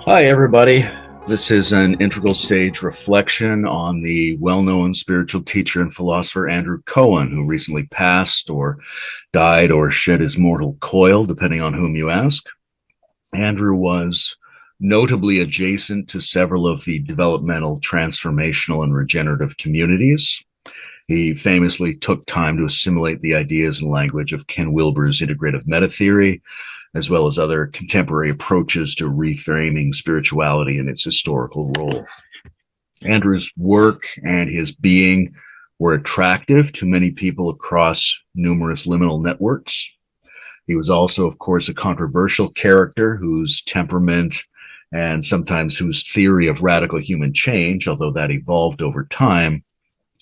Hi, everybody. This is an integral stage reflection on the well known spiritual teacher and philosopher Andrew Cohen, who recently passed or died or shed his mortal coil, depending on whom you ask. Andrew was notably adjacent to several of the developmental, transformational, and regenerative communities. He famously took time to assimilate the ideas and language of Ken Wilber's integrative meta theory, as well as other contemporary approaches to reframing spirituality in its historical role. Andrew's work and his being were attractive to many people across numerous liminal networks. He was also, of course, a controversial character whose temperament and sometimes whose theory of radical human change, although that evolved over time,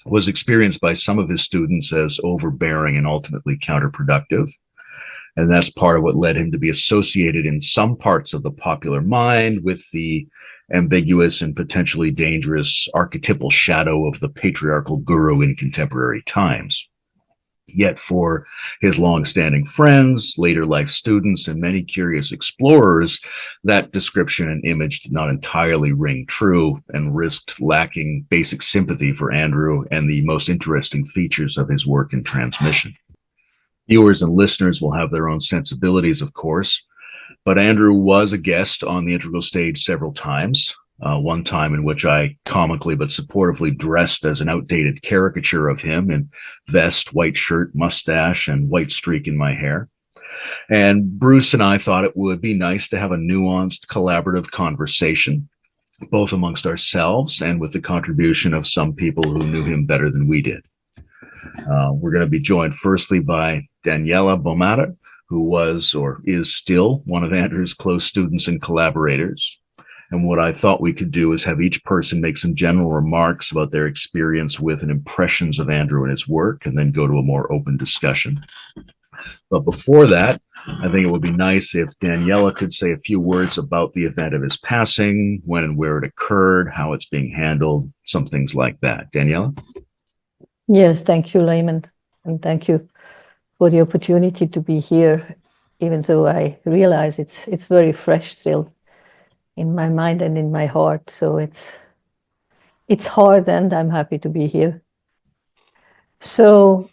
was experienced by some of his students as overbearing and ultimately counterproductive. And that's part of what led him to be associated in some parts of the popular mind with the ambiguous and potentially dangerous archetypal shadow of the patriarchal guru in contemporary times. Yet for his long-standing friends, later life students, and many curious explorers, that description and image did not entirely ring true and risked lacking basic sympathy for Andrew and the most interesting features of his work and transmission. Viewers and listeners will have their own sensibilities, of course, but Andrew was a guest on the Integral Stage several times. One time in which I comically but supportively dressed as an outdated caricature of him in vest, white shirt, mustache, and white streak in my hair. And Bruce and I thought it would be nice to have a nuanced, collaborative conversation, both amongst ourselves and with the contribution of some people who knew him better than we did. We're going to be joined firstly by Daniela Bomatter, who was or is still one of Andrew's close students and collaborators. And what I thought we could do is have each person make some general remarks about their experience with and impressions of Andrew and his work, and then go to a more open discussion. But before that, I think it would be nice if Daniela could say a few words about the event of his passing, when and where it occurred, how it's being handled, some things like that. Daniela? Yes, thank you, Layman, and thank you for the opportunity to be here, even though I realize it's very fresh still in my mind and in my heart. So it's hard, and I'm happy to be here. So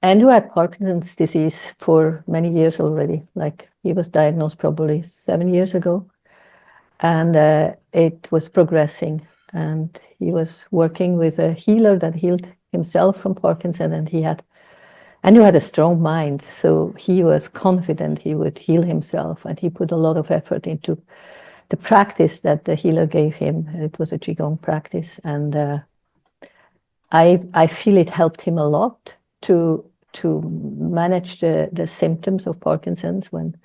Andrew had Parkinson's disease for many years already. Like, he was diagnosed probably 7 years ago, and it was progressing. And he was working with a healer that healed himself from Parkinson, and Andrew had a strong mind, so he was confident he would heal himself, and he put a lot of effort into the practice that the healer gave him. It was a Qigong practice, and I feel it helped him a lot to manage the symptoms of Parkinson's when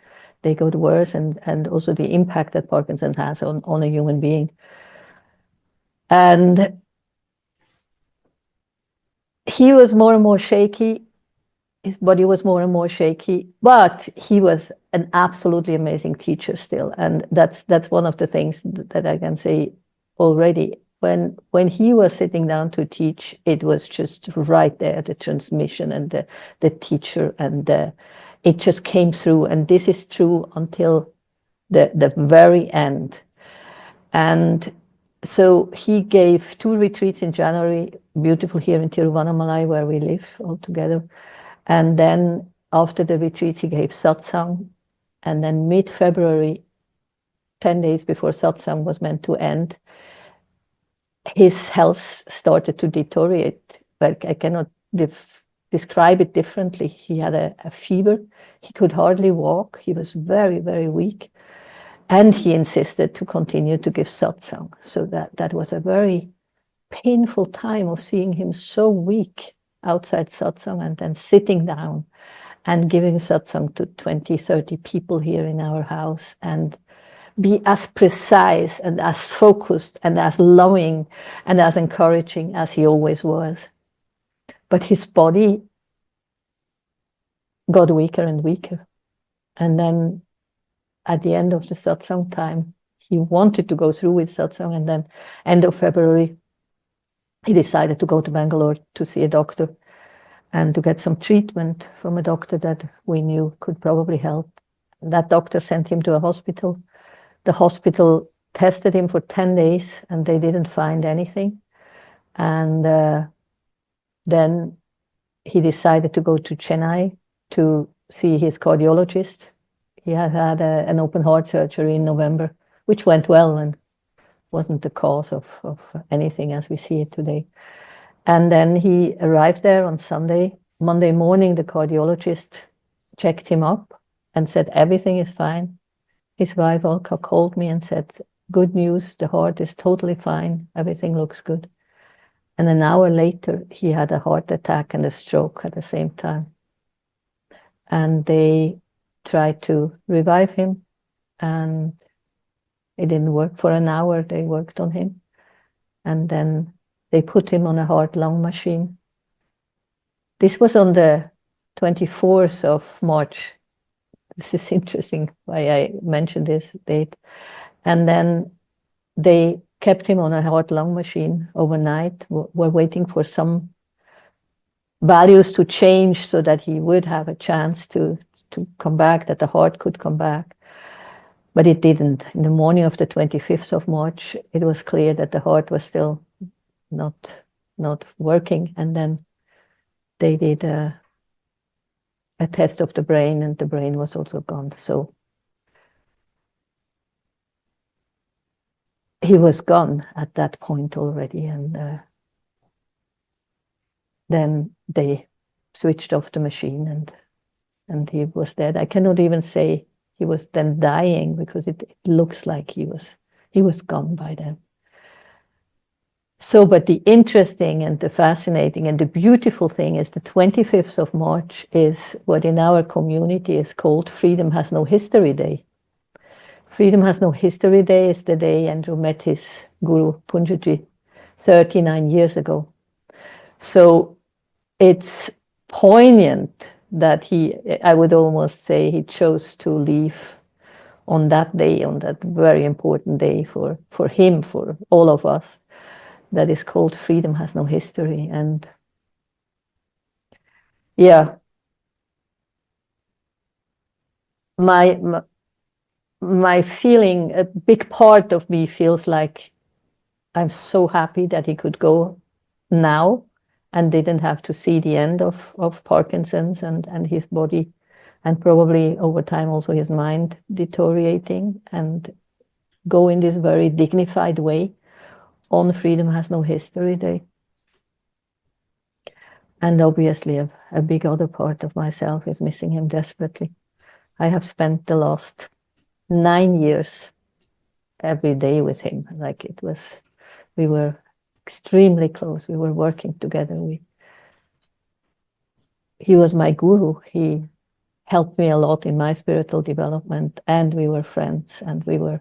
they got worse, and also the impact that Parkinson's has on a human being. And he was more and more shaky. His body was more and more shaky, but he was an absolutely amazing teacher still. And that's one of the things that I can say already. When he was sitting down to teach, it was just right there, the transmission and the teacher, and it just came through. And this is true until the very end. And so he gave 2 retreats in January, beautiful here in Tiruvannamalai, where we live all together. And then after the retreat, he gave satsang. And then mid-February, 10 days before satsang was meant to end, his health started to deteriorate. But I cannot describe it differently. He had a fever. He could hardly walk. He was very, very weak. And he insisted to continue to give satsang. So that was a very painful time of seeing him so weak outside satsang, and then sitting down and giving satsang to 20, 30 people here in our house, and be as precise and as focused and as loving and as encouraging as he always was. But his body got weaker and weaker. And then at the end of the satsang time, he wanted to go through with satsang, and then end of February, he decided to go to Bangalore to see a doctor and to get some treatment from a doctor that we knew could probably help. that doctor sent him to a hospital. The hospital tested him for 10 days and they didn't find anything. And then he decided to go to Chennai to see his cardiologist. He had had an open heart surgery in November, which went well and wasn't the cause of anything as we see it today. And then he arrived there on Sunday. Monday morning, the cardiologist checked him up and said, everything is fine. His wife, Olka, called me and said, good news, the heart is totally fine. Everything looks good. And an hour later, he had a heart attack and a stroke at the same time. And they tried to revive him, and it didn't work. For an hour, they worked on him. And then they put him on a heart-lung machine. This was on the 24th of March. This is interesting why I mentioned this date. And then they kept him on a heart-lung machine overnight. We're waiting for some values to change so that he would have a chance to come back, that the heart could come back. But it didn't. In the morning of the 25th of March, it was clear that the heart was still not working. And then they did a test of the brain, and the brain was also gone. So he was gone at that point already. And then they switched off the machine, and he was dead. I cannot even say he was then dying, because it looks like he was gone by then. So, but the interesting and the fascinating and the beautiful thing is the 25th of March is what in our community is called Freedom Has No History Day. Freedom Has No History Day is the day Andrew met his guru Punjaji 39 years ago. So it's poignant that I would almost say he chose to leave on that day, on that very important day for him, for all of us, that is called Freedom Has No History. And yeah, my feeling, a big part of me feels like I'm so happy that he could go now and didn't have to see the end of Parkinson's and his body, and probably over time also his mind deteriorating, and go in this very dignified way on Freedom Has No History Day. And obviously a big other part of myself is missing him desperately. I have spent the last 9 years every day with him. Like we were extremely close. We were working together. He was my guru. He helped me a lot in my spiritual development, and we were friends, and we were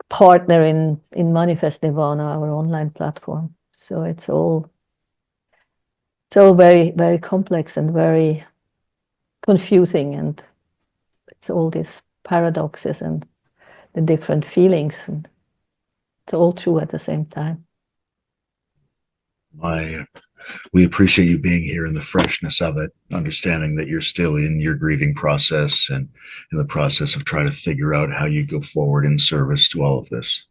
partner in Manifest Nirvana, our online platform. So it's all so very, very complex and very confusing, and it's all these paradoxes and the different feelings, and it's all true at the same time. We appreciate you being here and the freshness of it, understanding that you're still in your grieving process and in the process of trying to figure out how you go forward in service to all of this.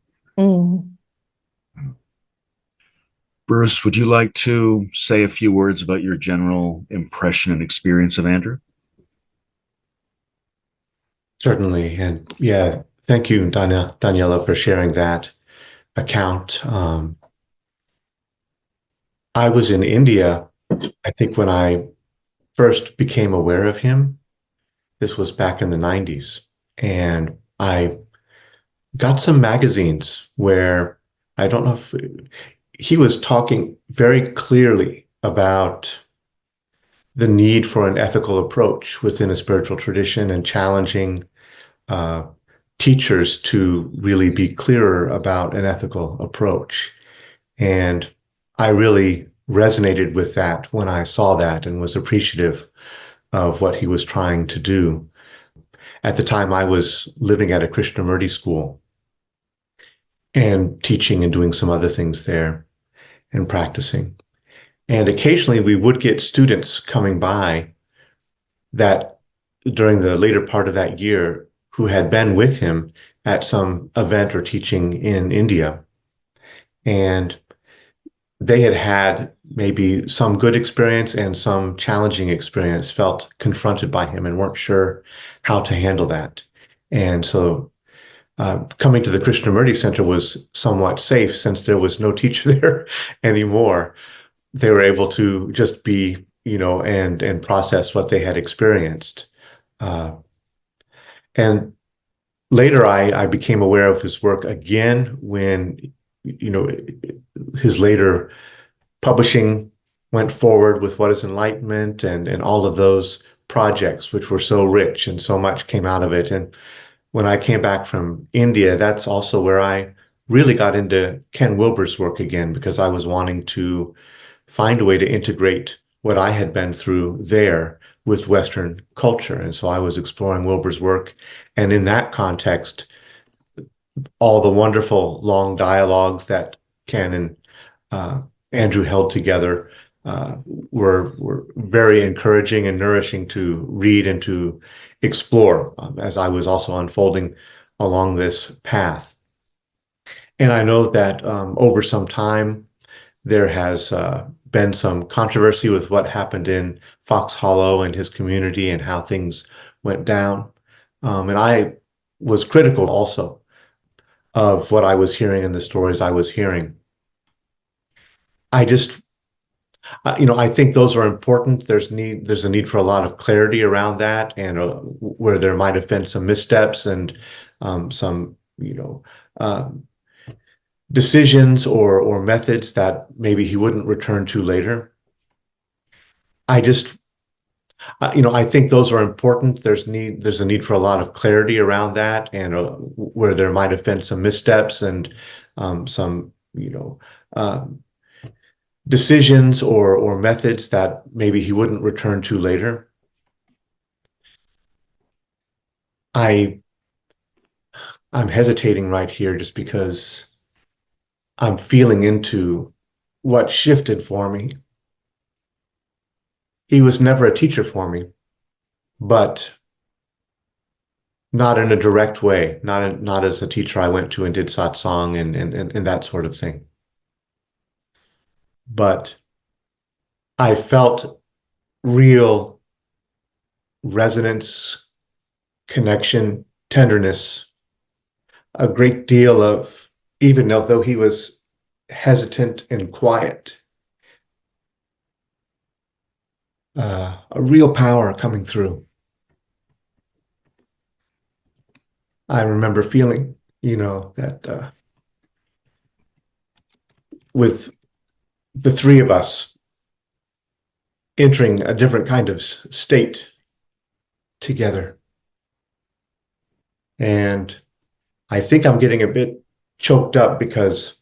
Bruce, would you like to say a few words about your general impression and experience of Andrew? Certainly. And yeah, thank you, Daniela, for sharing that account. I was in India, I think, when I first became aware of him. This was back in the 90s. And I got some magazines where I don't know if he was talking very clearly about the need for an ethical approach within a spiritual tradition, and challenging teachers to really be clearer about an ethical approach. And I really resonated with that when I saw that, and was appreciative of what he was trying to do. At the time, I was living at a Krishnamurti school and teaching and doing some other things there and practicing. And occasionally we would get students coming by that during the later part of that year who had been with him at some event or teaching in India. And they had had maybe some good experience and some challenging experience, felt confronted by him and weren't sure how to handle that. And so coming to the Krishnamurti Center was somewhat safe since there was no teacher there anymore. They were able to just be, and process what they had experienced. And later, I became aware of his work again when, his later publishing went forward with What is Enlightenment and all of those projects, which were so rich and so much came out of it. And when I came back from India, that's also where I really got into Ken Wilber's work again, because I was wanting to find a way to integrate what I had been through there with Western culture. And so I was exploring Wilber's work. And in that context, all the wonderful long dialogues that Ken and Andrew held together were very encouraging and nourishing to read and to explore as I was also unfolding along this path. And I know that over some time, there has been some controversy with what happened in Fox Hollow and his community and how things went down. And I was critical also of what I was hearing and the stories I was hearing. I just, I think those are important. There's a need for a lot of clarity around that, and where there might have been some missteps and some, decisions or methods that maybe he wouldn't return to later. I just, I think those are important. There's a need for a lot of clarity around that, and where there might have been some missteps and some, decisions or methods that maybe he wouldn't return to later. I'm hesitating right here just because I'm feeling into what shifted for me. He was never a teacher for me, but not in a direct way, not as a teacher I went to and did satsang and that sort of thing. But I felt real resonance, connection, tenderness, a great deal of, even though he was hesitant and quiet, a real power coming through. I remember feeling, that with the three of us entering a different kind of state together. And I think I'm getting a bit choked up because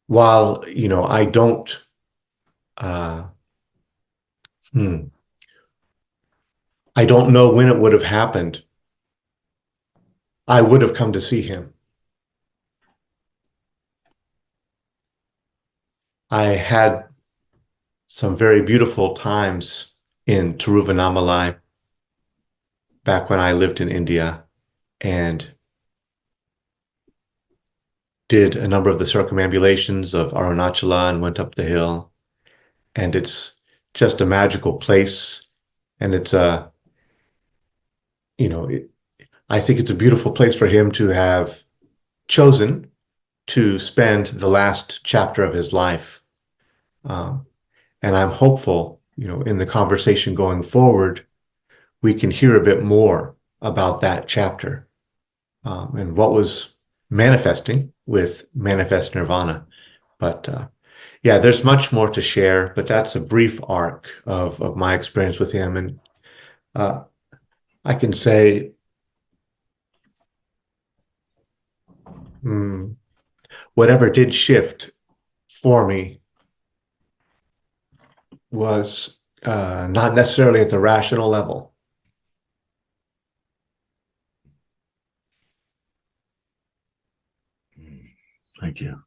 while, I don't, I don't know when it would have happened, I would have come to see him. I had some very beautiful times in Tiruvannamalai back when I lived in India and did a number of the circumambulations of Arunachala and went up the hill. And it's just a magical place. And it's I think it's a beautiful place for him to have chosen to spend the last chapter of his life. And I'm hopeful, in the conversation going forward, we can hear a bit more about that chapter and what was manifesting with Manifest Nirvana. But yeah, there's much more to share, but that's a brief arc of my experience with him. And I can say, whatever did shift for me was not necessarily at the rational level. Thank you.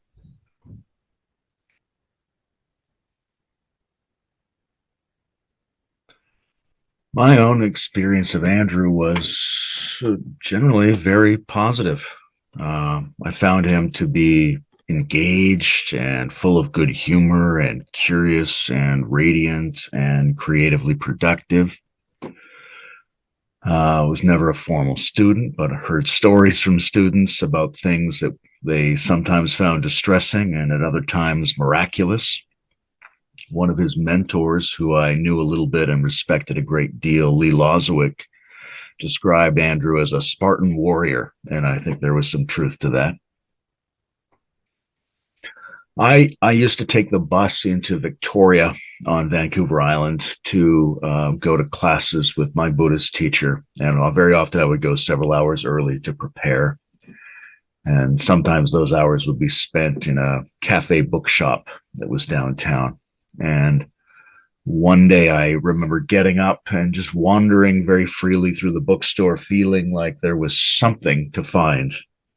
My own experience of Andrew was generally very positive. I found him to be engaged and full of good humor and curious and radiant and creatively productive. Was never a formal student, but I heard stories from students about things that they sometimes found distressing and at other times miraculous. One of his mentors, who I knew a little bit and respected a great deal, Lee Lozowick, described Andrew as a Spartan warrior, and I think there was some truth to that. I used to take the bus into Victoria on Vancouver Island to go to classes with my Buddhist teacher, and very often I would go several hours early to prepare. And sometimes those hours would be spent in a cafe bookshop that was downtown. And one day I remember getting up and just wandering very freely through the bookstore, feeling like there was something to find,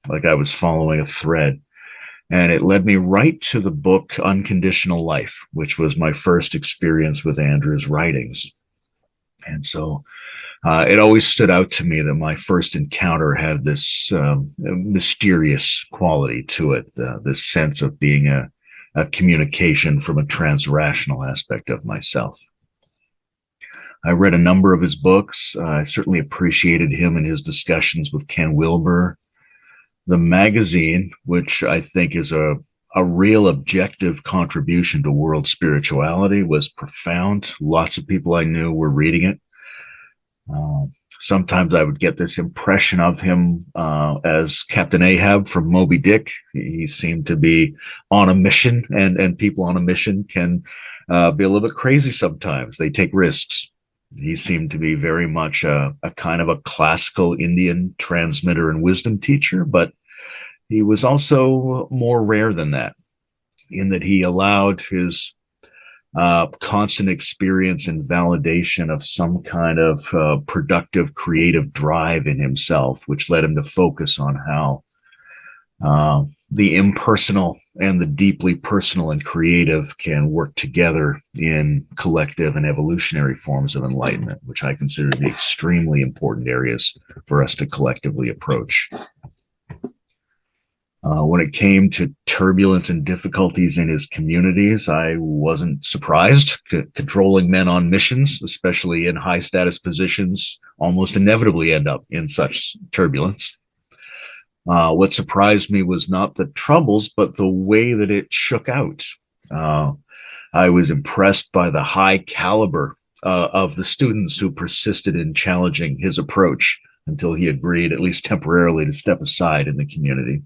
like I was following a thread. And it led me right to the book Unconditional Life, which was my first experience with Andrew's writings. And so it always stood out to me that my first encounter had this mysterious quality to it, this sense of being a communication from a transrational aspect of myself. I read a number of his books. I certainly appreciated him in his discussions with Ken Wilber. The magazine, which I think is a real objective contribution to world spirituality, was profound. Lots of people I knew were reading it. Sometimes I would get this impression of him as Captain Ahab from Moby Dick. He seemed to be on a mission, and people on a mission can be a little bit crazy sometimes. They take risks. He seemed to be very much a kind of a classical Indian transmitter and wisdom teacher, but he was also more rare than that, in that he allowed his constant experience and validation of some kind of productive, creative drive in himself, which led him to focus on how the impersonal and the deeply personal and creative can work together in collective and evolutionary forms of enlightenment, which I consider to be extremely important areas for us to collectively approach. When it came to turbulence and difficulties in his communities, I wasn't surprised. Controlling men on missions, especially in high status positions, almost inevitably end up in such turbulence. What surprised me was not the troubles, but the way that it shook out. I was impressed by the high caliber of the students who persisted in challenging his approach until he agreed, at least temporarily, to step aside in the community.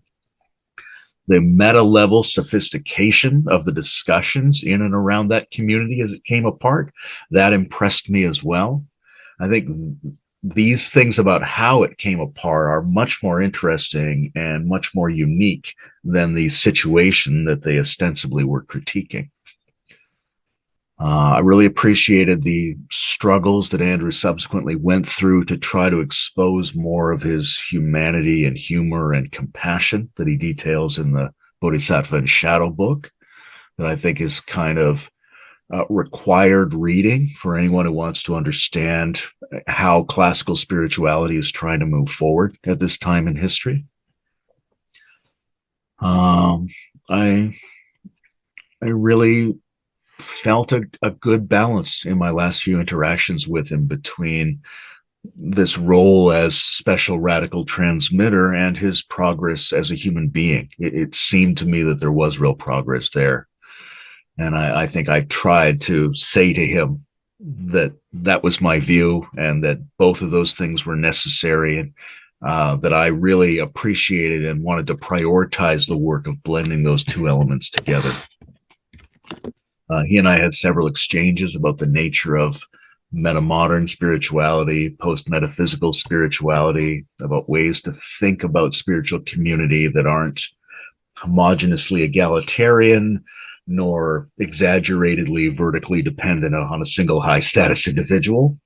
The meta-level sophistication of the discussions in and around that community as it came apart, that impressed me as well. I think these things about how it came apart are much more interesting and much more unique than the situation that they ostensibly were critiquing. I really appreciated the struggles that Andrew subsequently went through to try to expose more of his humanity and humor and compassion that he details in the Bodhisattva and Shadow book, that I think is kind of required reading for anyone who wants to understand how classical spirituality is trying to move forward at this time in history. I really felt a good balance in my last few interactions with him between this role as special radical transmitter and his progress as a human being. It seemed to me that there was real progress there. And I think I tried to say to him that that was my view and that both of those things were necessary, and that I really appreciated and wanted to prioritize the work of blending those two elements together. He and I had several exchanges about the nature of meta-modern spirituality, post-metaphysical spirituality, about ways to think about spiritual community that aren't homogeneously egalitarian, nor exaggeratedly vertically dependent on a single high-status individual.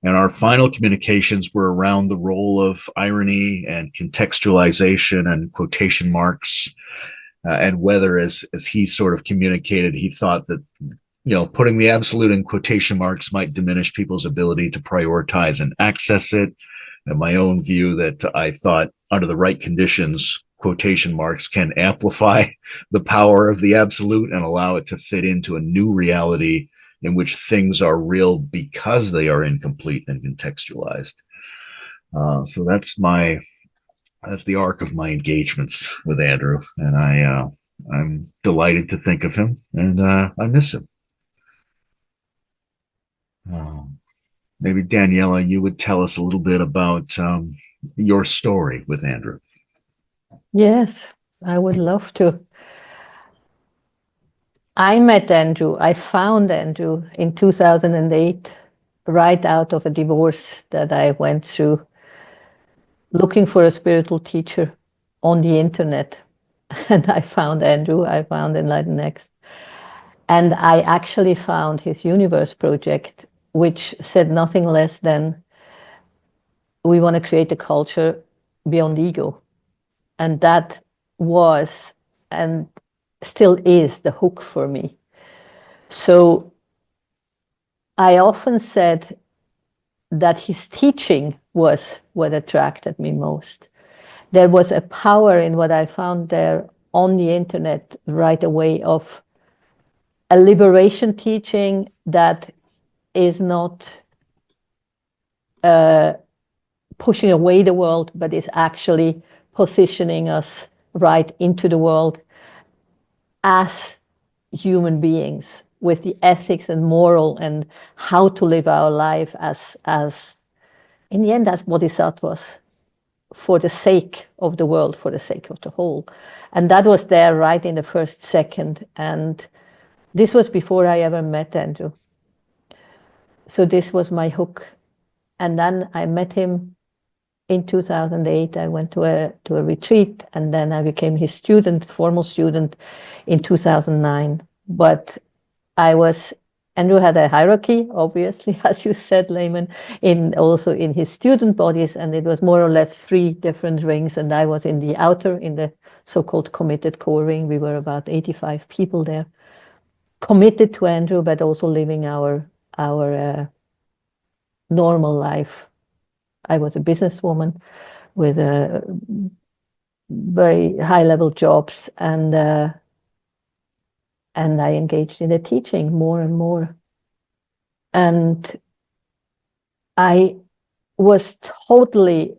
And our final communications were around the role of irony and contextualization and quotation marks, and whether, as he sort of communicated, he thought that putting the absolute in quotation marks might diminish people's ability to prioritize and access it. And my own view that I thought under the right conditions, quotation marks can amplify the power of the absolute and allow it to fit into a new reality in which things are real because they are incomplete and contextualized. So that's the arc of my engagements with Andrew, and I'm delighted to think of him, and I miss him. Maybe Daniela, you would tell us a little bit about your story with Andrew. Yes, I would love to. I found Andrew in 2008, right out of a divorce that I went through, looking for a spiritual teacher on the internet. And I found Andrew, I found Enlightenment. And I actually found his Universe project, which said nothing less than, we want to create a culture beyond ego. And that was and still is the hook for me. So I often said that his teaching was what attracted me most. There was a power in what I found there on the internet right away of a liberation teaching that is not pushing away the world, but is actually positioning us right into the world as human beings with the ethics and moral and how to live our life as in the end, as bodhisattvas, for the sake of the world, for the sake of the whole. And that was there right in the first second. And this was before I ever met Andrew. So this was my hook. And then I met him in 2008. I went to a retreat, and then I became his student, formal student, in 2009. But Andrew had a hierarchy, obviously, as you said, Layman, also in his student bodies, and it was more or less 3 different rings, and I was in the outer, in the so-called committed core ring. We were about 85 people there, committed to Andrew, but also living our normal life. I was a businesswoman with very high-level jobs, and I engaged in the teaching more and more. And I was totally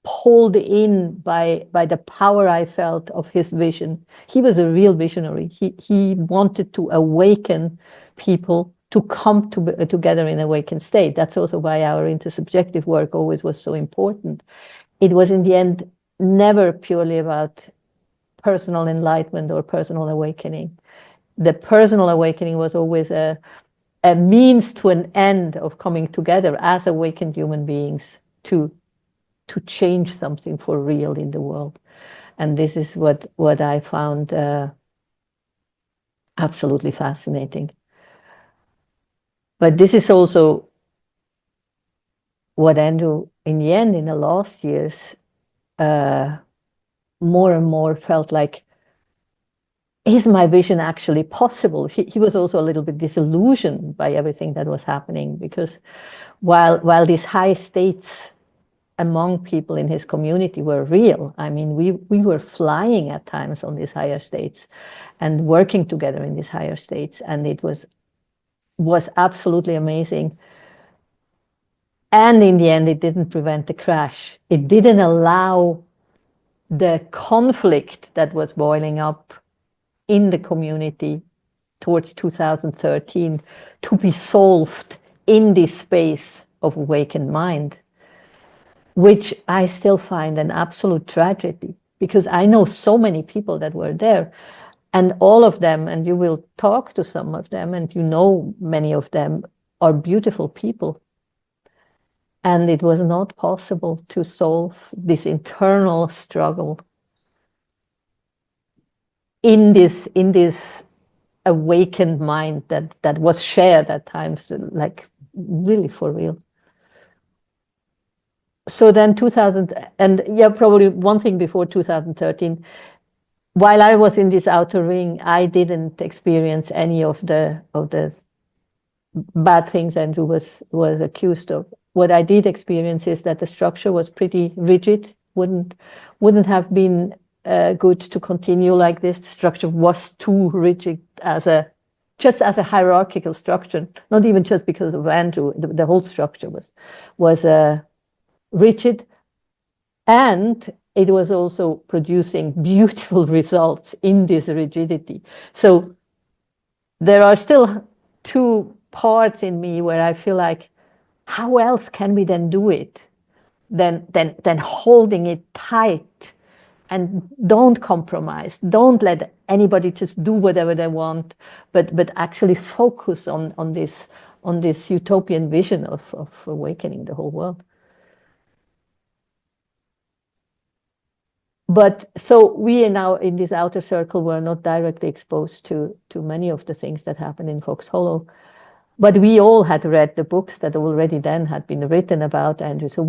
pulled in by the power I felt of his vision. He was a real visionary. He wanted to awaken people to come together in awakened state. That's also why our intersubjective work always was so important. It was in the end never purely about personal enlightenment or personal awakening. The personal awakening was always a means to an end of coming together as awakened human beings to change something for real in the world. And this is what I found absolutely fascinating. But this is also what Andrew, in the end, in the last years, more and more felt like, is my vision actually possible? He was also a little bit disillusioned by everything that was happening, because while these high states among people in his community were real, I mean, we were flying at times on these higher states and working together in these higher states, and it was absolutely amazing. And in the end, it didn't prevent the crash. It didn't allow the conflict that was boiling up in the community towards 2013 to be solved in this space of awakened mind, which I still find an absolute tragedy, because I know so many people that were there, and all of them, and you will talk to some of them, and you know many of them are beautiful people. And it was not possible to solve this internal struggle in this awakened mind that was shared at times, like really for real. So then 2000, and yeah, probably one thing before 2013, while I was in this outer ring, I didn't experience any of the bad things Andrew was accused of. What I did experience is that the structure was pretty rigid, wouldn't have been good to continue like this. The structure was too rigid just as a hierarchical structure, not even just because of Andrew. The whole structure was rigid, and it was also producing beautiful results in this rigidity. So there are still two parts in me where I feel like, how else can we then do it than holding it tight and don't compromise, don't let anybody just do whatever they want, but actually focus on this utopian vision of awakening the whole world. But so we now in this outer circle were not directly exposed to many of the things that happened in Fox Hollow. But we all had read the books that already then had been written about Andrew. So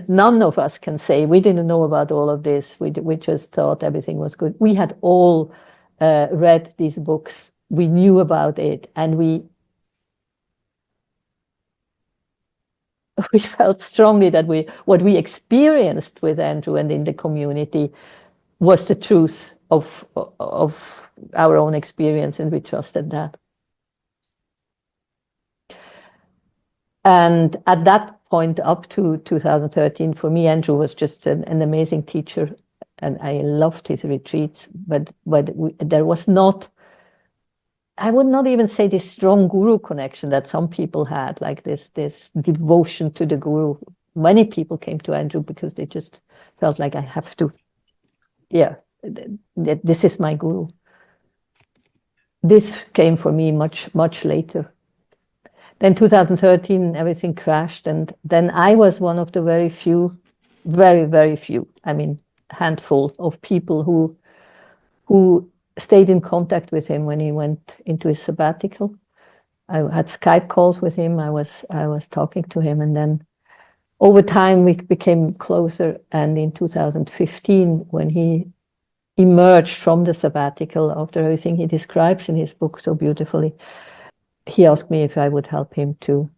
none of us can say we didn't know about all of this. We just thought everything was good. We had all read these books. We knew about it, and we felt strongly that what we experienced with Andrew and in the community was the truth of our own experience, and we trusted that. And at that point, up to 2013, for me, Andrew was just an amazing teacher, and I loved his retreats. But there was not, I would not even say this strong guru connection that some people had, like this devotion to the guru. Many people came to Andrew because they just felt like, I have to, this is my guru. This came for me much, much later. Then 2013, everything crashed. And then I was one of the very few, very, very few, handful of people who stayed in contact with him when he went into his sabbatical. I had Skype calls with him. I was talking to him. And then over time, we became closer. And in 2015, when he emerged from the sabbatical after everything he describes in his book so beautifully, he asked me if I would help him to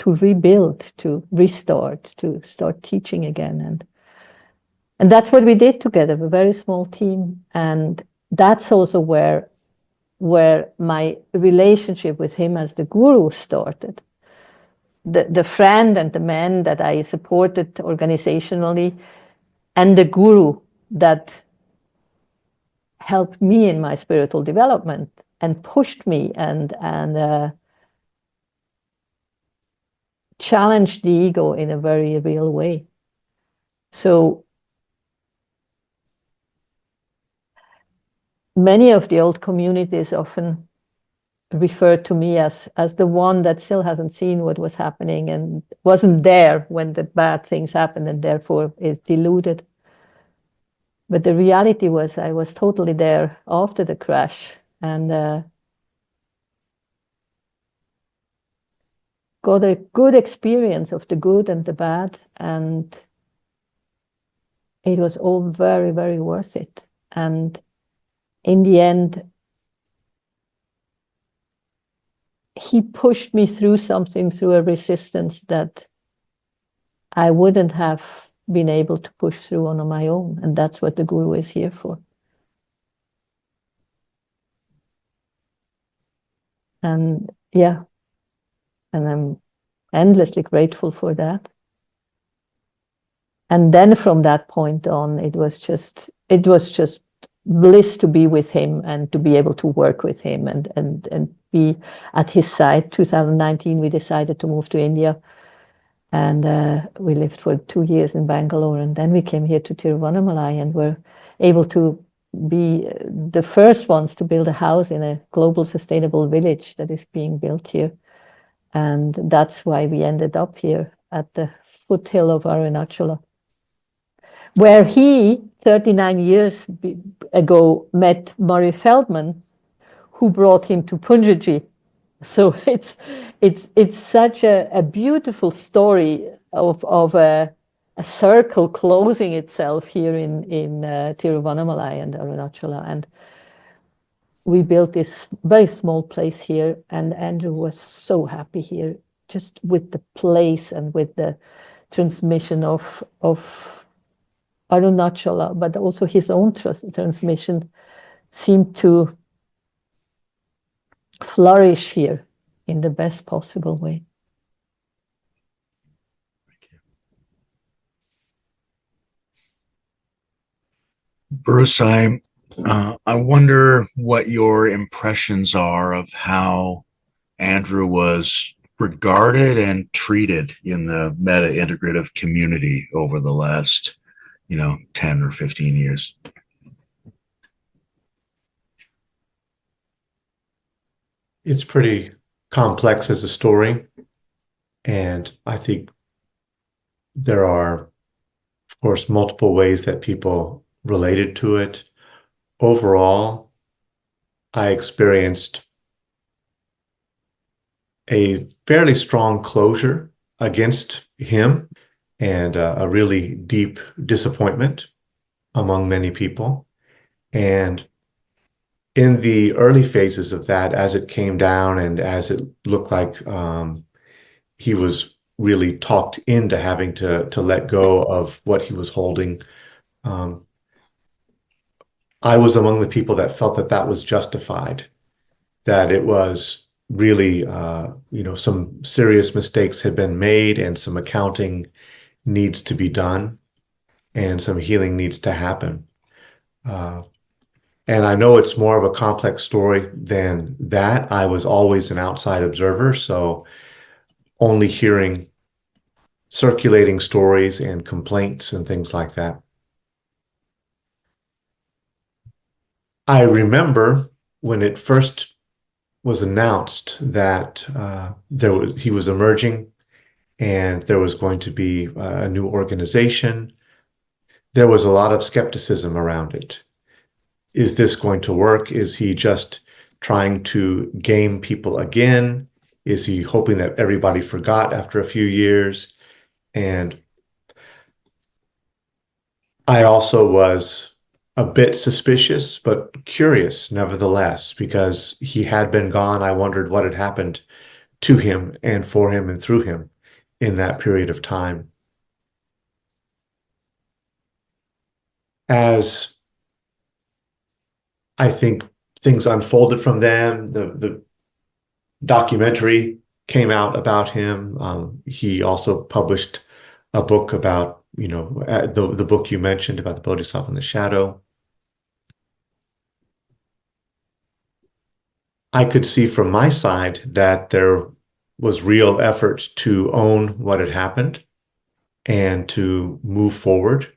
rebuild, to restart, to start teaching again. And that's what we did together, a very small team. And that's also where my relationship with him as the guru started. The friend and the man that I supported organizationally, and the guru that helped me in my spiritual development and pushed me and challenged the ego in a very real way. So many of the old communities often refer to me as the one that still hasn't seen what was happening and wasn't there when the bad things happened and therefore is deluded. But the reality was I was totally there after the crash, and got a good experience of the good and the bad, and it was all very, very worth it. And in the end, he pushed me through something, through a resistance that I wouldn't have been able to push through on my own. And that's what the guru is here for. And and I'm endlessly grateful for that. And then from that point on, it was just bliss to be with him and to be able to work with him and be at his side. 2019, we decided to move to India, and we lived for 2 years in Bangalore, and then we came here to Tiruvannamalai and were able to be the first ones to build a house in a global sustainable village that is being built here. And that's why we ended up here at the foothill of Arunachala, where he, 39 years ago, met Murray Feldman, who brought him to Punjabi. So it's such a beautiful story of a circle closing itself here in Tiruvannamalai and Arunachala. And we built this very small place here, and Andrew was so happy here, just with the place and with the transmission of Arunachala, but also his own transmission seemed to flourish here in the best possible way. Bruce, I wonder what your impressions are of how Andrew was regarded and treated in the meta integrative community over the last, 10 or 15 years. It's pretty complex as a story, and I think there are, of course, multiple ways that people related to it. Overall, I experienced a fairly strong closure against him and a really deep disappointment among many people. And in the early phases of that, as it came down and as it looked like he was really talked into having to let go of what he was holding, I was among the people that felt that that was justified, that it was really, some serious mistakes had been made and some accounting needs to be done and some healing needs to happen. And I know it's more of a complex story than that. I was always an outside observer, so only hearing circulating stories and complaints and things like that. I remember when it first was announced that he was emerging and there was going to be a new organization. There was a lot of skepticism around it. Is this going to work? Is he just trying to game people again? Is he hoping that everybody forgot after a few years? And I also was a bit suspicious, but curious nevertheless, because he had been gone. I wondered what had happened to him and for him and through him in that period of time. As I think things unfolded from them, the documentary came out about him. He also published a book about, the book you mentioned about the Bodhisattva in the shadow. I could see from my side that there was real effort to own what had happened and to move forward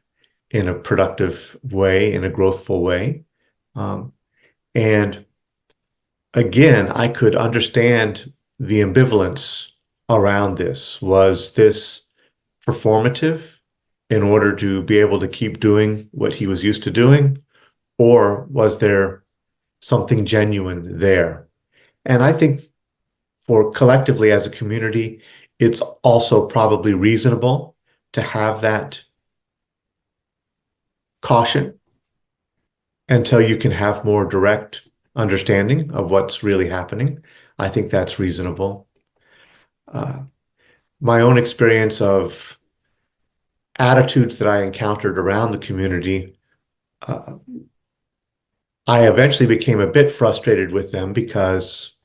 in a productive way, in a growthful way. And again, I could understand the ambivalence around this. Was this performative in order to be able to keep doing what he was used to doing? Or was there something genuine there? And I think for collectively as a community, it's also probably reasonable to have that caution until you can have more direct understanding of what's really happening. I think that's reasonable. My own experience of attitudes that I encountered around the community, I eventually became a bit frustrated with them because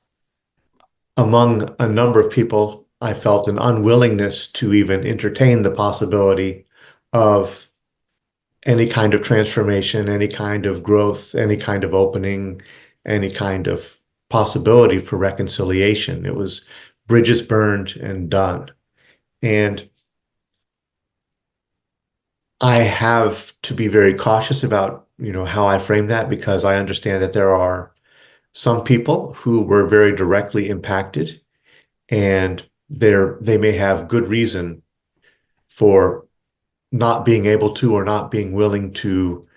among a number of people, I felt an unwillingness to even entertain the possibility of any kind of transformation, any kind of growth, any kind of opening, any kind of possibility for reconciliation. It was bridges burned and done. And I have to be very cautious about, how I frame that, because I understand that there are some people who were very directly impacted and they may have good reason for not being able to or not being willing to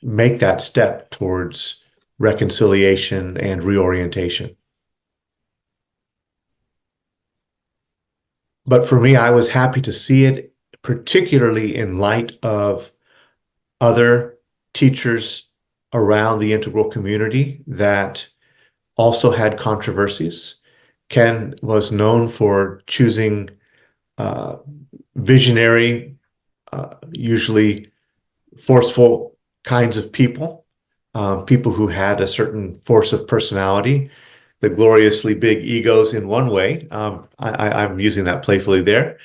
make that step towards reconciliation and reorientation. But for me, I was happy to see it particularly in light of other teachers around the integral community that also had controversies. Ken was known for choosing visionary, usually forceful kinds of people, people who had a certain force of personality, the gloriously big egos in one way. I'm using that playfully there.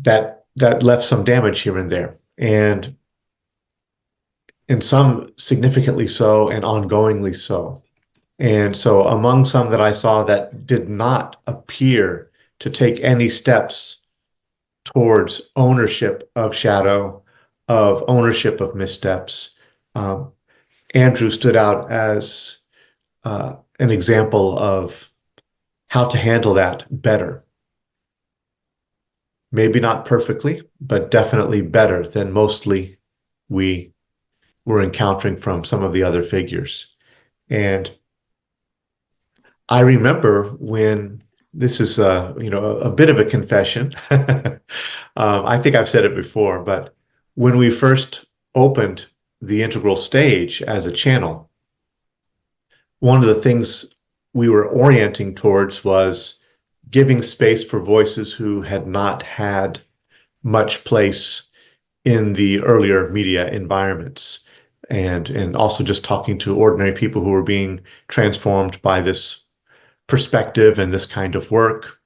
That left some damage here and there, and in some significantly so and ongoingly so. And so among some that I saw that did not appear to take any steps towards ownership of shadow, of ownership of missteps, Andrew stood out as an example of how to handle that better. Maybe not perfectly, but definitely better than mostly we were encountering from some of the other figures. And I remember when this is a bit of a confession. I think I've said it before, but when we first opened the integral stage as a channel, one of the things we were orienting towards was giving space for voices who had not had much place in the earlier media environments, and also just talking to ordinary people who were being transformed by this perspective and this kind of work.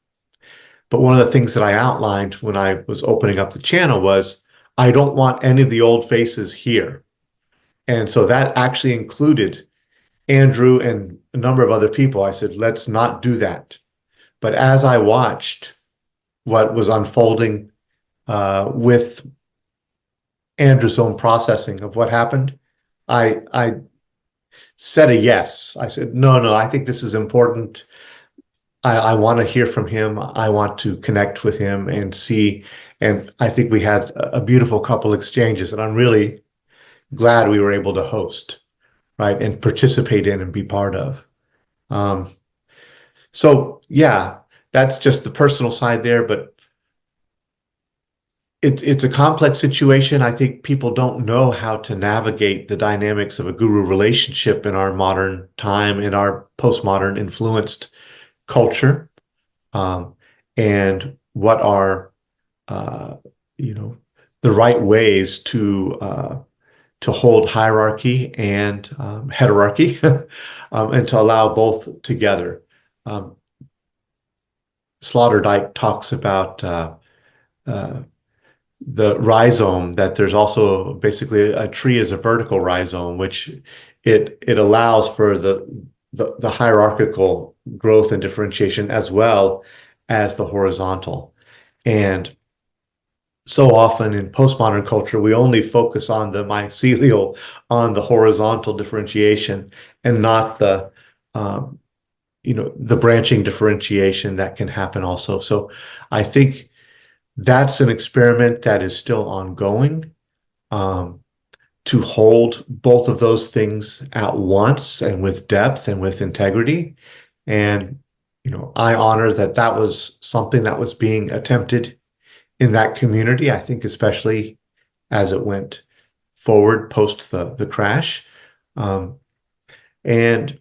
But one of the things that I outlined when I was opening up the channel was, I don't want any of the old faces here. And so that actually included Andrew and a number of other people. I said, let's not do that. But as I watched what was unfolding with Andrew's own processing of what happened, I said a yes. I said, no, I think this is important. I want to hear from him. I want to connect with him and see. And I think we had a beautiful couple exchanges, and I'm really glad we were able to host, right, and participate in and be part of. So yeah, that's just the personal side there, but it's a complex situation. I think people don't know how to navigate the dynamics of a guru relationship in our modern time, in our postmodern influenced culture, and what are the right ways to hold hierarchy and heterarchy, and to allow both together. Sloterdijk talks about the rhizome, that there's also basically a tree is a vertical rhizome, which it allows for the hierarchical growth and differentiation as well as the horizontal. And so often in postmodern culture, we only focus on the mycelial, on the horizontal differentiation, and not the branching differentiation that can happen also. So I think that's an experiment that is still ongoing, to hold both of those things at once and with depth and with integrity. And, I honor that was something that was being attempted in that community, I think, especially as it went forward post the crash. And,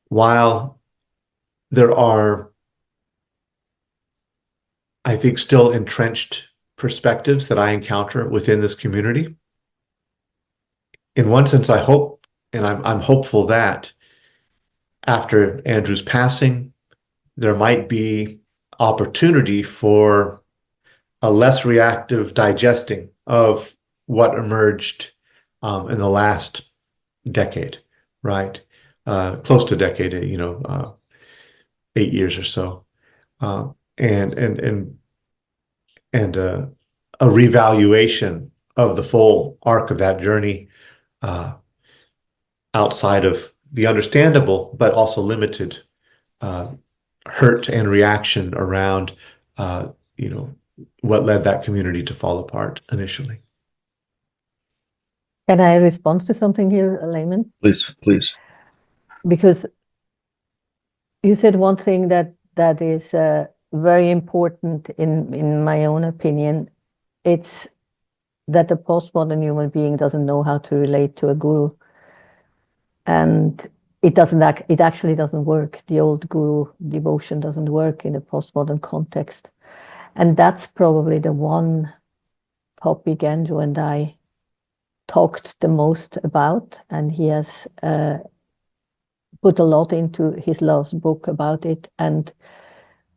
while there are, I think, still entrenched perspectives that I encounter within this community, in one sense, I hope, and I'm hopeful that after Andrew's passing, there might be opportunity for a less reactive digesting of what emerged in the last decade, right? Close to a decade, 8 years or so, and a revaluation of the full arc of that journey, outside of the understandable but also limited hurt and reaction around what led that community to fall apart initially. Can I respond to something here, Layman? Please. Because you said one thing that that is very important in my own opinion. It's that the postmodern human being doesn't know how to relate to a guru. And it actually doesn't work. The old guru devotion doesn't work in a postmodern context. And that's probably the one topic Andrew and I talked the most about. And he has put a lot into his last book about it. And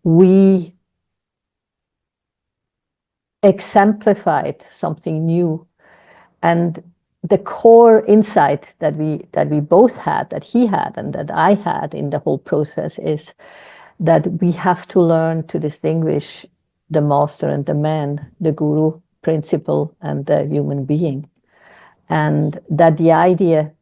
we exemplified something new. And the core insight that we both had, that he had and that I had in the whole process, is that we have to learn to distinguish the master and the man, the guru, principle, and the human being. And that the idea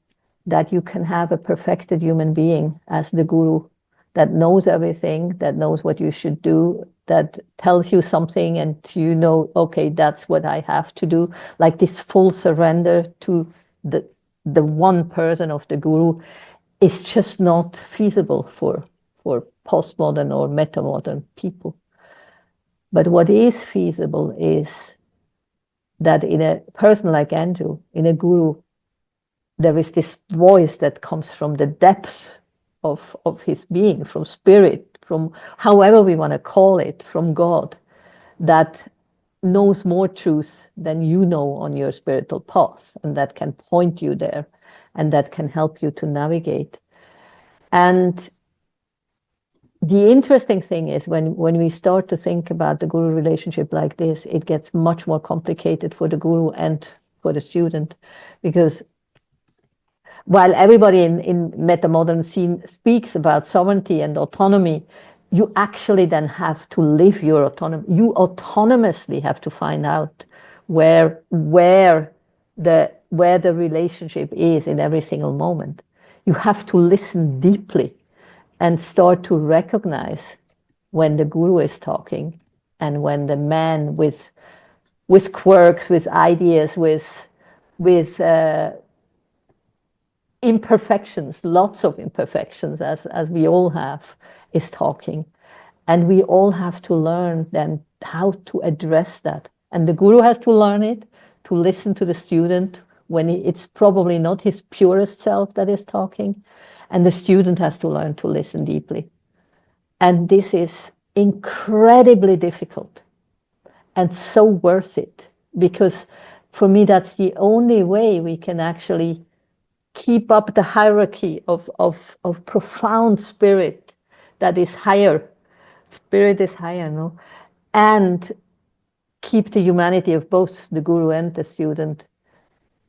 that you can have a perfected human being as the guru that knows everything, that knows what you should do, that tells you something and you know, okay, that's what I have to do, like this full surrender to the one person of the guru, is just not feasible for postmodern or metamodern people. But what is feasible is that in a person like Andrew, in a guru, there is this voice that comes from the depths of his being, from spirit, from however we want to call it, from God, that knows more truth than you know on your spiritual path, and that can point you there, and that can help you to navigate. And the interesting thing is when we start to think about the guru relationship like this, it gets much more complicated for the guru and for the student, because while everybody in metamodern scene speaks about sovereignty and autonomy, you actually then have to live your autonomy. You autonomously have to find out where the relationship is in every single moment. You have to listen deeply and start to recognize when the guru is talking and when the man with quirks, with ideas, with imperfections, lots of imperfections, as we all have, is talking. And we all have to learn then how to address that. And the guru has to learn it, to listen to the student when it's probably not his purest self that is talking. And the student has to learn to listen deeply. And this is incredibly difficult and so worth it, because for me, that's the only way we can actually keep up the hierarchy of profound spirit that is higher. Spirit is higher, no? And keep the humanity of both the guru and the student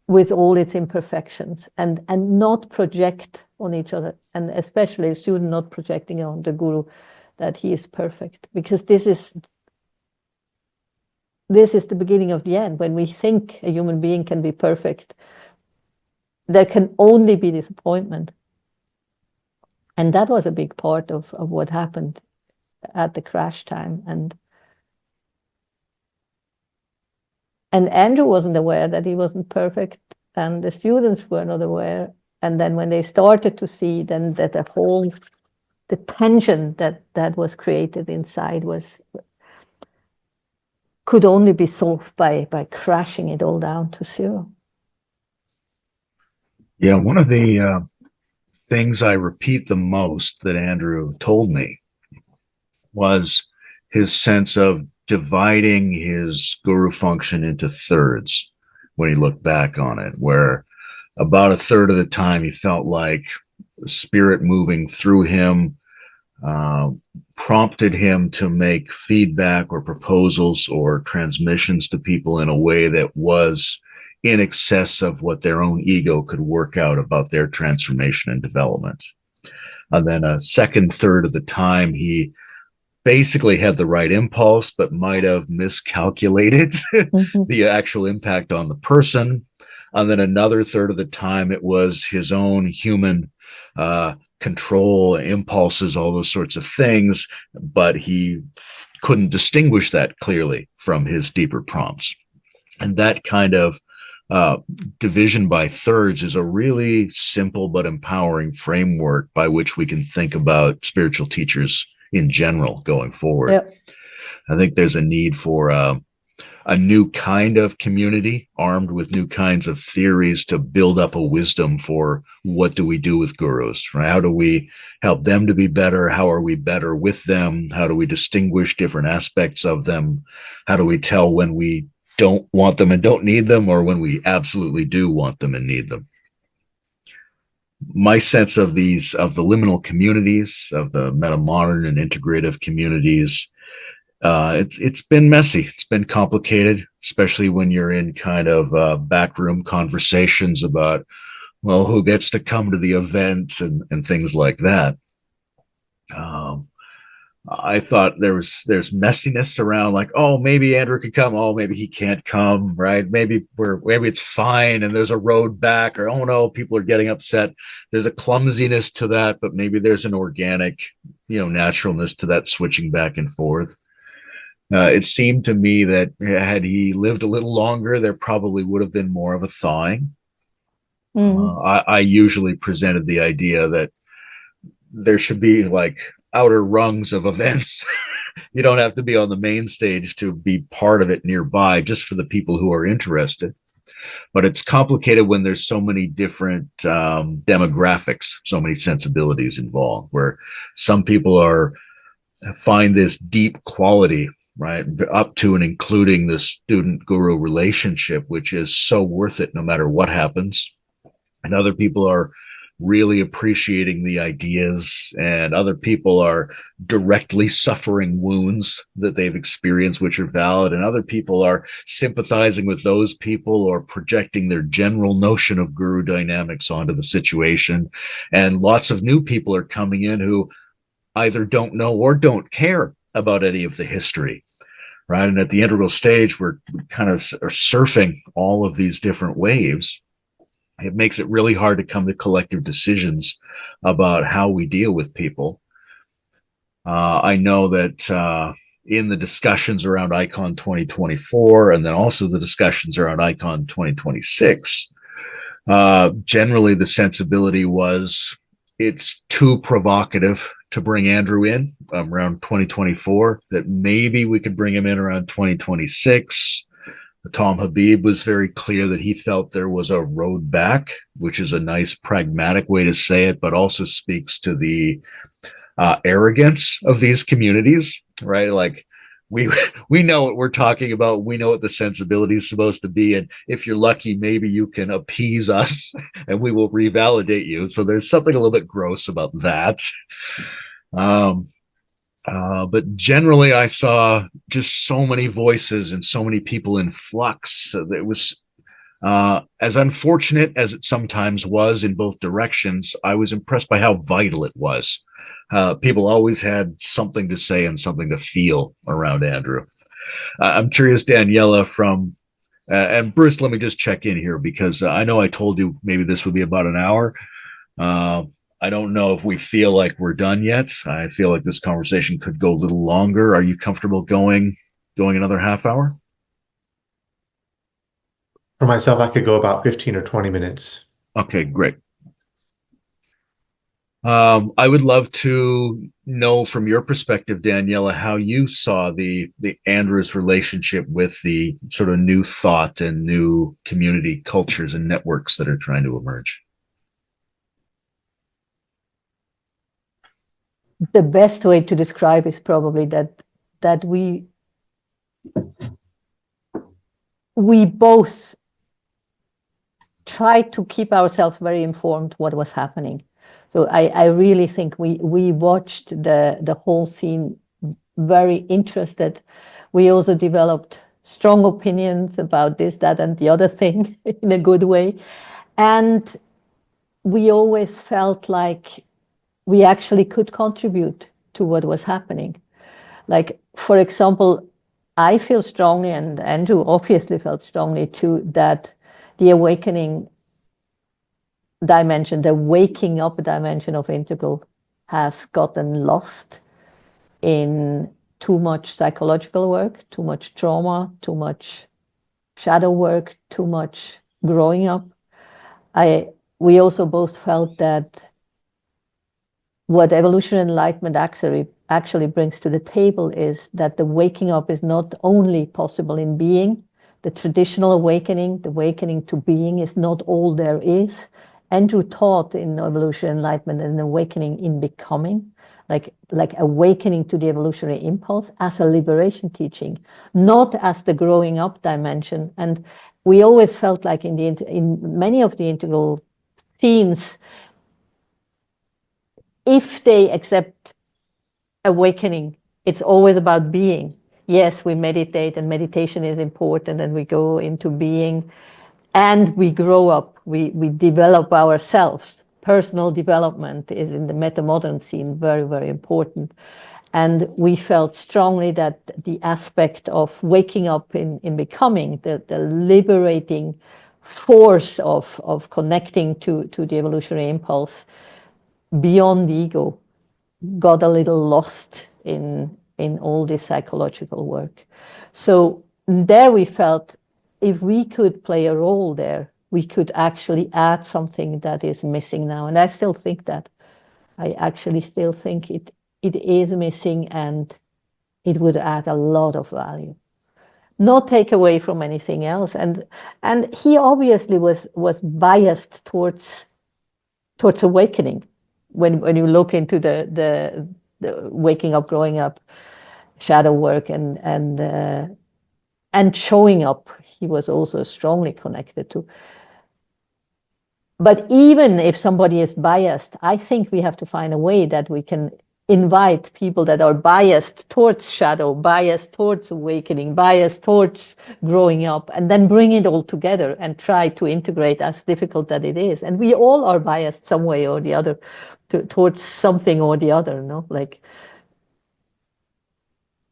with all its imperfections, and not project on each other, and especially a student not projecting on the guru that he is perfect, because this is the beginning of the end. When we think a human being can be perfect, there can only be disappointment. And that was a big part of what happened at the crash time. And Andrew wasn't aware that he wasn't perfect, and the students were not aware. And then when they started to see then that the tension that was created inside could only be solved by crashing it all down to zero. Yeah, one of the things I repeat the most that Andrew told me was his sense of dividing his guru function into thirds when he looked back on it, where about a third of the time he felt like spirit moving through him prompted him to make feedback or proposals or transmissions to people in a way that was in excess of what their own ego could work out about their transformation and development. And then a second third of the time, he basically had the right impulse, but might have miscalculated the actual impact on the person. And then another third of the time, it was his own human control, impulses, all those sorts of things, but he couldn't distinguish that clearly from his deeper prompts. And that kind of division by thirds is a really simple but empowering framework by which we can think about spiritual teachers in general going forward. Yep. I think there's a need for a new kind of community armed with new kinds of theories to build up a wisdom for what do we do with gurus, right? How do we help them to be better? How are we better with them? How do we distinguish different aspects of them? How do we tell when we don't want them and don't need them, or when we absolutely do want them and need them? My sense of the liminal communities, of the meta-modern and integrative communities, it's been messy. It's been complicated, especially when you're in kind of backroom conversations about, well, who gets to come to the event and things like that. I thought there's messiness around, like, oh, maybe Andrew could come, oh, maybe he can't come, right? Maybe it's fine and there's a road back, or oh no, people are getting upset. There's a clumsiness to that, but maybe there's an organic, naturalness to that switching back and forth. It seemed to me that had he lived a little longer, there probably would have been more of a thawing. I usually presented the idea that there should be like outer rungs of events. You don't have to be on the main stage to be part of it nearby, just for the people who are interested. But it's complicated when there's so many different demographics, so many sensibilities involved, where some people find this deep quality, right, up to and including the student guru relationship, which is so worth it no matter what happens. And other people are really appreciating the ideas, and other people are directly suffering wounds that they've experienced, which are valid. And other people are sympathizing with those people or projecting their general notion of guru dynamics onto the situation. And lots of new people are coming in who either don't know or don't care about any of the history, right? And at the integral stage, we're kind of are surfing all of these different waves. It makes it really hard to come to collective decisions about how we deal with people. I know that in the discussions around Icon 2024, and then also the discussions around Icon 2026, generally the sensibility was it's too provocative to bring Andrew in around 2024, that maybe we could bring him in around 2026. Tom Habib was very clear that he felt there was a road back, which is a nice pragmatic way to say it, but also speaks to the arrogance of these communities, right? Like we know what we're talking about. We know what the sensibility is supposed to be. And if you're lucky, maybe you can appease us and we will revalidate you. So there's something a little bit gross about that. But generally, I saw just so many voices and so many people in flux. It was as unfortunate as it sometimes was in both directions. I was impressed by how vital it was. People always had something to say and something to feel around Andrew. I'm curious, Daniela, and Bruce, let me just check in here, because I know I told you maybe this would be about an hour. I don't know if we feel like we're done yet. I feel like this conversation could go a little longer. Are you comfortable going another half hour? For myself, I could go about 15 or 20 minutes. Okay, great. I would love to know from your perspective, Daniela, how you saw the Andrew's relationship with the sort of new thought and new community cultures and networks that are trying to emerge. The best way to describe is probably that we both tried to keep ourselves very informed what was happening. So I really think we watched the whole scene very interested. We also developed strong opinions about this, that, and the other thing in a good way. And we always felt like we actually could contribute to what was happening. Like, for example, I feel strongly, and Andrew obviously felt strongly too, that the awakening dimension, the waking up dimension of integral has gotten lost in too much psychological work, too much trauma, too much shadow work, too much growing up. We also both felt that what Evolutionary Enlightenment actually brings to the table is that the waking up is not only possible in being. The traditional awakening, the awakening to being, is not all there is. Andrew taught in Evolutionary Enlightenment an awakening in becoming, like awakening to the evolutionary impulse as a liberation teaching, not as the growing up dimension. And we always felt like in many of the integral themes, if they accept awakening, it's always about being. Yes, we meditate, and meditation is important, and we go into being, and we grow up, we develop ourselves. Personal development is in the meta-modern scene very, very important. And we felt strongly that the aspect of waking up in becoming, the liberating force of connecting to the evolutionary impulse beyond the ego, got a little lost in all this psychological work. So there we felt if we could play a role there, we could actually add something that is missing now. And I still think that. I actually still think it is missing, and it would add a lot of value. Not take away from anything else. And he obviously was biased towards awakening. When you look into the waking up, growing up, shadow work, and showing up, he was also strongly connected to. But even if somebody is biased, I think we have to find a way that we can invite people that are biased towards shadow, biased towards awakening, biased towards growing up, and then bring it all together and try to integrate, as difficult that it is. And we all are biased some way or the other towards something or the other, no? Like,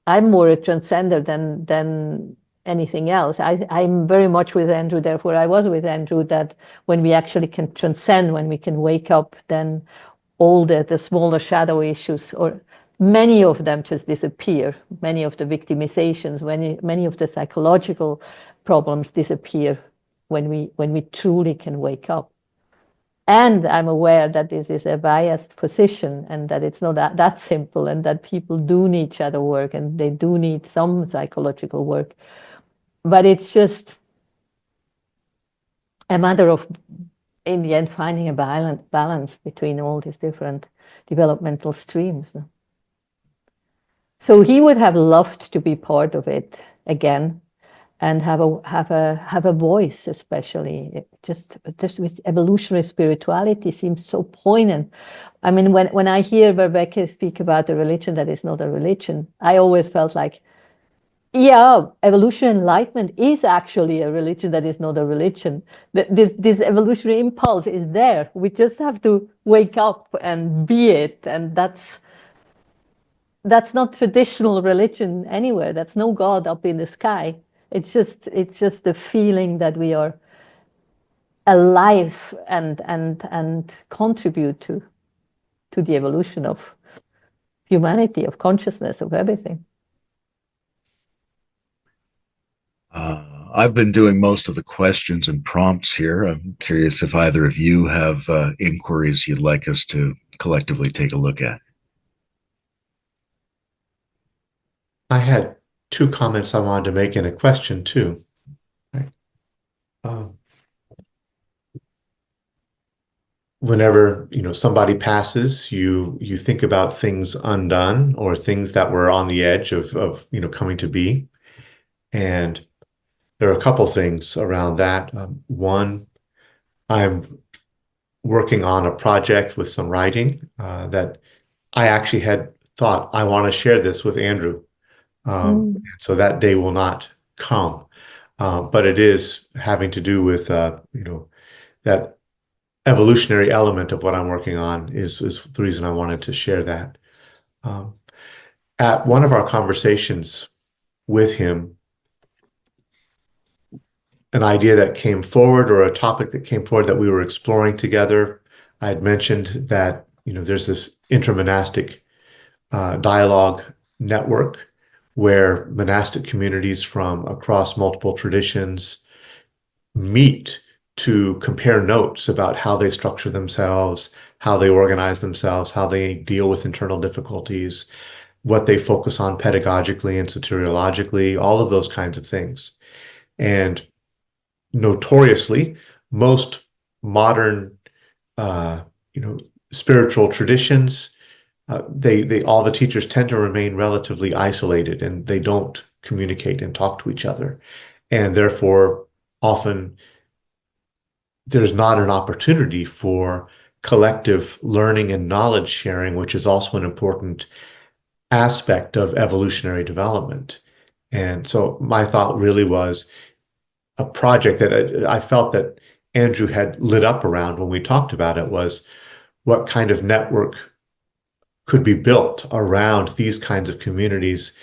I'm more a transcender than anything else. I'm very much with Andrew, therefore I was with Andrew, that when we actually can transcend, when we can wake up, then all the smaller shadow issues, or many of them, just disappear. Many of the victimizations, many of the psychological problems disappear when we truly can wake up. And I'm aware that this is a biased position, and that it's not that simple, and that people do need shadow work, and they do need some psychological work. But it's just a matter of, in the end, finding a balance between all these different developmental streams. So he would have loved to be part of it again, and have a voice, especially just with evolutionary spirituality seems so poignant. I mean, when I hear Rebecca speak about a religion that is not a religion, I always felt like, yeah, evolutionary enlightenment is actually a religion that is not a religion. This evolutionary impulse is there. We just have to wake up and be it. And that's not traditional religion anywhere. That's no God up in the sky. It's just the feeling that we are alive and contribute to the evolution of humanity, of consciousness, of everything. I've been doing most of the questions and prompts here. I'm curious if either of you have inquiries you'd like us to collectively take a look at. I had two comments I wanted to make and a question too. Right. Whenever somebody passes, you think about things undone or things that were on the edge of coming to be, and there are a couple things around that. One, I'm working on a project with some writing that I actually had thought I want to share this with Andrew. So that day will not come. But it is having to do with, that evolutionary element of what I'm working on is the reason I wanted to share that. At one of our conversations with him, an idea that came forward, or a topic that came forward that we were exploring together, I had mentioned that, there's this intermonastic dialogue network where monastic communities from across multiple traditions meet to compare notes about how they structure themselves, how they organize themselves, how they deal with internal difficulties. what they focus on pedagogically and soteriologically, all of those kinds of things. And notoriously, most modern, spiritual traditions, all the teachers tend to remain relatively isolated, and they don't communicate and talk to each other. And therefore, often there's not an opportunity for collective learning and knowledge sharing, which is also an important aspect of evolutionary development. And so my thought really was a project that I felt that Andrew had lit up around when we talked about it, was what kind of network could be built around these kinds of communities,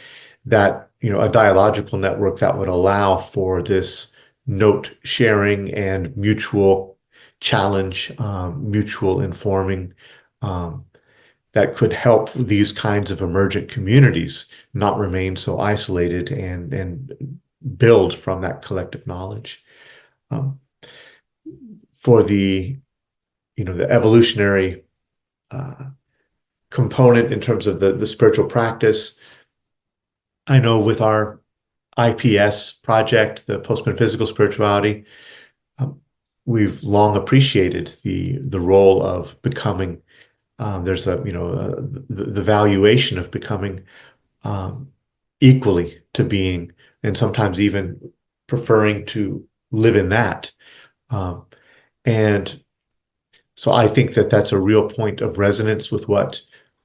that, a dialogical network that would allow for this note sharing and mutual challenge, mutual informing, that could help these kinds of emergent communities not remain so isolated and build from that collective knowledge. For the evolutionary component in terms of the spiritual practice, I know with our IPS project, the post-metaphysical spirituality, we've long appreciated the role of becoming. There's the valuation of becoming equally to being, and sometimes even preferring to live in that. And so I think that that's a real point of resonance with what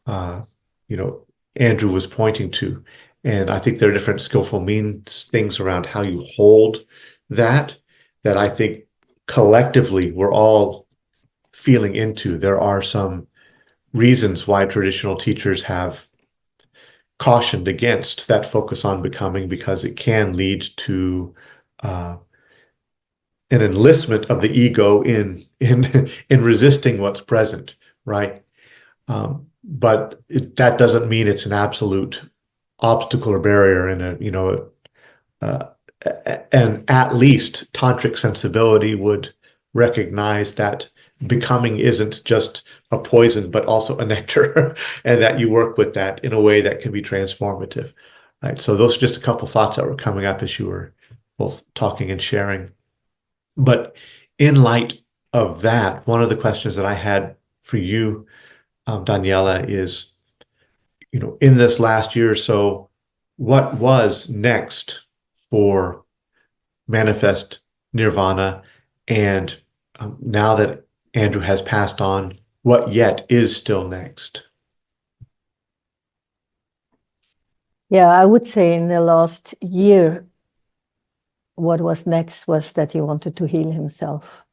Andrew was pointing to. And I think there are different skillful means, things around how you hold that I think collectively we're all feeling into. There are some reasons why traditional teachers have cautioned against that focus on becoming, because it can lead to an enlistment of the ego in resisting what's present, right? But that doesn't mean it's an absolute obstacle or barrier, and at least tantric sensibility would recognize that becoming isn't just a poison, but also a nectar, and that you work with that in a way that can be transformative. Right. So those are just a couple thoughts that were coming up as you were both talking and sharing. But in light of that, one of the questions that I had for you, Daniela, is, in this last year or so, what was next for Manifest Nirvana? And now that Andrew has passed on, what yet is still next? Yeah, I would say in the last year, what was next was that he wanted to heal himself,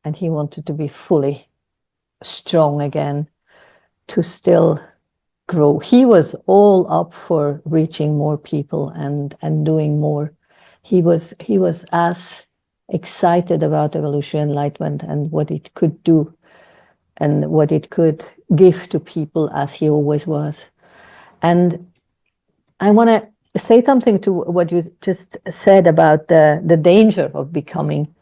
and he wanted to be fully strong again, to still grow. He was all up for reaching more people and doing more. He was as excited about evolution, enlightenment, and what it could do and what it could give to people as he always was. And I want to say something to what you just said about the danger of becoming.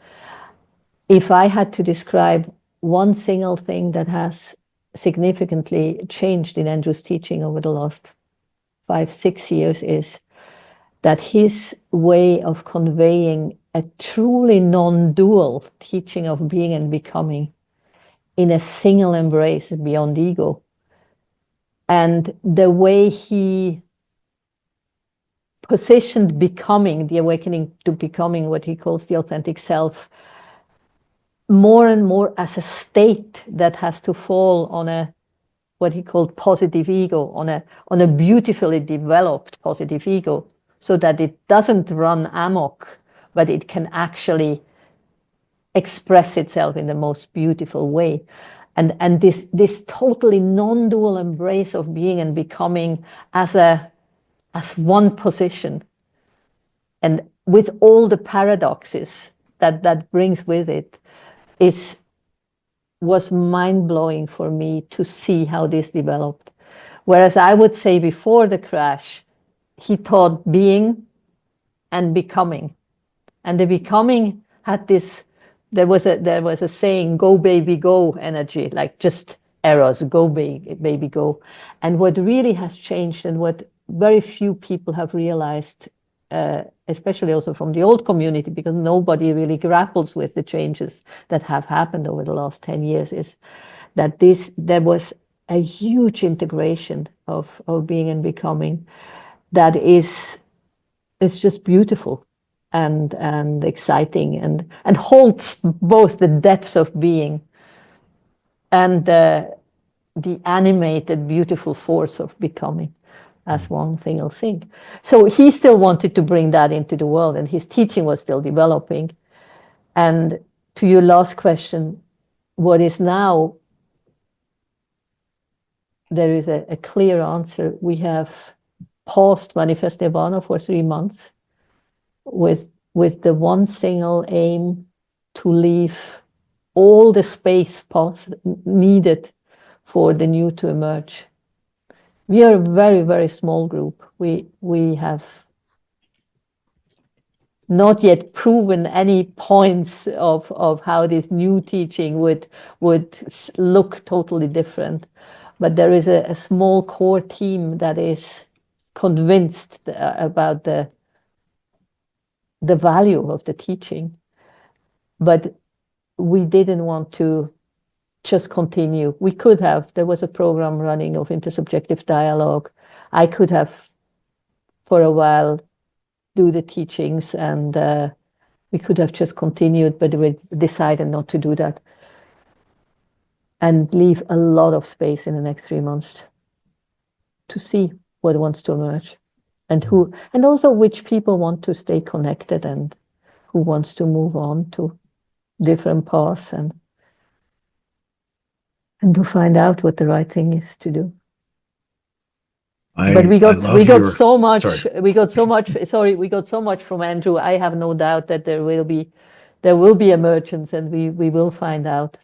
If I had to describe one single thing that has significantly changed in Andrew's teaching over the last 5-6 years, is that his way of conveying a truly non-dual teaching of being and becoming in a single embrace beyond ego, and the way he positioned becoming, the awakening to becoming, what he calls the authentic self, more and more as a state that has to fall on a, what he called positive ego, on a beautifully developed positive ego, so that it doesn't run amok, but it can actually express itself in the most beautiful way. And this totally non-dual embrace of being and becoming as one position, and with all the paradoxes that brings with it, was mind-blowing for me to see how this developed. Whereas I would say before the crash, he taught being and becoming. And the becoming had this, there was a saying, go baby go energy, like just eras, go baby go. And what really has changed, and what very few people have realized, especially also from the old community, because nobody really grapples with the changes that have happened over the last 10 years, is that there was a huge integration of being and becoming that is just beautiful and exciting and holds both the depths of being and the animated, beautiful force of becoming as one single thing. So he still wanted to bring that into the world, and his teaching was still developing. And to your last question, what is now, there is a clear answer. We have paused Manifest Nirvana for 3 months with the one single aim to leave all the space needed for the new to emerge. We are a very, very small group. We have not yet proven any points of how this new teaching would look totally different. But there is a small core team that is convinced about the value of the teaching. But we didn't want to just continue. We could have, there was a program running of intersubjective dialogue. I could have, for a while, do the teachings, and we could have just continued, but we decided not to do that and leave a lot of space in the next 3 months to see what wants to emerge and also which people want to stay connected and who wants to move on to different paths and to find out what the right thing is to do. But we got so much from Andrew. I have no doubt that there will be emergence, and we will find out.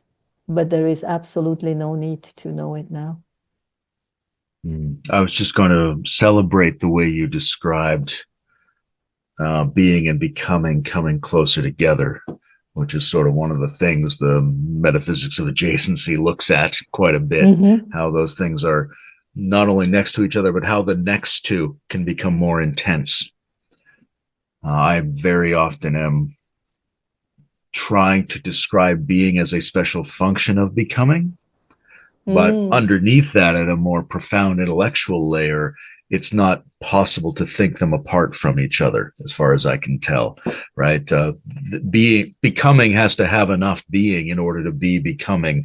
But there is absolutely no need to know it now. I was just going to celebrate the way you described being and becoming coming closer together, which is sort of one of the things the metaphysics of adjacency looks at quite a bit, how those things are not only next to each other, but how the next two can become more intense. I very often am trying to describe being as a special function of becoming, but underneath that, at a more profound intellectual layer, it's not possible to think them apart from each other, as far as I can tell, right? Becoming has to have enough being in order to be becoming,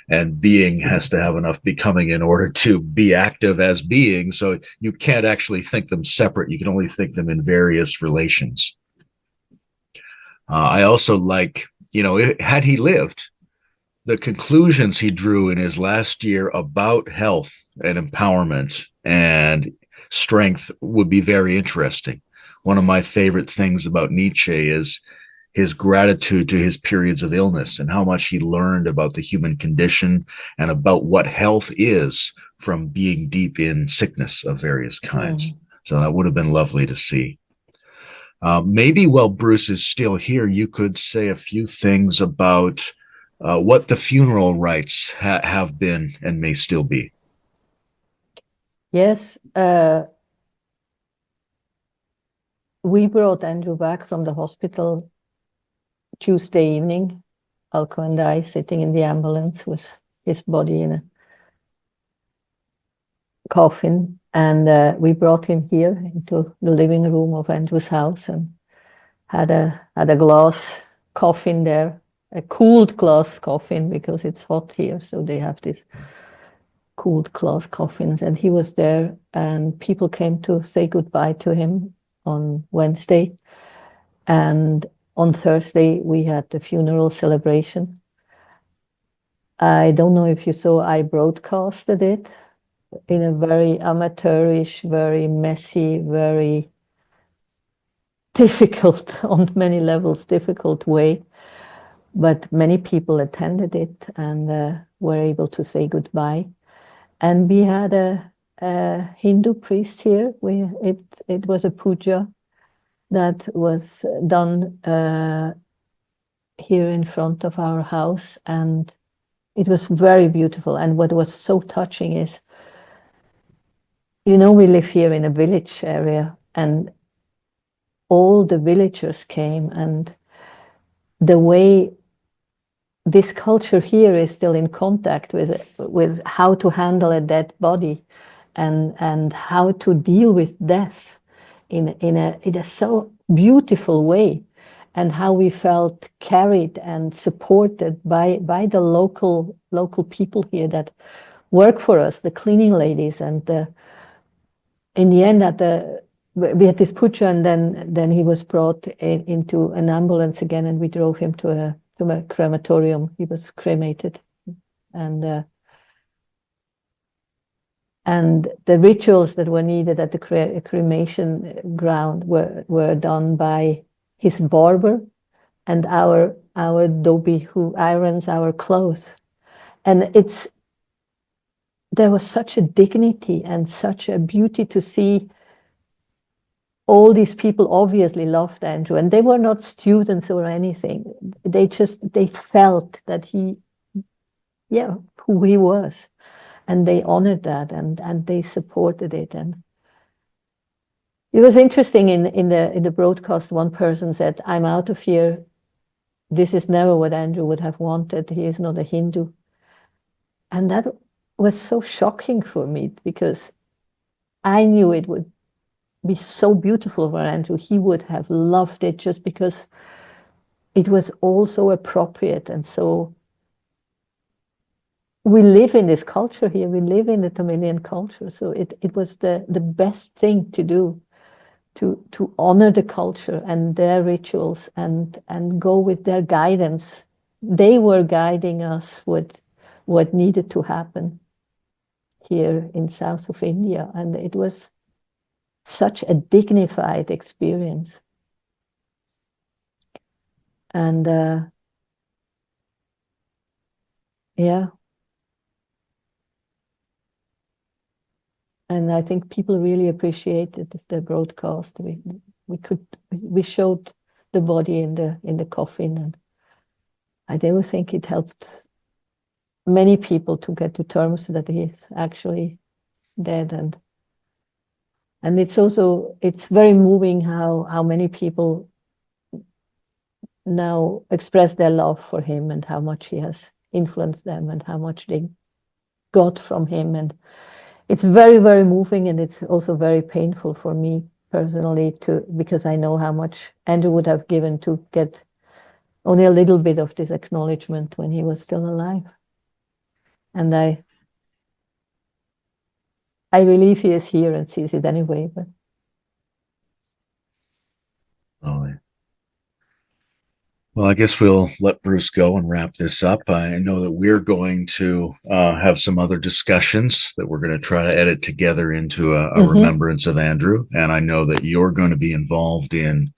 and being has to have enough becoming in order to be active as being. So you can't actually think them separate. You can only think them in various relations. I also like, had he lived, the conclusions he drew in his last year about health and empowerment and strength would be very interesting. One of my favorite things about Nietzsche is his gratitude to his periods of illness and how much he learned about the human condition and about what health is from being deep in sickness of various kinds. So that would have been lovely to see. Maybe while Bruce is still here, you could say a few things about what the funeral rites have been and may still be. Yes. We brought Andrew back from the hospital Tuesday evening, Alco and I sitting in the ambulance with his body in a coffin. And we brought him here into the living room of Andrew's house and had a glass coffin there, a cooled glass coffin because it's hot here. So they have these cooled glass coffins. And he was there, and people came to say goodbye to him on Wednesday. And on Thursday, we had the funeral celebration. I don't know if you saw, I broadcasted it in a very amateurish, very messy, very difficult, on many levels, difficult way. But many people attended it and were able to say goodbye. And we had a Hindu priest here. It was a puja that was done here in front of our house. And it was very beautiful. And what was so touching is, you know, we live here in a village area, and all the villagers came, and the way this culture here is still in contact with how to handle a dead body and how to deal with death in a so beautiful way, and how we felt carried and supported by the local people here that work for us, the cleaning ladies. And in the end, we had this puja, and then he was brought into an ambulance again, and we drove him to a crematorium. He was cremated, and the rituals that were needed at the cremation ground were done by his barber and our dhobi who irons our clothes. And there was such a dignity and such a beauty to see. All these people obviously loved Andrew, and they were not students or anything. They felt that who he was, and they honored that, and they supported it. And it was interesting in the broadcast. One person said, "I'm out of here. This is never what Andrew would have wanted. He is not a Hindu." And that was so shocking for me, because I knew it would be so beautiful for Andrew. He would have loved it, just because it was all so appropriate. And so we live in this culture here. We live in the Tamilian culture. So it was the best thing to do, to honor the culture and their rituals and go with their guidance. They were guiding us with what needed to happen here in south of India. And it was such a dignified experience. And yeah. And I think people really appreciated the broadcast. We showed the body in the coffin, and I do think it helped many people to get to terms that he's actually dead. And it's very moving how many people now express their love for him, and how much he has influenced them, and how much they got from him. And it's very, very moving, and it's also very painful for me personally, because I know how much Andrew would have given to get only a little bit of this acknowledgement when he was still alive. And I believe he is here and sees it anyway. But well, I guess we'll let Bruce go and wrap this up. I know that we're going to have some other discussions that we're going to try to edit together into a remembrance of Andrew. And I know that you're going to be involved in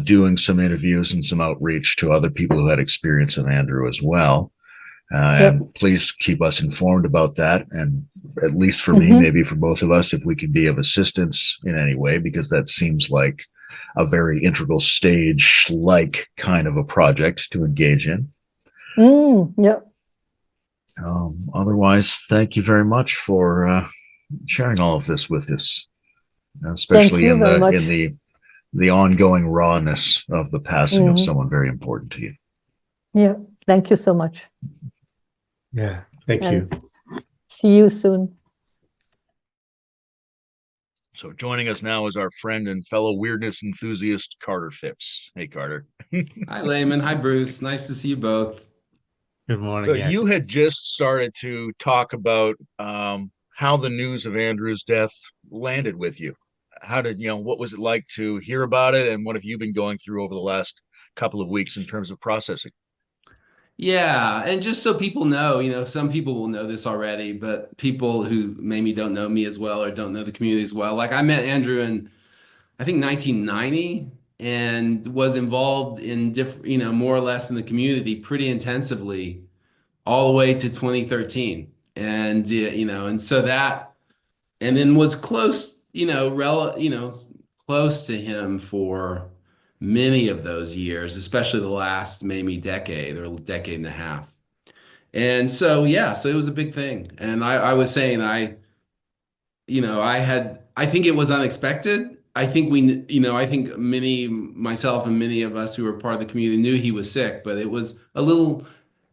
doing some interviews and some outreach to other people who had experience of Andrew as well. And please keep us informed about that. And at least for me, maybe for both of us, if we can be of assistance in any way, because that seems like a very integral stage like kind of a project to engage in. Otherwise, thank you very much for sharing all of this with us, especially in the ongoing rawness of the passing of someone very important to you. Yeah, thank you so much. Yeah, thank you. See you soon. So joining us now is our friend and fellow weirdness enthusiast, Carter Phipps. Hey, Carter. Hi, Layman. Hi, Bruce. Nice to see you both. Good morning. So you had just started to talk about how the news of Andrew's death landed with you. What was it like to hear about it, and what have you been going through over the last couple of weeks in terms of processing? Yeah, and just so people know, some people will know this already, but people who maybe don't know me as well or don't know the community as well. Like I met Andrew in, I think, 1990 and was involved in more or less in the community pretty intensively all the way to 2013. And so that, and then was close, close to him for many of those years, especially the last maybe decade or decade and a half. And so, yeah, so it was a big thing. And I was saying, I think it was unexpected. I think I think myself and many of us who were part of the community knew he was sick, but it was a little,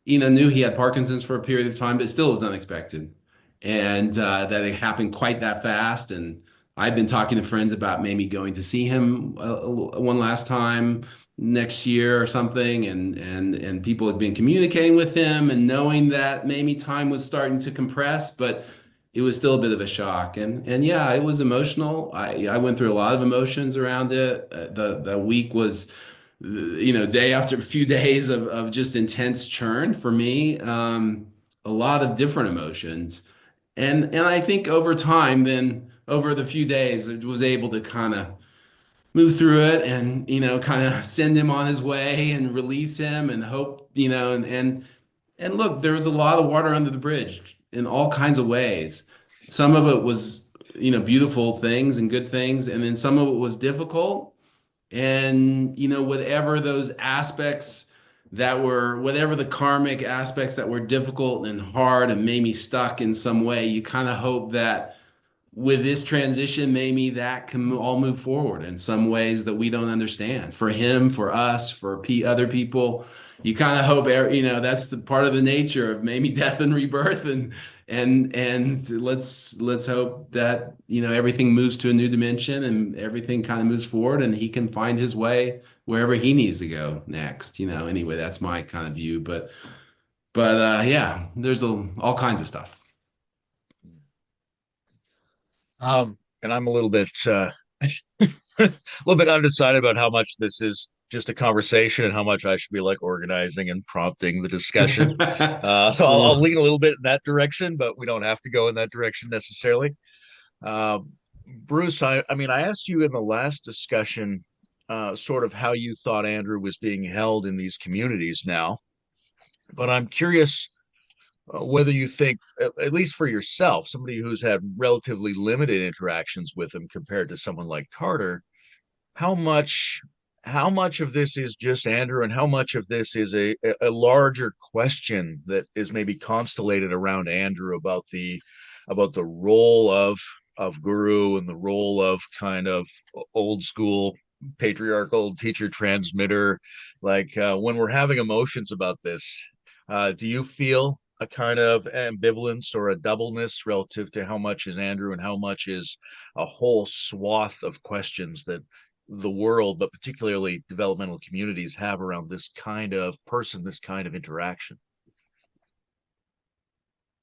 knew he had Parkinson's for a period of time, but still it was unexpected. And that it happened quite that fast. And I've been talking to friends about maybe going to see him one last time next year or something. And people had been communicating with him and knowing that maybe time was starting to compress, but it was still a bit of a shock. And yeah, it was emotional. I went through a lot of emotions around it. The week was, day after a few days of just intense churn for me. A lot of different emotions. And I think over time, then over the few days, I was able to kind of move through it and, kind of send him on his way and release him and hope, and look, there was a lot of water under the bridge in all kinds of ways. Some of it was, beautiful things and good things, and then some of it was difficult. And, whatever those aspects whatever the karmic aspects that were difficult and hard and made me stuck in some way, you kind of hope that with this transition, maybe that can all move forward in some ways that we don't understand. For him, for us, for other people, you kind of hope, that's the part of the nature of maybe death and rebirth, and let's hope that everything moves to a new dimension and everything kind of moves forward, and he can find his way wherever he needs to go next. Anyway, that's my kind of view, but yeah, there's all kinds of stuff. And I'm a little bit a little bit undecided about how much this is just a conversation and how much I should be like organizing and prompting the discussion. So I'll lean a little bit in that direction, but we don't have to go in that direction necessarily. Bruce, I mean, I asked you in the last discussion sort of how you thought Andrew was being held in these communities now, but I'm curious whether you think, at least for yourself, somebody who's had relatively limited interactions with him compared to someone like Carter, how much of this is just Andrew and how much of this is a larger question that is maybe constellated around Andrew about the role of guru and the role of kind of old school patriarchal teacher transmitter, like when we're having emotions about this, do you feel a kind of ambivalence or a doubleness relative to how much is Andrew and how much is a whole swath of questions that the world, but particularly developmental communities, have around this kind of person, this kind of interaction?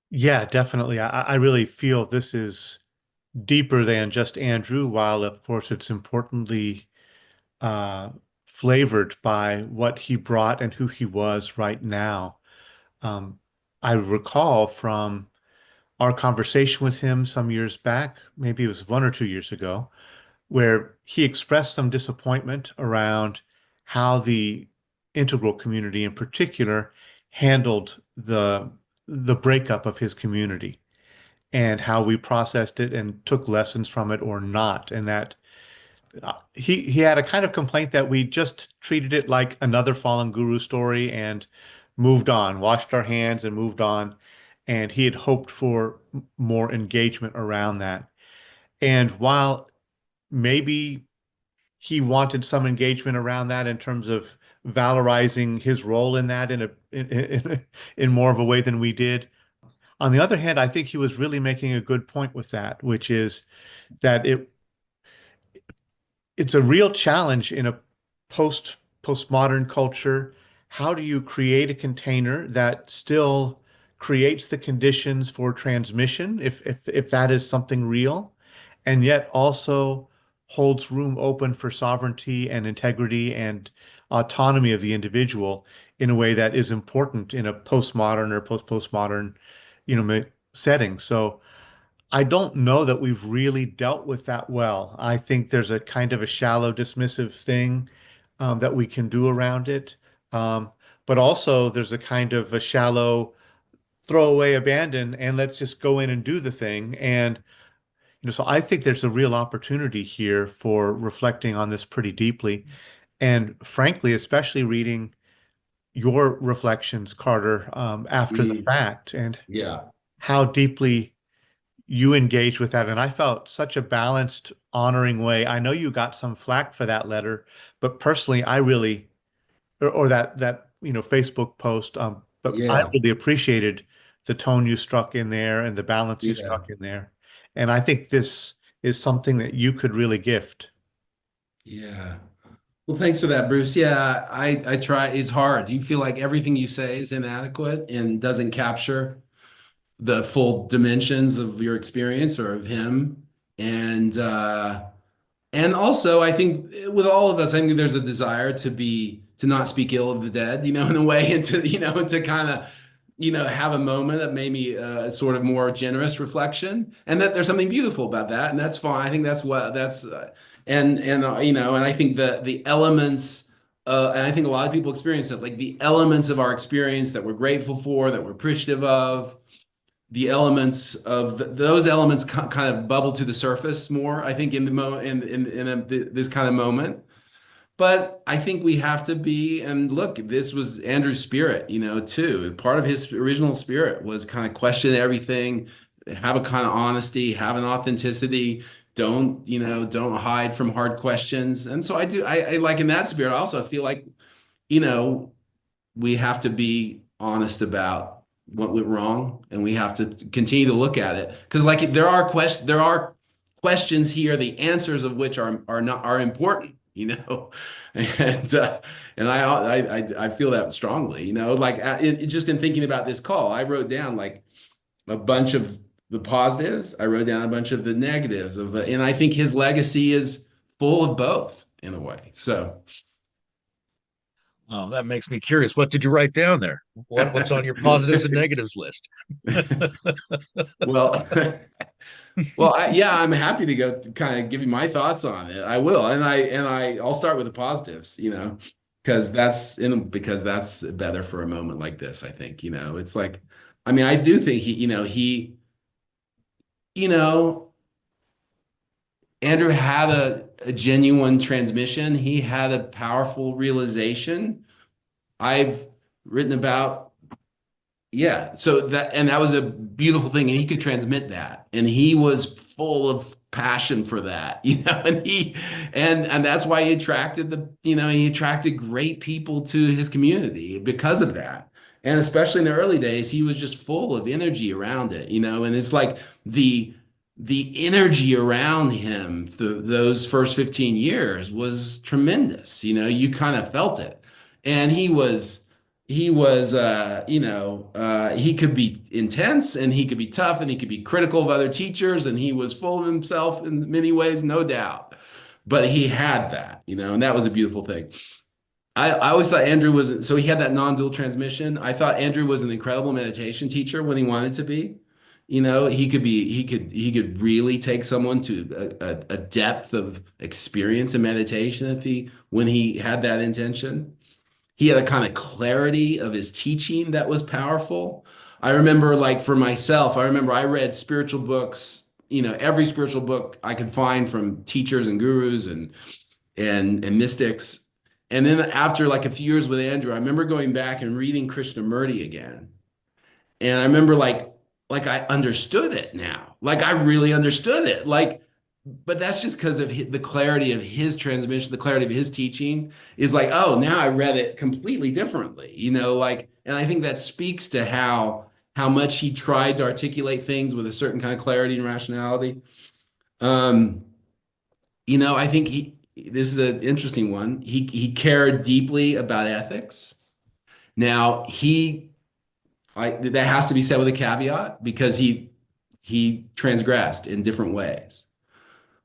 Yeah, definitely. I really feel this is deeper than just Andrew, while of course it's importantly uh, flavored by what he brought and who he was right now. Um, I recall from our conversation with him some years back, maybe it was 1 or 2 years ago, where he expressed some disappointment around how the integral community in particular handled the breakup of his community and how we processed it and took lessons from it or not. And that he had a kind of complaint that we just treated it like another fallen guru story and moved on, washed our hands and moved on. And he had hoped for more engagement around that. And while maybe he wanted some engagement around that in terms of valorizing his role in that in more of a way than we did. On the other hand, I think he was really making a good point with that, which is that it's a real challenge in a postmodern culture. How do you create a container that still creates the conditions for transmission, if that is something real, and yet also holds room open for sovereignty and integrity and autonomy of the individual in a way that is important in a postmodern or post-postmodern, setting. So I don't know that we've really dealt with that well. I think there's a kind of a shallow, dismissive thing that we can do around it. Um, but also there's a kind of a shallow throwaway abandon and let's just go in and do the thing. And, so I think there's a real opportunity here for reflecting on this pretty deeply. And frankly, especially reading your reflections, Carter, after the Mm, fact, and yeah. how deeply you engaged with that. And I felt such a balanced, honoring way. I know you got some flack for that letter, but personally, I really, or that Facebook post, but I Yeah. really appreciated the tone you struck in there and the balance you Yeah. struck in there. And I think this is something that you could really gift. Yeah. Well, thanks for that, Bruce. Yeah, I try. It's hard. You feel like everything you say is inadequate and doesn't capture the full dimensions of your experience or of him. And also, I think with all of us, I think there's a desire to not speak ill of the dead, in a way, and to kind of, have a moment of maybe a sort of more generous reflection, and that there's something beautiful about that, and that's fine. I think that's what that's, and I think the elements, and I think a lot of people experience it, like the elements of our experience that we're grateful for, that we're appreciative of, the elements of those elements kind of bubble to the surface more, I think, in the moment, this kind of moment. But I think we have to be, and look, this was Andrew's spirit, too. Part of his original spirit was kind of question everything, have a kind of honesty, have an authenticity. Don't hide from hard questions. And so I like in that spirit, I also feel like, you know, we have to be honest about what went wrong, and we have to continue to look at it, because like there are questions here, the answers of which are important, and I feel that strongly, like just in thinking about this call, I wrote down like a bunch of the positives, I wrote down a bunch of the negatives and I think his legacy is full of both in a way. So Oh, that makes me curious. What did you write down there? What's on your positives and negatives list? well, yeah, I'm happy to go kind of give you my thoughts on it. I will, I'll start with the positives, because that's better for a moment like this. I think, it's like, I mean, I do think you know, Andrew had a genuine transmission. He had a powerful realization. I've written about. Yeah, so that was a beautiful thing, and he could transmit that, and he was full of passion for that, and that's why he attracted great people to his community because of that, and especially in the early days, he was just full of energy around it, and it's like the energy around him those first 15 years was tremendous, you kind of felt it, and he could be intense and he could be tough and he could be critical of other teachers and he was full of himself in many ways, no doubt. But he had that, and that was a beautiful thing. I always thought Andrew was, so he had that non-dual transmission. I thought Andrew was an incredible meditation teacher when he wanted to be. He could really take someone to a depth of experience in meditation when he had that intention. He had a kind of clarity of his teaching that was powerful. I remember, like for myself, I read spiritual books, every spiritual book I could find from teachers and gurus and mystics. And then after like a few years with Andrew, I remember going back and reading Krishnamurti again. And I remember like I understood it now. Like I really understood it. But that's just because of the clarity of his transmission, the clarity of his teaching is like, oh, now I read it completely differently, and I think that speaks to how much he tried to articulate things with a certain kind of clarity and rationality. Um, I think this is an interesting one. He cared deeply about ethics. Now that has to be said with a caveat because he transgressed in different ways.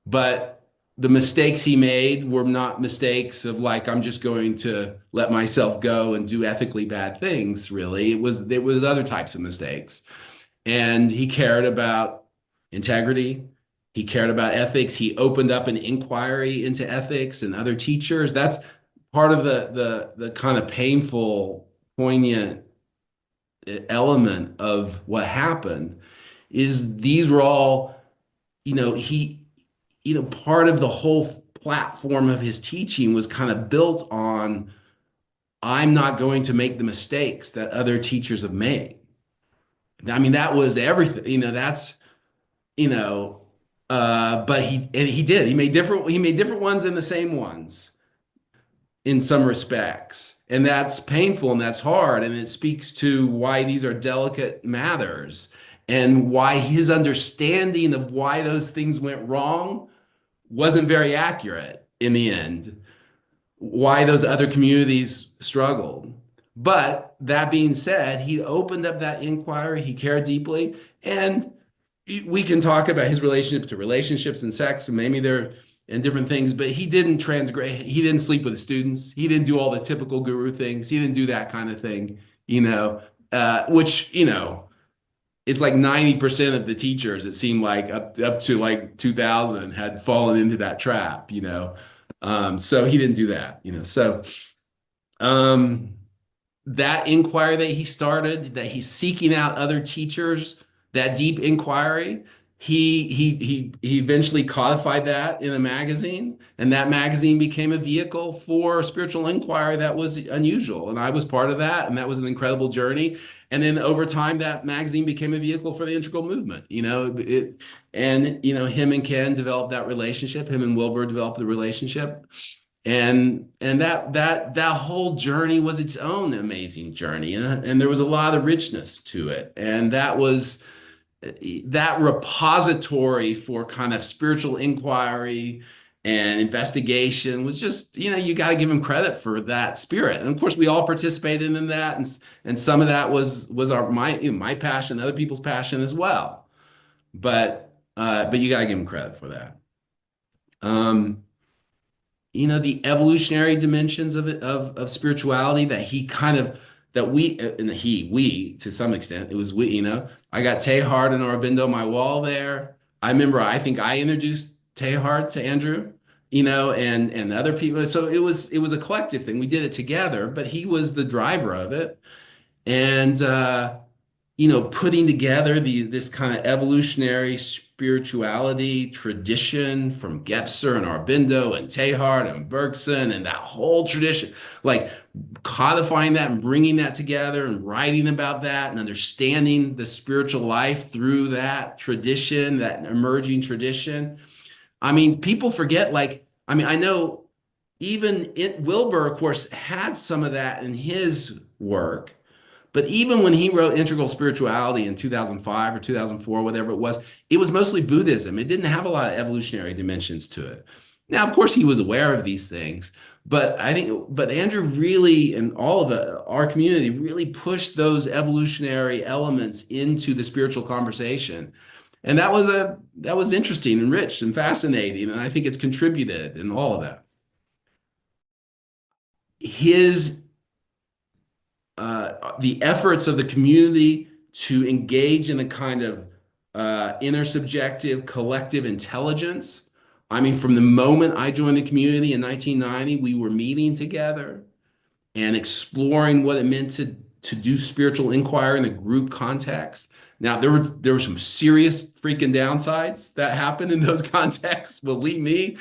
But the mistakes he made were not mistakes of like, I'm just going to let myself go and do ethically bad things, really. There was other types of mistakes. And he cared about integrity. He cared about ethics. He opened up an inquiry into ethics and other teachers. That's part of the kind of painful, poignant element of what happened is these were all, he part of the whole platform of his teaching was kind of built on I'm not going to make the mistakes that other teachers have made. I mean, that was everything, that's, but he did. He made different ones and the same ones in some respects. And that's painful and that's hard. And it speaks to why these are delicate matters and why his understanding of why those things went wrong wasn't very accurate in the end, why those other communities struggled. But that being said, he opened up that inquiry, he cared deeply, and we can talk about his relationship to relationships and sex, and maybe they're and different things, but he didn't transgress, he didn't sleep with the students, he didn't do all the typical guru things, he didn't do that kind of thing, which, it's like 90% of the teachers, it seemed like up to like 2000 had fallen into that trap, so he didn't do that, so um, that inquiry that he started, that he's seeking out other teachers, that deep inquiry, he eventually codified that in a magazine, and that magazine became a vehicle for spiritual inquiry that was unusual. And I was part of that, and that was an incredible journey. And then over time, that magazine became a vehicle for the integral movement. Him and Ken developed that relationship. Him and Wilbur developed the relationship. And that whole journey was its own amazing journey, and there was a lot of richness to it, and that was that repository for kind of spiritual inquiry and investigation was just, you got to give him credit for that spirit. And of course, we all participated in that, and some of that was my passion, other people's passion as well. But you got to give him credit for that. The evolutionary dimensions of spirituality that we to some extent, it was I got Teilhard and Aurobindo on my wall there. I think I introduced Teilhard to Andrew, and other people. So it was a collective thing. We did it together, but he was the driver of it. And putting together this kind of evolutionary spirituality tradition from Gebser and Aurobindo and Teilhard and Bergson and that whole tradition, like codifying that and bringing that together and writing about that and understanding the spiritual life through that tradition, that emerging tradition. I mean, people forget, I know even Wilbur, of course, had some of that in his work. But even when he wrote Integral Spirituality in 2005 or 2004, whatever it was mostly Buddhism. It didn't have a lot of evolutionary dimensions to it. Now, of course, he was aware of these things, but Andrew really, and all of our community really pushed those evolutionary elements into the spiritual conversation. And that was interesting and rich and fascinating. And I think it's contributed in all of that. The efforts of the community to engage in a kind of intersubjective collective intelligence. I mean, from the moment I joined the community in 1990, we were meeting together and exploring what it meant to do spiritual inquiry in a group context. Now, there were some serious freaking downsides that happened in those contexts, believe me.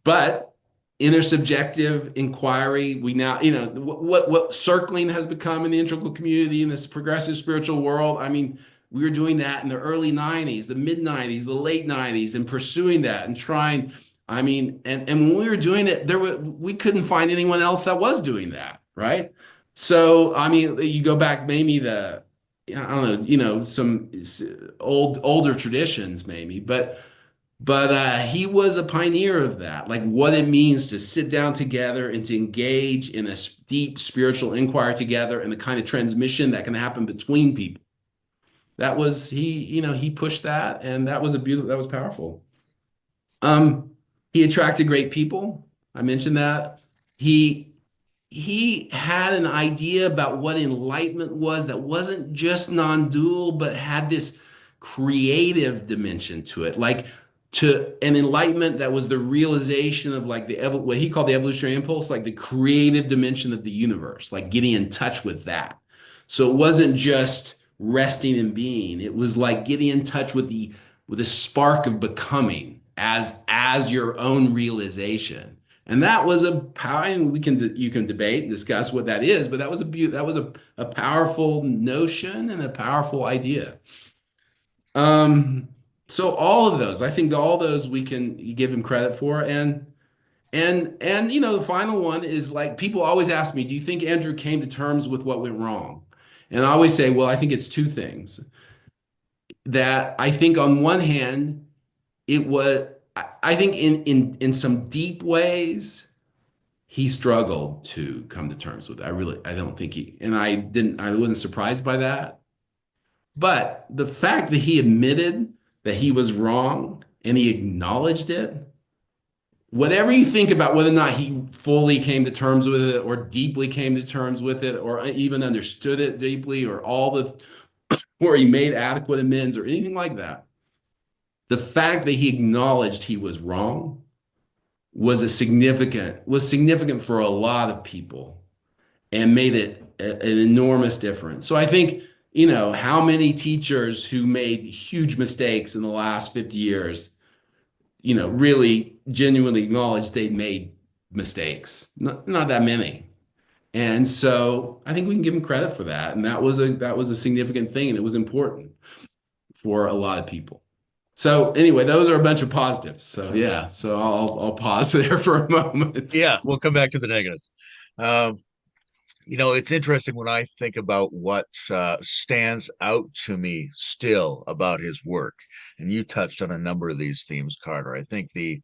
But intersubjective inquiry, we now, what circling has become in the integral community in this progressive spiritual world. I mean, we were doing that in the early 90s, the mid 90s, the late 90s, and pursuing that and trying. I mean, and when we were doing it, we couldn't find anyone else that was doing that, right? So, I mean, you go back maybe I don't know, some older traditions maybe, but he was a pioneer of that, like what it means to sit down together and to engage in a deep spiritual inquiry together and the kind of transmission that can happen between people. That was he pushed that, and that was powerful. He attracted great people. I mentioned that. He had an idea about what enlightenment was that wasn't just non-dual, but had this creative dimension to it, like to an enlightenment that was the realization of like what he called the evolutionary impulse, like the creative dimension of the universe, like getting in touch with that. So it wasn't just resting in being. It was like getting in touch with the spark of becoming as your own realization. And that was a power, and you can debate and discuss what that is, but that was a powerful notion and a powerful idea. Um, so all of those, I think all those we can give him credit for. And the final one is like people always ask me, do you think Andrew came to terms with what went wrong? And I always say, well, I think it's two things. That I think on one hand, it was I think in some deep ways he struggled to come to terms with it. I don't think I wasn't surprised by that. But the fact that he admitted that he was wrong and he acknowledged it, whatever you think about whether or not he fully came to terms with it or deeply came to terms with it or even understood it deeply or he made adequate amends or anything like that, the fact that he acknowledged he was wrong was significant for a lot of people and made it an enormous difference. So I think, how many teachers who made huge mistakes in the last 50 years, really genuinely acknowledged they'd made mistakes. Not that many. And so I think we can give him credit for that. And that was a significant thing, and it was important for a lot of people. So anyway, those are a bunch of positives. So yeah, so I'll pause there for a moment. Yeah, we'll come back to the negatives. It's interesting when I think about what stands out to me still about his work, and you touched on a number of these themes, Carter. I think the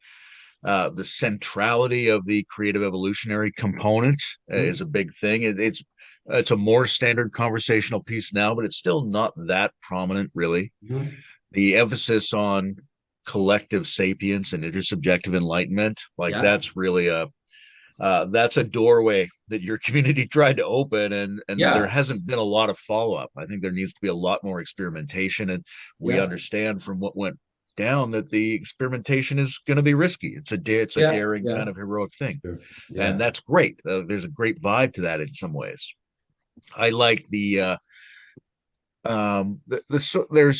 centrality of the creative evolutionary component is a big thing. It's a more standard conversational piece now, but it's still not that prominent, really. Mm-hmm. The emphasis on collective sapience and intersubjective enlightenment, that's really that's a doorway that your community tried to open, and there hasn't been a lot of follow-up. I think there needs to be a lot more experimentation, and we understand from what went down that the experimentation is going to be risky. It's a daring kind of heroic thing, and that's great. There's a great vibe to that in some ways. I like there's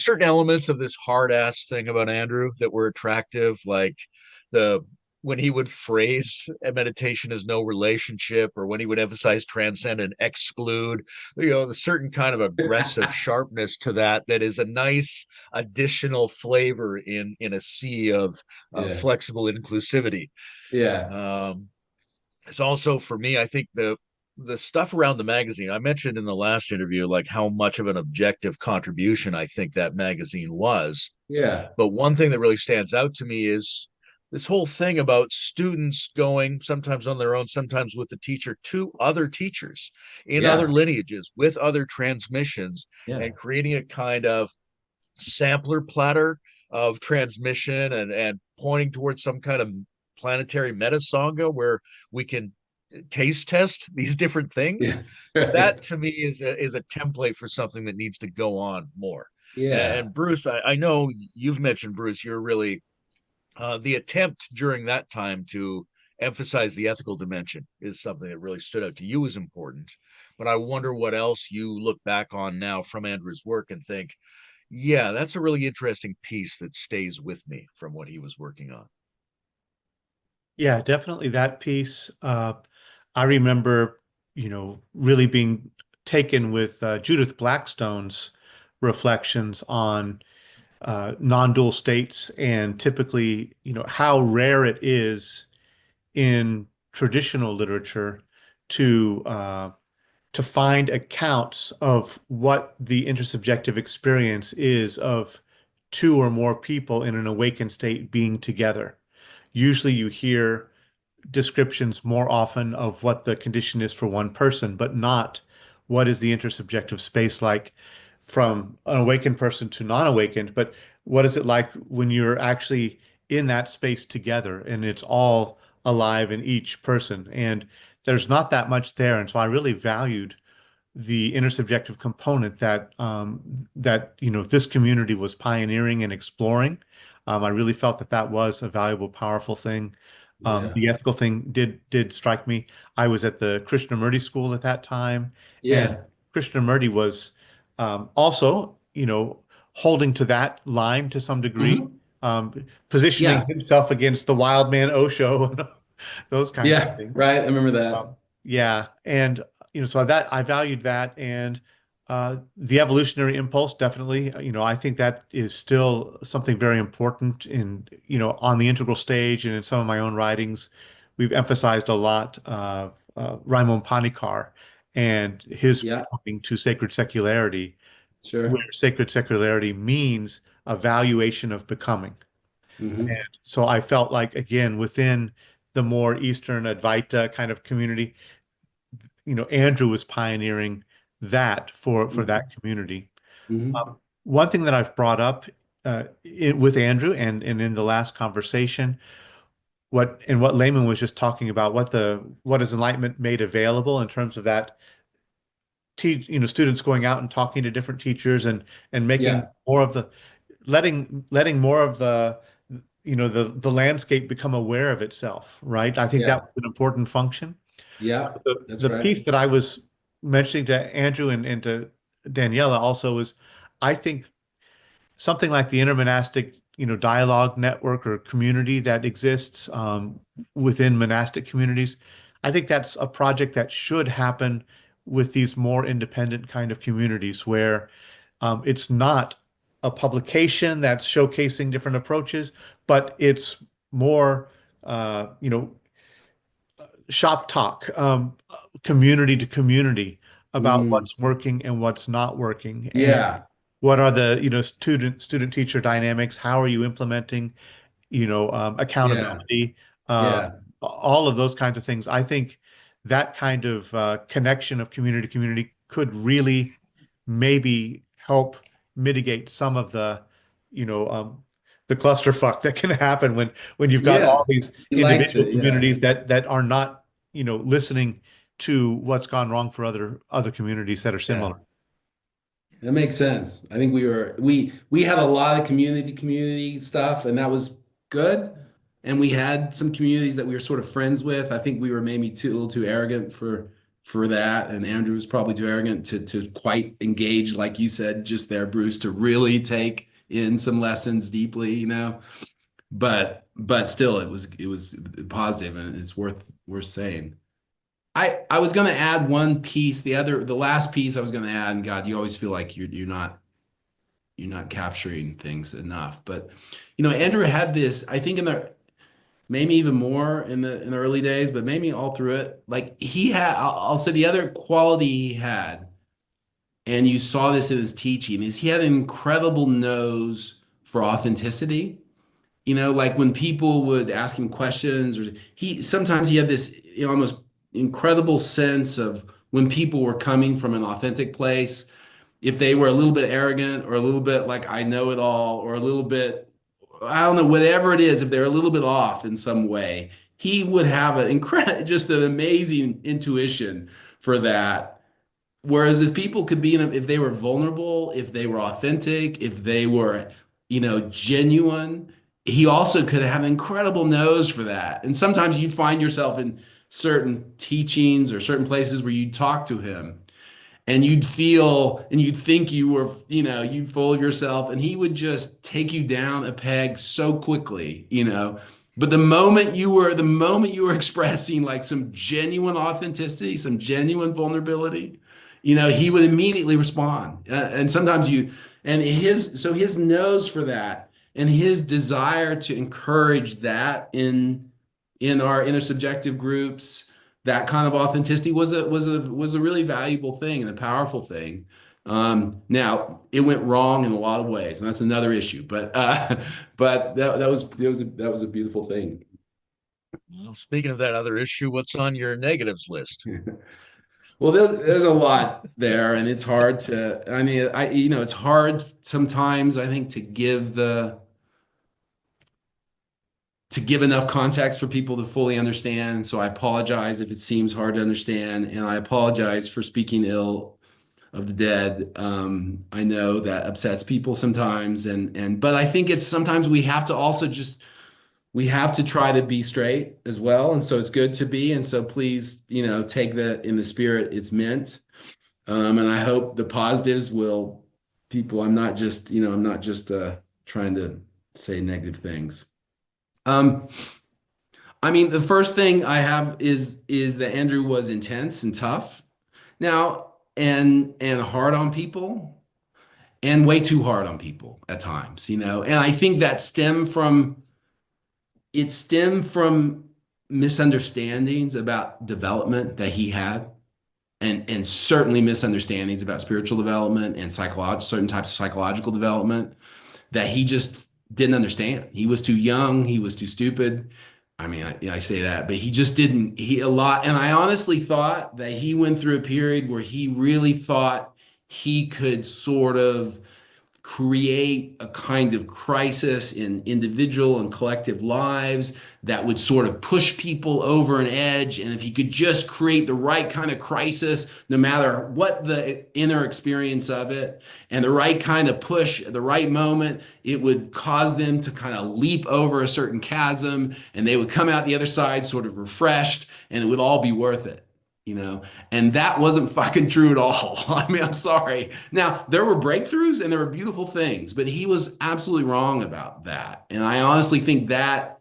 certain elements of this hard ass thing about Andrew that were attractive, like when he would phrase a meditation as no relationship, or when he would emphasize transcend and exclude, the certain kind of aggressive sharpness to that is a nice additional flavor in a sea of flexible inclusivity. It's also, for me, I think the stuff around the magazine, I mentioned in the last interview, like how much of an objective contribution I think that magazine was. But one thing that really stands out to me is this whole thing about students going sometimes on their own, sometimes with the teacher, to other teachers in other lineages with other transmissions, and creating a kind of sampler platter of transmission and pointing towards some kind of planetary meta sangha where we can taste test these different things. That to me is a template for something that needs to go on more. And Bruce, I know you've mentioned, Bruce, you're really the attempt during that time to emphasize the ethical dimension is something that really stood out to you as important. But I wonder what else you look back on now from Andrew's work and think, yeah, that's a really interesting piece that stays with me from what he was working on. Yeah, definitely that piece. I remember, really being taken with Judith Blackstone's reflections on non-dual states, and typically, how rare it is in traditional literature to find accounts of what the intersubjective experience is of two or more people in an awakened state being together. Usually you hear descriptions more often of what the condition is for one person, but not what is the intersubjective space like from an awakened person to non-awakened, but what is it like when you're actually in that space together and it's all alive in each person? And there's not that much there. And so I really valued the intersubjective component that this community was pioneering and exploring. I really felt that was a valuable, powerful thing. The ethical thing did strike me. I was at the Krishnamurti school at that time, and Krishnamurti was also, holding to that line to some degree, positioning himself against the wild man Osho those kinds of Yeah, things. right. I remember that. Yeah, and so that I valued that, and the evolutionary impulse definitely. I think that is still something very important in on the integral stage and in some of my own writings. We've emphasized a lot Raimon Panikar and his Yeah, pointing to sacred secularity, where sure. sacred secularity means a valuation of becoming. And Hmm. so I felt like, again, within the more Eastern Advaita kind of community, Andrew was pioneering that for that community. Hmm. One thing that I've brought up with Andrew and in the last conversation, what Layman was just talking about, what is Enlightenment made available in terms of that students going out and talking to different teachers and making Yeah, more of the letting more of the landscape become aware of itself, right? I think that yeah, was an important function. yeah. That's The right. piece that I was mentioning to Andrew and to Daniela also is, I think something like the intermonastic, dialogue network or community that exists within monastic communities. I think that's a project that should happen with these more independent kind of communities where it's not a publication that's showcasing different approaches, but it's more, shop talk, community to community about Mm, what's working and what's not working, and yeah, what are the student teacher dynamics? How are you implementing yeah, accountability, uh, yeah, all of those kinds of things. I think that kind of connection of community to community could really maybe help mitigate some of you know, um, the clusterfuck that can happen when you've got yeah. all these You liked individual it, yeah, communities that are not, listening to what's gone wrong for other communities that are yeah. similar. That makes sense. I think we had a lot of community stuff, and that was good. And we had some communities that we were sort of friends with. I think we were maybe a little too arrogant for that, and Andrew was probably too arrogant to quite engage, like you said just there, Bruce, to really take in some lessons deeply, But still, it was positive, and it's worth saying. I was going to add one piece. The last piece I was going to add, and God, you always feel like you're not capturing things enough. But Andrew had this, I think in the maybe even more in the early days, but maybe all through it. Like he had, I'll say the other quality he had, and you saw this in his teaching, is he had an incredible nose for authenticity. Like when people would ask him questions, or sometimes he had this almost incredible sense of when people were coming from an authentic place, if they were a little bit arrogant or a little bit like I know it all, or a little bit, I don't know, whatever it is, if they're a little bit off in some way, he would have just an amazing intuition for that. Whereas if people could be if they were vulnerable, if they were authentic, if they were, genuine, he also could have an incredible nose for that. And sometimes you'd find yourself in certain teachings or certain places where you'd talk to him and you'd feel and you'd think you were, you full of yourself, and he would just take you down a peg so quickly. But the moment you were expressing like some genuine authenticity, some genuine vulnerability, he would immediately respond. And sometimes his nose for that and his desire to encourage that in our intersubjective groups, that kind of authenticity was a really valuable thing and a powerful thing. Now it went wrong in a lot of ways, and that's another issue. But that was a beautiful thing. Well, speaking of that other issue, what's on your negatives list? Well, there's a lot there, and it's hard to. I mean, it's hard sometimes. I think to give enough context for people to fully understand. So I apologize if it seems hard to understand, and I apologize for speaking ill of the dead. I know that upsets people sometimes, but I think it's sometimes we have to try to be straight as well, and so it's good to be. And so please, take that in the spirit it's meant. And I hope the positives will people. I'm not just trying to say negative things. Um, I mean, the first thing I have is that Andrew was intense and tough now and hard on people and way too hard on people at times, you know. And I think that stemmed from misunderstandings about development that he had and certainly misunderstandings about spiritual development and certain types of psychological development that he just didn't understand. He was too young, he was too stupid. I mean, I say that, but he just didn't, a lot. And I honestly thought that he went through a period where he really thought he could sort of create a kind of crisis in individual and collective lives that would sort of push people over an edge. And if he could just create the right kind of crisis, no matter what the inner experience of it, and the right kind of push at the right moment, it would cause them to kind of leap over a certain chasm and they would come out the other side sort of refreshed and it would all be worth it. You know, and that wasn't fucking true at all. I mean, I'm sorry. Now, there were breakthroughs and there were beautiful things, but he was absolutely wrong about that. And I honestly think that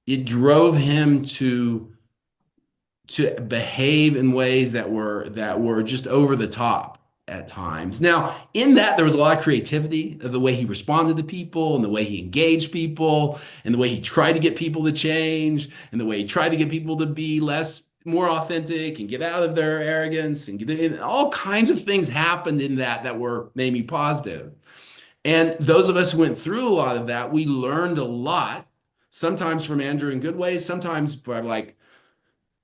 it drove him to behave in ways that were just over the top at times. Now, in that, there was a lot of creativity of the way he responded to people and the way he engaged people and the way he tried to get people to change and the way he tried to get people to be more authentic and get out of their arrogance and all kinds of things happened in that were maybe positive. And those of us who went through a lot of that, we learned a lot, sometimes from Andrew in good ways, sometimes by like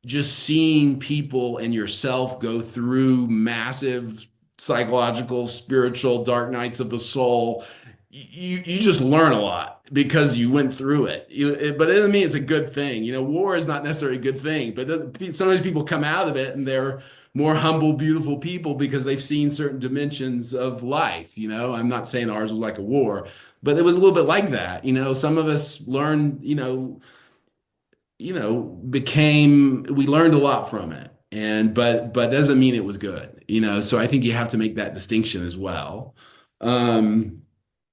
just seeing people and yourself go through massive psychological, spiritual dark nights of the soul. You just learn a lot because you went through it. But it doesn't mean it's a good thing. You know, war is not necessarily a good thing, but sometimes people come out of it and they're more humble, beautiful people because they've seen certain dimensions of life. You know, I'm not saying ours was like a war, but it was a little bit like that. You know, some of us learned, we learned a lot from it. But doesn't mean it was good, you know. So I think you have to make that distinction as well.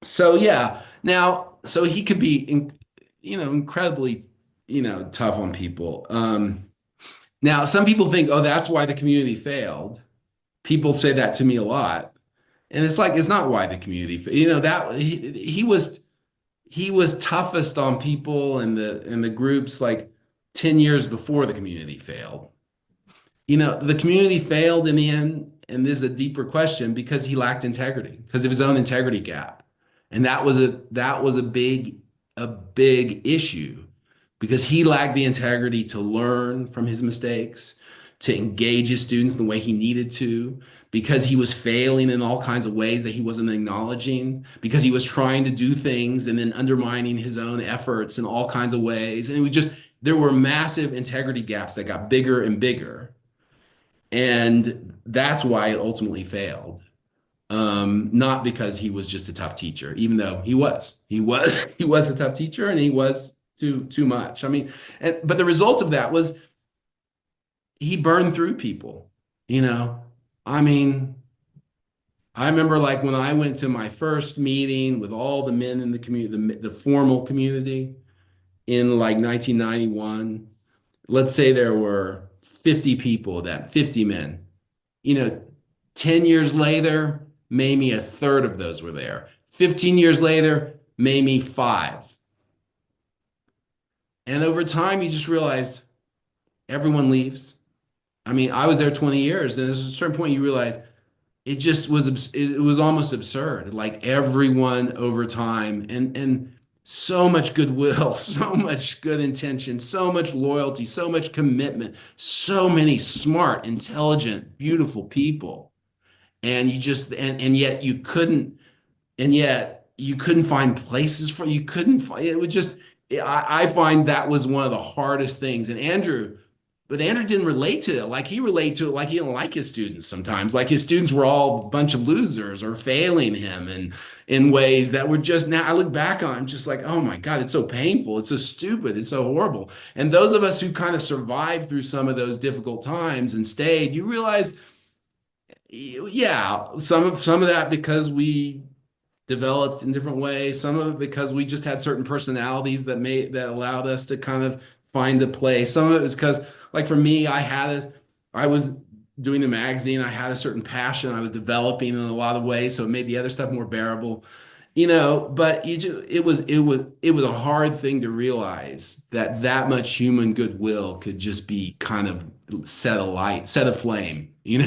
So yeah, now so he could be, incredibly, tough on people. Now some people think, oh, that's why the community failed. People say that to me a lot, and it's like it's not why the community, that he was toughest on people and the groups like 10 years before the community failed. You know, the community failed in the end, and this is a deeper question because he lacked integrity, because of his own integrity gap. And that was a big issue because he lacked the integrity to learn from his mistakes, to engage his students the way he needed to, because he was failing in all kinds of ways that he wasn't acknowledging, because he was trying to do things and then undermining his own efforts in all kinds of ways. And there were massive integrity gaps that got bigger and bigger. And that's why it ultimately failed. Not because he was just a tough teacher, even though he was a tough teacher and he was too much. I mean, but the result of that was he burned through people, you know. I mean, I remember like when I went to my first meeting with all the men in the community, the formal community in like 1991, let's say there were 50 people, 50 men, 10 years later, maybe a third of those were there. 15 years later, maybe 5. And over time, you just realized everyone leaves. I mean, I was there 20 years, and there's a certain point you realize it was almost absurd. Like everyone over time, and so much goodwill, so much good intention, so much loyalty, so much commitment, so many smart, intelligent, beautiful people. And yet you couldn't find places you couldn't find, it was just, I find that was one of the hardest things. And Andrew didn't relate to it. Like he related to it like he didn't like his students sometimes. Like his students were all a bunch of losers or failing him and in ways that were just, now I look back on just like, oh my God, it's so painful. It's so stupid. It's so horrible. And those of us who kind of survived through some of those difficult times and stayed, you realize, yeah, some of that because we developed in different ways, some of it because we just had certain personalities that allowed us to kind of find a place. Some of it was because, like for me, I was doing the magazine. I had a certain passion I was developing in a lot of ways, so it made the other stuff more bearable, but it was a hard thing to realize that that much human goodwill could just be kind of set aflame. And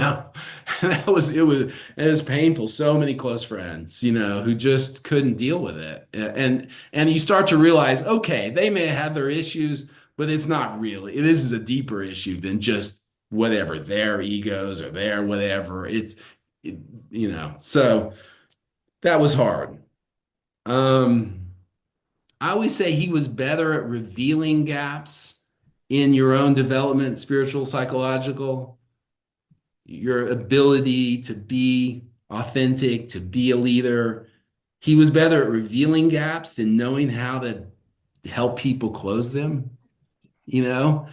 it was painful. So many close friends, who just couldn't deal with it. And you start to realize, okay, they may have had their issues, but it's not really. This is a deeper issue than just whatever their egos or their whatever. So that was hard. I always say he was better at revealing gaps in your own development, spiritual, psychological, your ability to be authentic, to be a leader. He was better at revealing gaps than knowing how to help people close them, you know?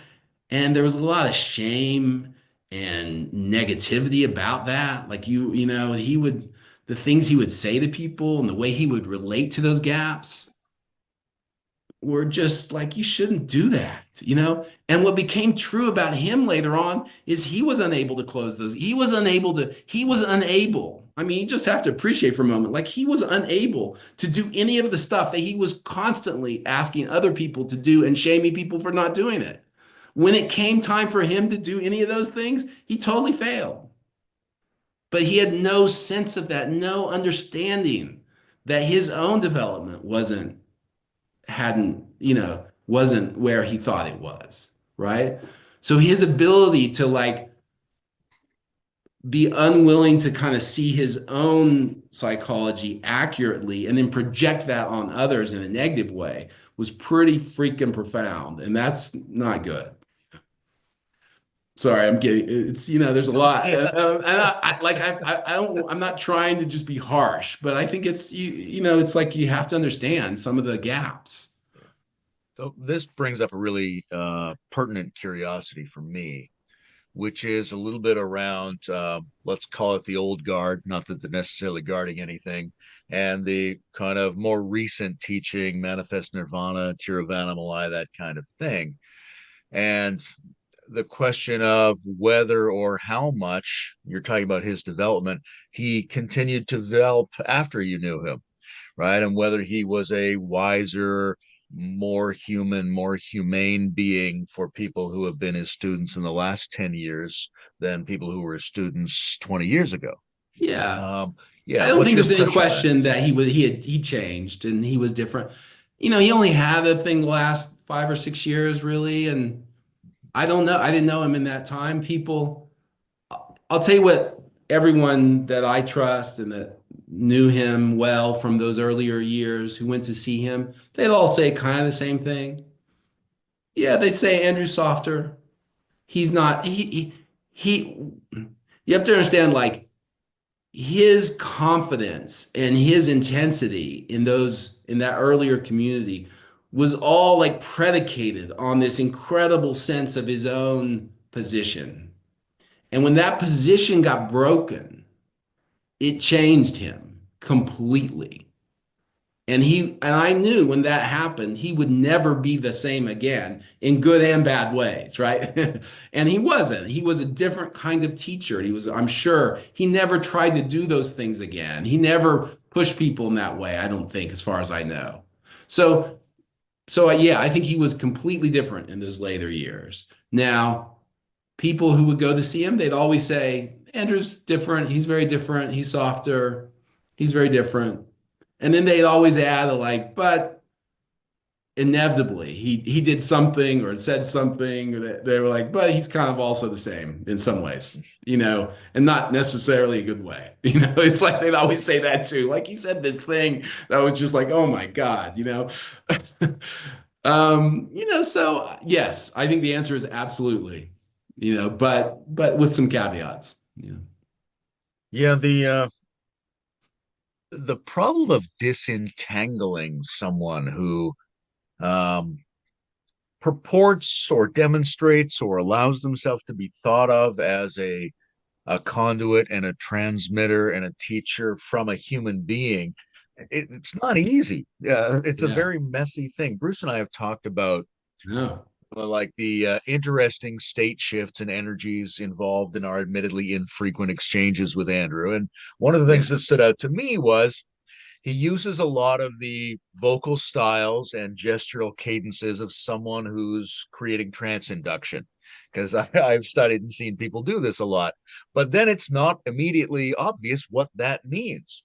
And there was a lot of shame and negativity about that. Like the things he would say to people and the way he would relate to those gaps were just like, you shouldn't do that. And what became true about him later on is he was unable to close those. He was unable. I mean, you just have to appreciate for a moment, like he was unable to do any of the stuff that he was constantly asking other people to do and shaming people for not doing it. When it came time for him to do any of those things, he totally failed. But he had no sense of that, no understanding that his own development wasn't where he thought it was, right? So his ability to like be unwilling to kind of see his own psychology accurately and then project that on others in a negative way was pretty freaking profound. And that's not good. Sorry, I'm getting it's there's a lot, and I'm not trying to just be harsh, but I think it's like you have to understand some of the gaps. So this brings up a really pertinent curiosity for me, which is a little bit around, let's call it the old guard, not that they're necessarily guarding anything, and the kind of more recent teaching, Manifest Nirvana, Tiruvannamalai, that kind of thing. And the question of whether or how much, you're talking about his development, he continued to develop after you knew him, right? And whether he was a wiser, more human, more humane being for people who have been his students in the last 10 years than people who were students 20 years ago. Yeah. Yeah. I don't think there's any impression on that? question that he changed and he was different. He only had a thing last 5 or 6 years, really, and I don't know. I didn't know him in that time. I'll tell you what, everyone that I trust and that knew him well from those earlier years who went to see him, they'd all say kind of the same thing. Yeah, they'd say Andrew's softer. He's not, you have to understand, like, his confidence and his intensity in that earlier community was all like predicated on this incredible sense of his own position. And when that position got broken, it changed him completely. And I knew when that happened, he would never be the same again in good and bad ways, right? And he wasn't. He was a different kind of teacher. I'm sure, he never tried to do those things again. He never pushed people in that way, I don't think, as far as I know. So yeah, I think he was completely different in those later years. Now, people who would go to see him, they'd always say, Andrew's different. He's very different. He's softer. He's very different. And then they'd always add but inevitably he did something or said something, or they were like, but he's kind of also the same in some ways, and not necessarily a good way. It's like they'd always say that too. Like, he said this thing that was just like, oh my God. So yes, I think the answer is absolutely, but with some caveats. Yeah, the problem of disentangling someone who purports or demonstrates or allows themselves to be thought of as a conduit and a transmitter and a teacher from a human being, it's not easy. It's a Yeah. very messy thing. Bruce and I have talked about No. like the interesting state shifts and energies involved in our admittedly infrequent exchanges with Andrew. And one of the things that stood out to me was he uses a lot of the vocal styles and gestural cadences of someone who's creating trance induction, because I've studied and seen people do this a lot. But then it's not immediately obvious what that means,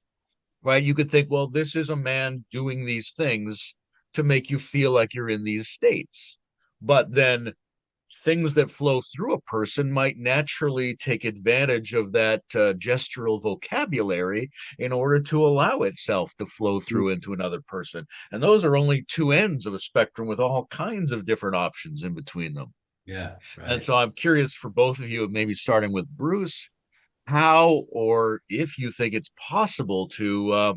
right? You could think, well, this is a man doing these things to make you feel like you're in these states. But then things that flow through a person might naturally take advantage of that gestural vocabulary in order to allow itself to flow through into another person. And those are only two ends of a spectrum with all kinds of different options in between them. Yeah, And right. so I'm curious for both of you, maybe starting with Bruce, how or if you think it's possible to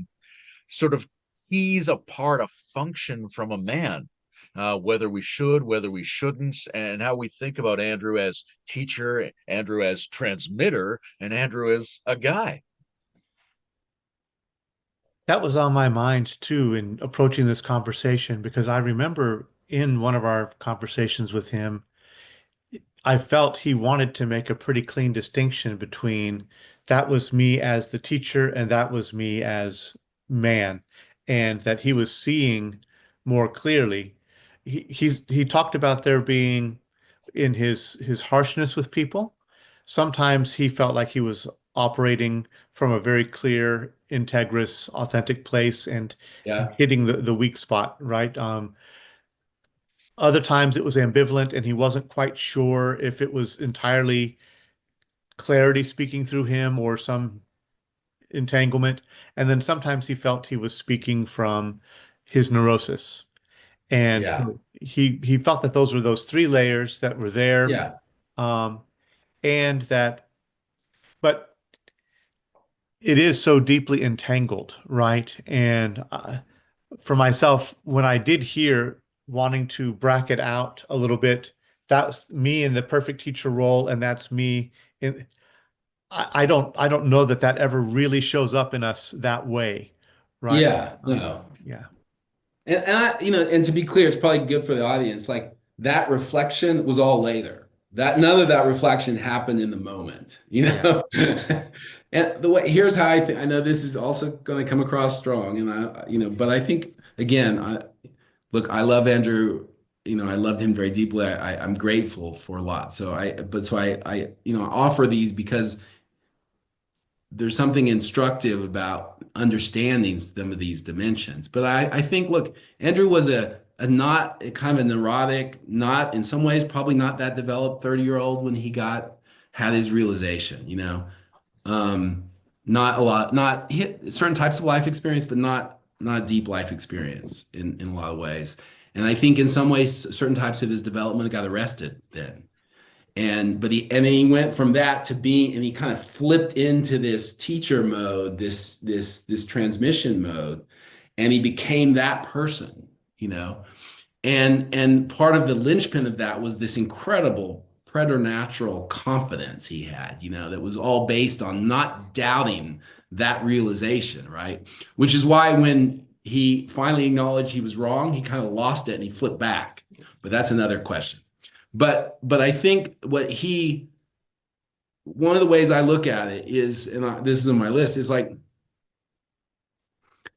sort of tease apart a function from a man, whether we should, whether we shouldn't, and how we think about Andrew as teacher, Andrew as transmitter, and Andrew as a guy. That was on my mind too in approaching this conversation because I remember in one of our conversations with him, I felt he wanted to make a pretty clean distinction between that was me as the teacher and that was me as man, and that he was seeing more clearly. He talked about there being in his harshness with people. Sometimes he felt like he was operating from a very clear, integrous, authentic place and Yeah. hitting the weak spot, right? Other times it was ambivalent and he wasn't quite sure if it was entirely clarity speaking through him or some entanglement. And then sometimes he felt he was speaking from his neurosis. And Yeah. he felt that those were those three layers that were there. Yeah. Um, and that, but it is so deeply entangled, right? And for myself, when I did hear wanting to bracket out a little bit, that's me in the perfect teacher role, and that's me in. I don't know that that ever really shows up in us that way, right? Yeah. No. Yeah, And I, and to be clear, it's probably good for the audience. Like that reflection was all later. That none of that reflection happened in the moment, yeah. And the way here's how I think. I know this is also going to come across strong, and but I think again, look, I love Andrew. I loved him very deeply. I'm grateful for a lot. So I offer these because there's something instructive about understanding some of these dimensions. But I think, look, Andrew was a not a kind of a neurotic, not in some ways probably not that developed 30-year-old when he had his realization, not a lot, not hit certain types of life experience, but not deep life experience in a lot of ways. And I think in some ways, certain types of his development got arrested then. He went from that to being, and he kind of flipped into this teacher mode, this transmission mode, and he became that person, and part of the linchpin of that was this incredible preternatural confidence he had, that was all based on not doubting that realization, right? Which is why when he finally acknowledged he was wrong, he kind of lost it and he flipped back. But that's another question. But I think one of the ways I look at it is, and this is on my list, is like,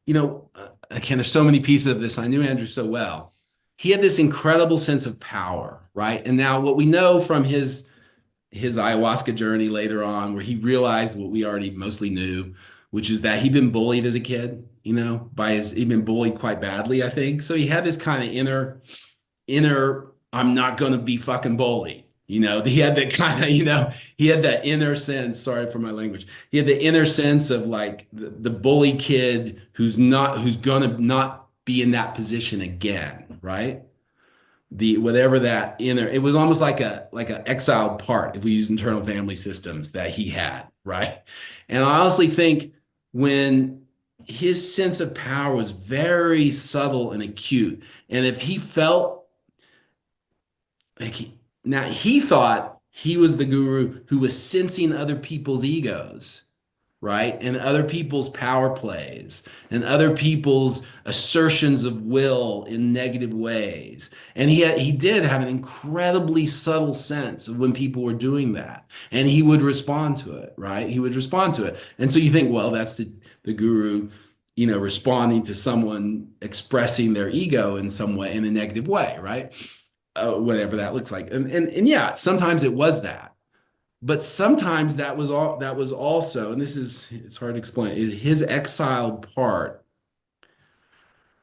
again, there's so many pieces of this. I knew Andrew so well. He had this incredible sense of power, right? And now what we know from his ayahuasca journey later on, where he realized what we already mostly knew, which is that he'd been bullied as a kid, he'd been bullied quite badly, I think. So he had this kind of inner I'm not going to be fucking bullied. He had that kind of, he had that inner sense. Sorry for my language. He had the inner sense of like the bully kid who's going to not be in that position again, right? Whatever that inner, it was almost like a exiled part, if we use internal family systems, that he had, right? And I honestly think when his sense of power was very subtle and acute, and if he felt now he thought he was the guru who was sensing other people's egos, right? And other people's power plays and other people's assertions of will in negative ways. And he did have an incredibly subtle sense of when people were doing that. And he would respond to it, right? He would respond to it. And so you think, well, that's the guru, responding to someone expressing their ego in some way, in a negative way, right? Whatever that looks like. And yeah, sometimes it was that. But sometimes that was also, and it's hard to explain, his exiled part.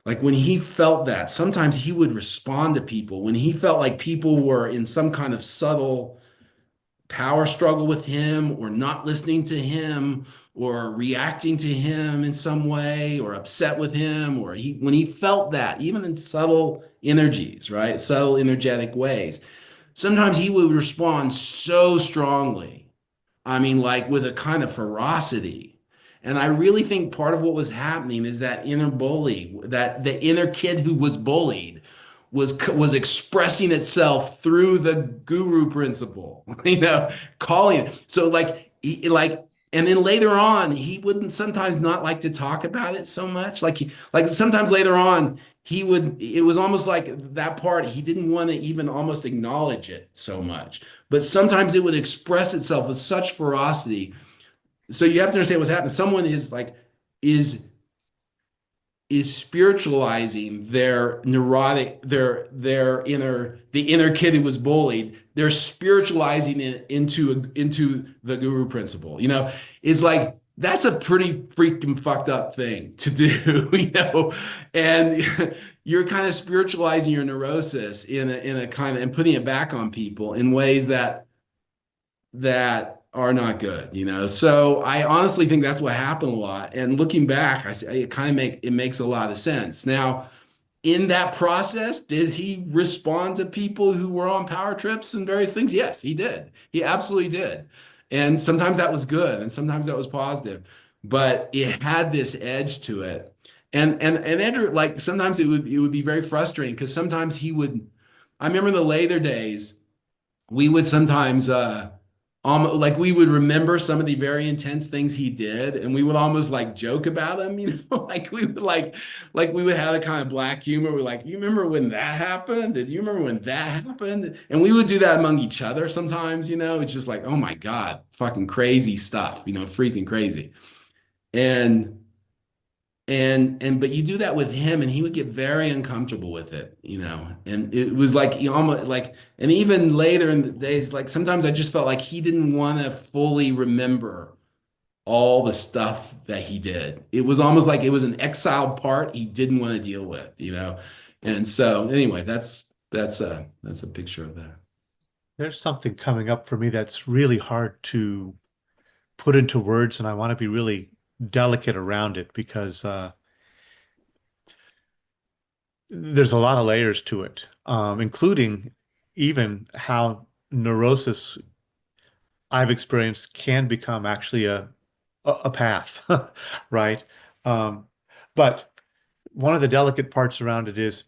Like when he felt that, sometimes he would respond to people when he felt like people were in some kind of subtle power struggle with him or not listening to him or reacting to him in some way or upset with him, or when he felt that, even in subtle energies, right? Subtle energetic ways, sometimes he would respond so strongly. I mean, like with a kind of ferocity. And I really think part of what was happening is that inner bully, that the inner kid who was bullied was expressing itself through the guru principle, calling it. So and then later on, he wouldn't sometimes not like to talk about it so much. Like sometimes later on, it was almost like that part, he didn't want to even almost acknowledge it so much. But sometimes it would express itself with such ferocity. So you have to understand what's happening. Someone is is spiritualizing their neurotic, the inner kid who was bullied. They're spiritualizing it into the guru principle. It's like that's a pretty freaking fucked up thing to do, and you're kind of spiritualizing your neurosis in a kind of, and putting it back on people in ways that are not good. So I honestly think that's what happened a lot. And looking back, it makes a lot of sense. Now, in that process, did he respond to people who were on power trips and various things? Yes, he did. He absolutely did. And sometimes that was good, and sometimes that was positive, but it had this edge to it. And Andrew, like sometimes it would be very frustrating because sometimes I remember in the later days, we would sometimes like we would remember some of the very intense things he did, and we would almost like joke about him, like we would like we would have a kind of black humor. We're like, you remember when that happened? Did you remember when that happened? And we would do that among each other sometimes, it's just like, oh my God, fucking crazy stuff, freaking crazy. And but you do that with him and he would get very uncomfortable with it, and it was like almost like, and even later in the days, like sometimes I just felt like he didn't want to fully remember all the stuff that he did. It was almost like it was an exiled part he didn't want to deal with. And so anyway, that's a picture of that. There's something coming up for me that's really hard to put into words, and I want to be really delicate around it because there's a lot of layers to it, including even how neurosis I've experienced can become actually a path, right? Um, but one of the delicate parts around it is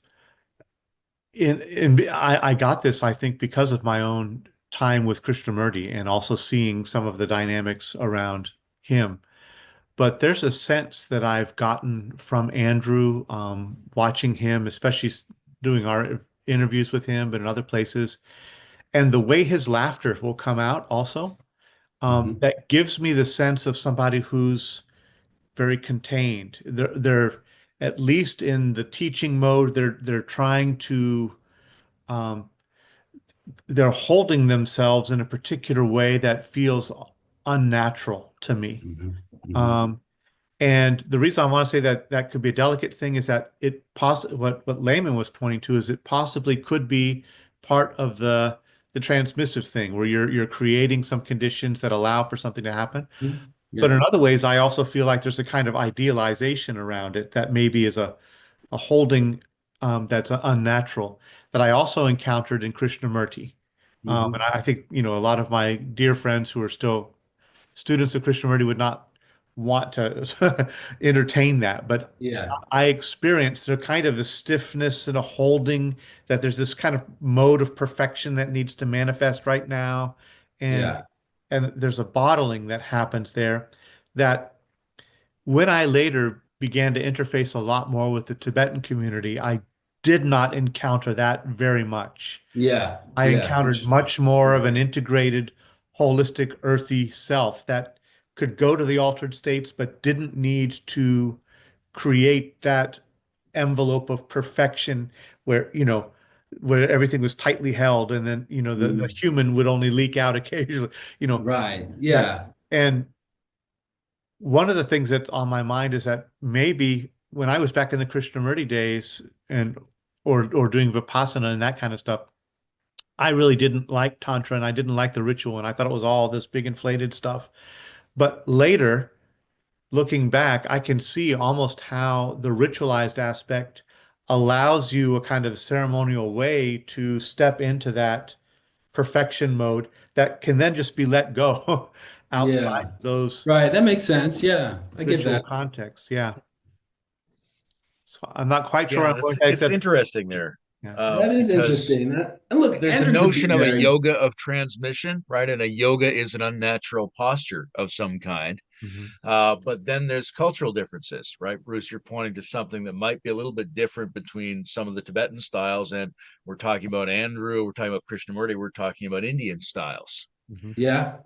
I got this, I think, because of my own time with Krishnamurti and also seeing some of the dynamics around him. But there's a sense that I've gotten from Andrew, watching him, especially doing our interviews with him, but in other places, and the way his laughter will come out also, Mhm. that gives me the sense of somebody who's very contained. They're at least in the teaching mode. They're trying to um, they're holding themselves in a particular way that feels unnatural to me. Mhm. Mhm. Um, And the reason I want to say that that could be a delicate thing is that what Layman was pointing to is it possibly could be part of the transmissive thing where you're creating some conditions that allow for something to happen. Mhm. But Yeah. in other ways, I also feel like there's a kind of idealization around it that maybe is a holding that's unnatural that I also encountered in Krishnamurti. And Mhm. I think, a lot of my dear friends who are still students of Krishnamurti would not want to entertain that. But Yeah. I experienced a kind of a stiffness and a holding that there's this kind of mode of perfection that needs to manifest right now. And Yeah. and there's a bottling that happens there that when I later began to interface a lot more with the Tibetan community, I did not encounter that very much. Yeah. I Yeah. encountered Interesting. much more of an integrated, holistic, earthy self that could go to the altered states, but didn't need to create that envelope of perfection where, where everything was tightly held and then, the Mm. human would only leak out occasionally, Right. that. Yeah. And one of the things that's on my mind is that maybe when I was back in the Krishnamurti days and or doing Vipassana and that kind of stuff, I really didn't like Tantra and I didn't like the ritual and I thought it was all this big inflated stuff. But later, looking back, I can see almost how the ritualized aspect allows you a kind of ceremonial way to step into that perfection mode that can then just be let go outside Yeah. those Right. That makes sense. Yeah. I get ritual that. contexts. Yeah. So I'm not quite sure Yeah, I'm that's going. I it's said, interesting there, yeah. That is because interesting. And look, there's a Andrew could be notion of a very, yoga of transmission, right? And a yoga is an unnatural posture of some kind. Mhm. But then there's cultural differences, right? Bruce, you're pointing to something that might be a little bit different between some of the Tibetan styles, and we're talking about Andrew, we're talking about Krishnamurti, we're talking about Indian styles. Mhm. yeah,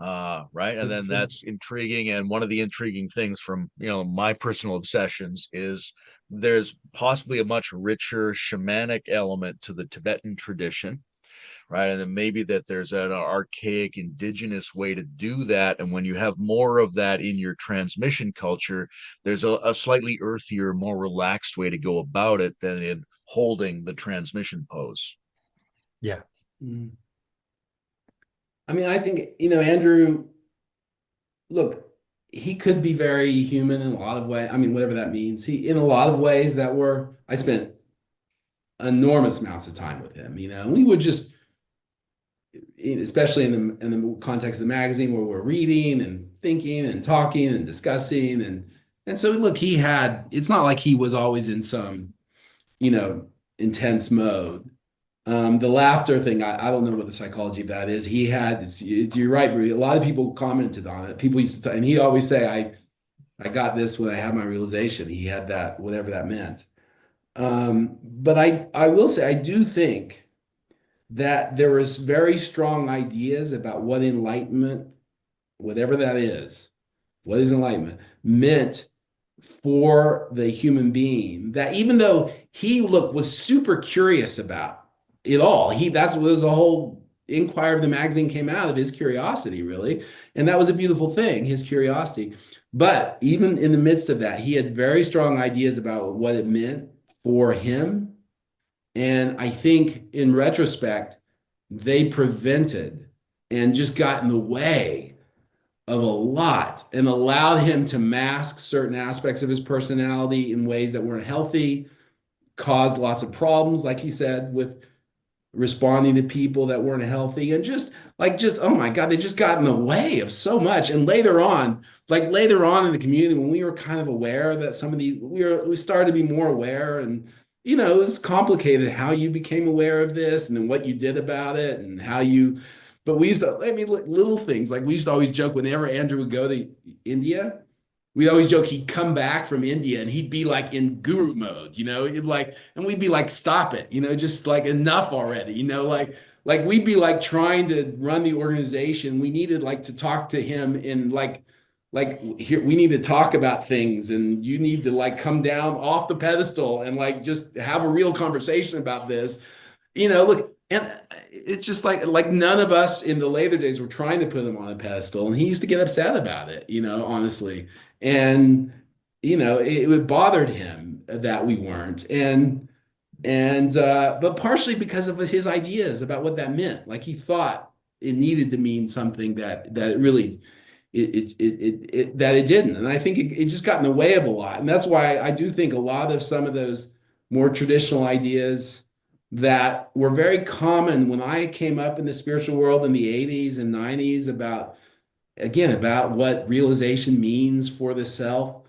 Right. And that's then true. that's intriguing. And one of the intriguing things from, my personal obsessions is there's possibly a much richer shamanic element to the Tibetan tradition, right? And then maybe that there's an archaic indigenous way to do that. And when you have more of that in your transmission culture, there's a slightly earthier, more relaxed way to go about it than in holding the transmission pose. Yeah. Mm. I mean, I think, Andrew, look, he could be very human in a lot of ways. I mean, whatever that means. In a lot of ways I spent enormous amounts of time with him, and we would just, especially in the context of the magazine where we're reading and thinking and talking and discussing and so look, it's not like he was always in some, you know, intense mode. The laughter thing, I don't know what the psychology of that is. You're right, Brie. A lot of people commented on it. People used to, and he always say, I got this when I had my realization. He had that, whatever that meant. But I will say, I do think that there was very strong ideas about what enlightenment, whatever that is, what is enlightenment, meant for the human being. That even though was super curious about it all, that's what was the whole Inquirer of the magazine came out of his curiosity, really. And that was a beautiful thing, his curiosity. But even in the midst of that, he had very strong ideas about what it meant for him. And I think in retrospect, they prevented and just got in the way of a lot and allowed him to mask certain aspects of his personality in ways that weren't healthy, caused lots of problems, like he said, with responding to people that weren't healthy and just oh my God, they just got in the way of so much. And later on in the community, when we were kind of aware that some of these we started to be more aware and it was complicated how you became aware of this and then what you did about it and how you but we used to, I mean, little things like we used to always joke whenever Andrew would go to India, we always joke he'd come back from India and he'd be like in guru mode, he'd like, and we'd be like, stop it, just like enough already, like we'd be like trying to run the organization. We needed like to talk to him in like here, we need to talk about things and you need to like come down off the pedestal and like just have a real conversation about this, look, and it's just like none of us in the later days were trying to put him on a pedestal, and he used to get upset about it, honestly. And it bothered him that we weren't. And but partially because of his ideas about what that meant. Like he thought it needed to mean something that it really that it didn't. And I think it just got in the way of a lot. And that's why I do think a lot of some of those more traditional ideas that were very common when I came up in the spiritual world in the 80s and 90s about what realization means for the self.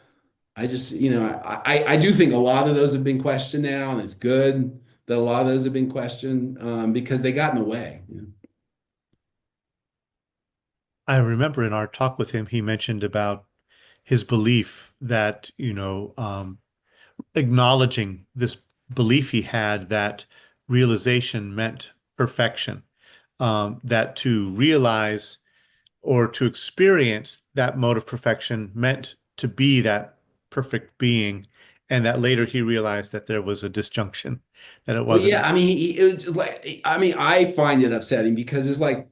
I just, I do think a lot of those have been questioned now, and it's good that a lot of those have been questioned because they got in the way. I remember in our talk with him, he mentioned about his belief that, acknowledging this belief he had that realization meant perfection, that to realize or to experience that mode of perfection meant to be that perfect being, and that later he realized that there was a disjunction, that it Well, wasn't. yeah, I mean, it was just like, I mean, I find it upsetting because it's like,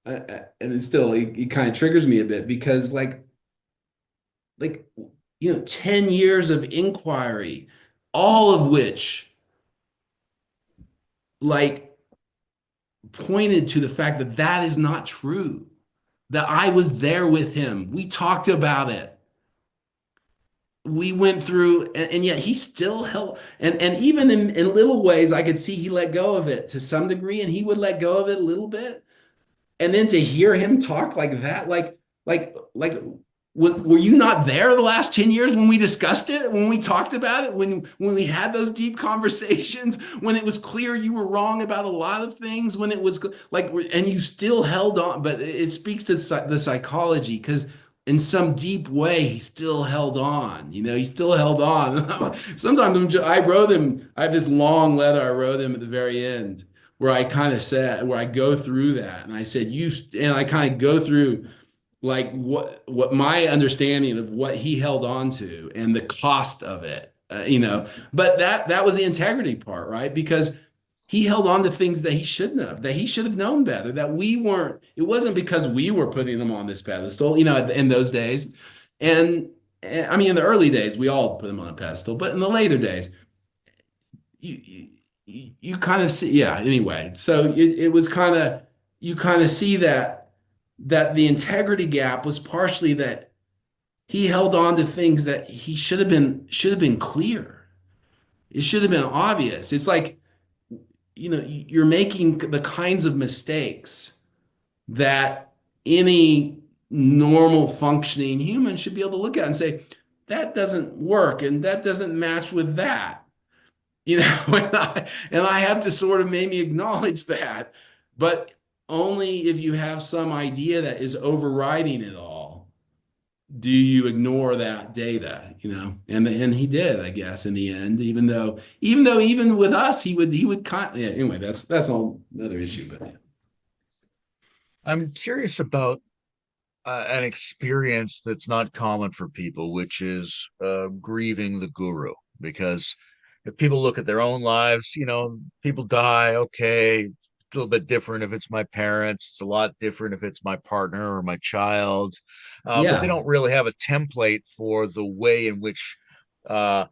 and it's still, it kind of triggers me a bit because like, 10 years of inquiry, all of which like pointed to the fact that that is not true, that I was there with him. We talked about it. We went through, and yet he still held, and even in little ways, I could see he let go of it to some degree, and he would let go of it a little bit. And then to hear him talk like that, like were you not there the last 10 years when we discussed it, when we talked about it, when we had those deep conversations, when it was clear you were wrong about a lot of things, when it was like, and you still held on, but it speaks to the psychology, because in some deep way, he still held on, he still held on. Sometimes I wrote him, I have this long letter I wrote him at the very end where I kind of said, where I go through that, and I said, and I kind of go through like what my understanding of what he held on to and the cost of it, but that was the integrity part, right? Because he held on to things that he shouldn't have, that he should have known better, that we weren't, it wasn't because we were putting them on this pedestal, in those days. And I mean, in the early days, we all put them on a pedestal, but in the later days, you you kind of see, yeah, anyway. So it was kind of, you kind of see that the integrity gap was partially that he held on to things that he should have been clear. It should have been obvious. It's like, you're making the kinds of mistakes that any normal functioning human should be able to look at and say, that doesn't work and that doesn't match with that. And I have to sort of maybe acknowledge that, but only if you have some idea that is overriding it all, do you ignore that data, and he did, I guess, in the end, even though even with us, he would yeah, anyway, that's all another issue, but yeah. I'm curious about an experience that's not common for people, which is grieving the guru. Because if people look at their own lives, people die, okay, a little bit different if it's my parents, it's a lot different if it's my partner or my child. But they Yeah. don't really have a template for the way in which uh,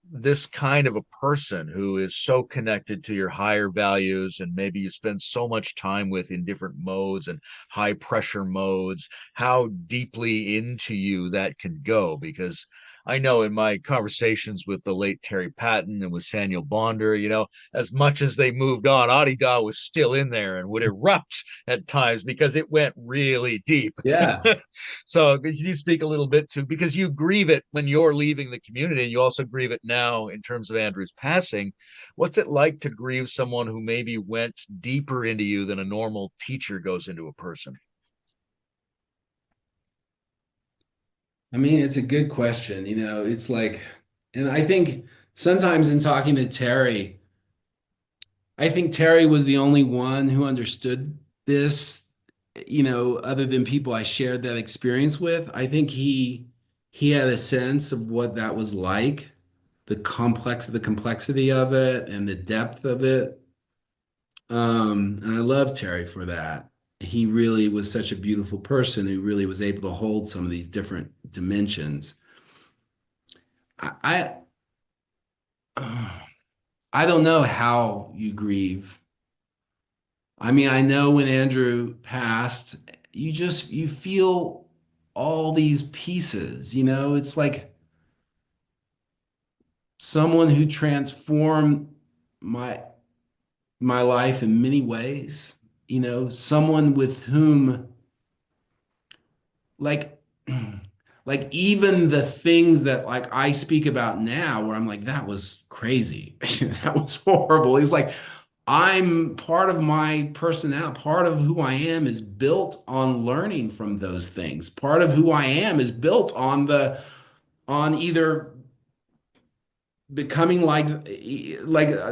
this kind of a person who is so connected to your higher values and maybe you spend so much time with in different modes and high pressure modes, how deeply into you that can go. Because I know in my conversations with the late Terry Patton and with Samuel Bonder, as much as they moved on, Adida was still in there and would erupt at times because it went really deep. Yeah. So can you speak a little bit to, because you grieve it when you're leaving the community and you also grieve it now in terms of Andrew's passing. What's it like to grieve someone who maybe went deeper into you than a normal teacher goes into a person? I mean, it's a good question. It's like, and I think sometimes in talking to Terry, I think Terry was the only one who understood this, other than people I shared that experience with. I think he had a sense of what that was like, the complexity of it and the depth of it. And I love Terry for that. He really was such a beautiful person who really was able to hold some of these different dimensions. I I don't know how you grieve. I mean, I know when Andrew passed, you feel all these pieces, it's like someone who transformed my my life in many ways, someone with whom like like even the things that like I speak about now where I'm like, that was crazy. That was horrible. It's like I'm part of my personality, part of who I am is built on learning from those things. Part of who I am is built on either becoming like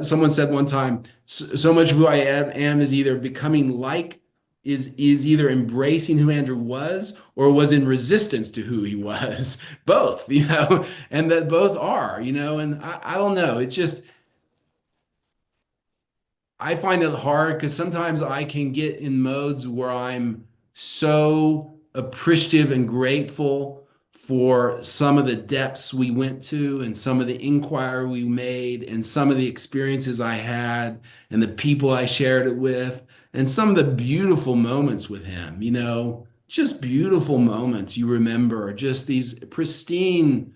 someone said one time, so much of who I am is either becoming like is either embracing who Andrew was or was in resistance to who he was. Both, and that both are, and I don't know. It's just I find it hard because sometimes I can get in modes where I'm so appreciative and grateful for some of the depths we went to and some of the inquiry we made and some of the experiences I had and the people I shared it with and some of the beautiful moments with him, just beautiful moments you remember, just these pristine,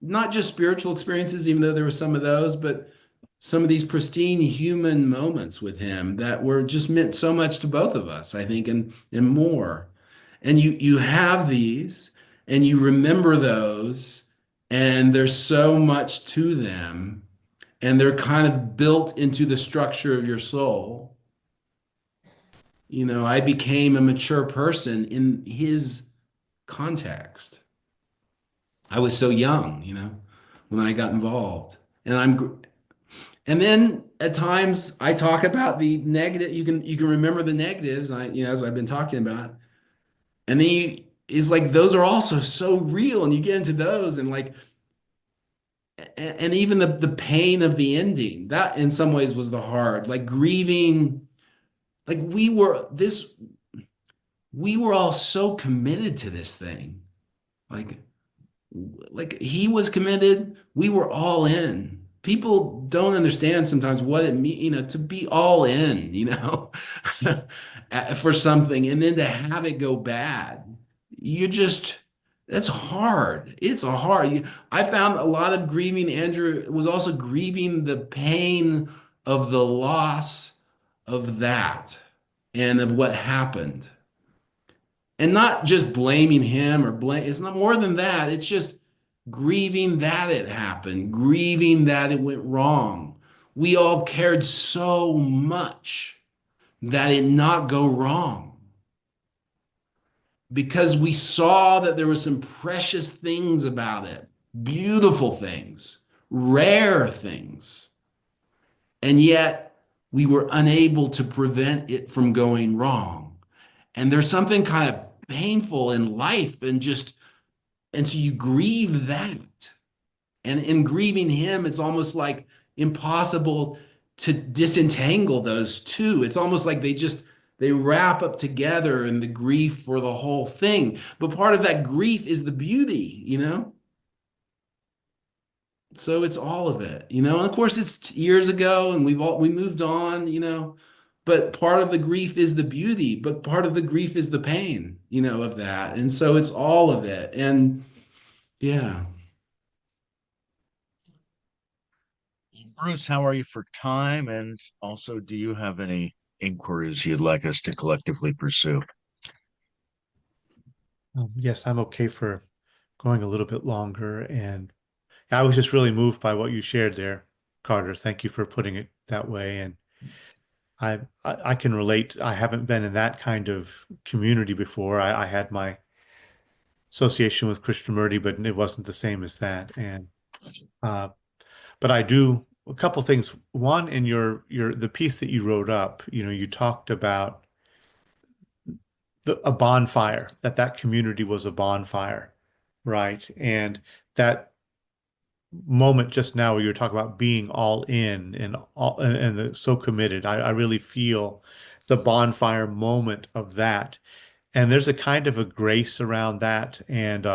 not just spiritual experiences, even though there were some of those, but some of these pristine human moments with him that were just meant so much to both of us, I think, and more. And you have these and you remember those, and there's so much to them, and they're kind of built into the structure of your soul. I became a mature person in his context. I was so young, when I got involved. And then at times I talk about the negative. You can remember the negatives, as I've been talking about. And then is like those are also so real, and you get into those and like and even the pain of the ending, that in some ways was the hard, like grieving, like we were all so committed to this thing. Like like he was committed, we were all in. People don't understand sometimes what it means, to be all in, for something, and then to have it go bad. You just, that's hard. It's a hard. I found a lot of grieving. Andrew was also grieving the pain of the loss of that and of what happened. And not just blaming him or blame, it's not more than that. It's just grieving that it happened, grieving that it went wrong. We all cared so much that it not go wrong because we saw that there were some precious things about it, beautiful things, rare things. And yet we were unable to prevent it from going wrong. And there's something kind of painful in life and so you grieve that. And in grieving him, it's almost like impossible to disentangle those two. It's almost like they wrap up together in the grief for the whole thing. But part of that grief is the beauty. So it's all of it. And of course it's years ago and we moved on. But part of the grief is the beauty, but part of the grief is the pain, of that. And so it's all of it. And yeah. Bruce, how are you for time? And also, do you have any inquiries you'd like us to collectively pursue? Yes, I'm okay for going a little bit longer. And I was just really moved by what you shared there, Carter. Thank you for putting it that way. And I can relate. I haven't been in that kind of community before. I had my association with Krishnamurti, but it wasn't the same as that. And uh, but I do a couple things. One, in your the piece that you wrote up, you talked about a bonfire, that community was a bonfire, right? And that moment just now where you were talking about being all in and so committed. I really feel the bonfire moment of that. And there's a kind of a grace around that, and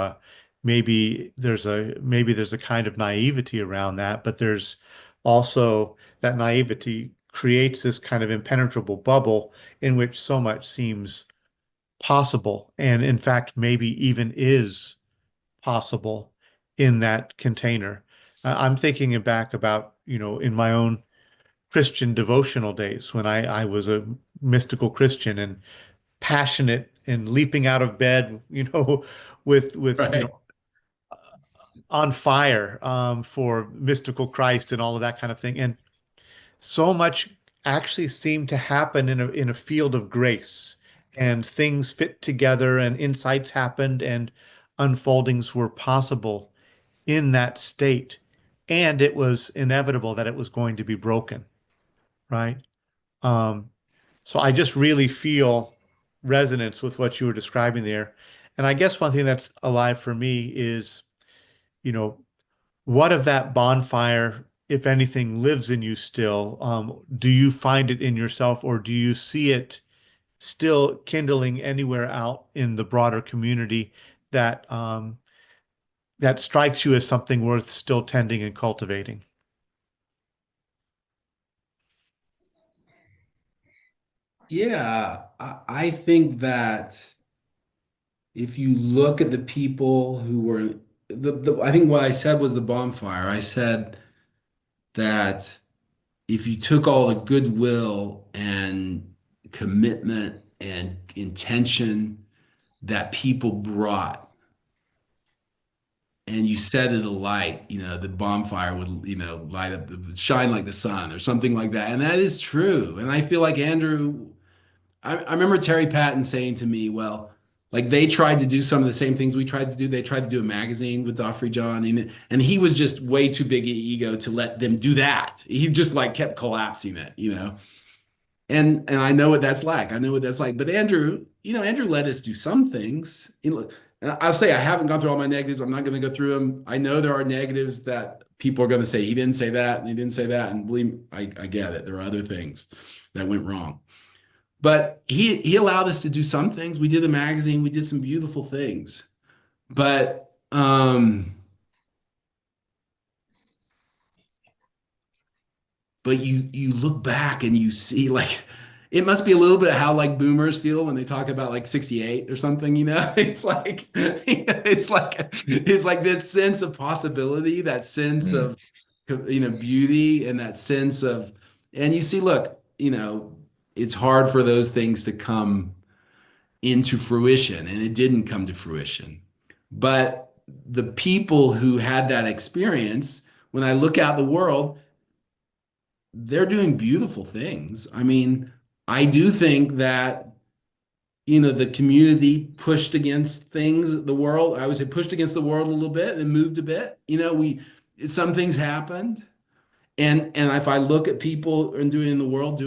maybe there's a kind of naivety around that, but there's also that naivety creates this kind of impenetrable bubble in which so much seems possible, and in fact, maybe even is possible in that container. I'm thinking back about, in my own Christian devotional days when I was a mystical Christian and passionate and leaping out of bed, with Right. on fire for mystical Christ and all of that kind of thing. And so much actually seemed to happen in a field of grace, and things fit together and insights happened and unfoldings were possible in that state. And it was inevitable that it was going to be broken, right? Um, so I just really feel resonance with what you were describing there. And I guess one thing that's alive for me is, you know, what of that bonfire, if anything, lives in you still? Do you find it in yourself, or do you see it still kindling anywhere out in the broader community that that strikes you as something worth still tending and cultivating? Yeah, I think that if you look at the people who were I think what I said was the bonfire. I said that if you took all the goodwill and commitment and intention that people brought and you set it alight, the bonfire would, light up, shine like the sun or something like that. And that is true. And I feel like Andrew, I remember Terry Patton saying to me, well, like they tried to do some of the same things we tried to do. They tried to do a magazine with Joffrey John, and he was just way too big an ego to let them do that. He just like kept collapsing it. And I know what that's like. I know what that's like. But Andrew, Andrew let us do some things. And I'll say I haven't gone through all my negatives. I'm not going to go through them. I know there are negatives that people are going to say he didn't say that and he didn't say that. And believe me, I get it. There are other things that went wrong. But he allowed us to do some things. We did the magazine. We did some beautiful things. But you look back and you see like it must be a little bit how like boomers feel when they talk about like 68 or something. It's like this sense of possibility, that sense Mm. of beauty, and that sense of, and you see, look, it's hard for those things to come into fruition, and it didn't come to fruition. But the people who had that experience, when I look out the world, they're doing beautiful things. I mean, I do think that, the community pushed against things, the world, I would say pushed against the world a little bit and moved a bit. Some things happened. And if I look at people and doing in the world,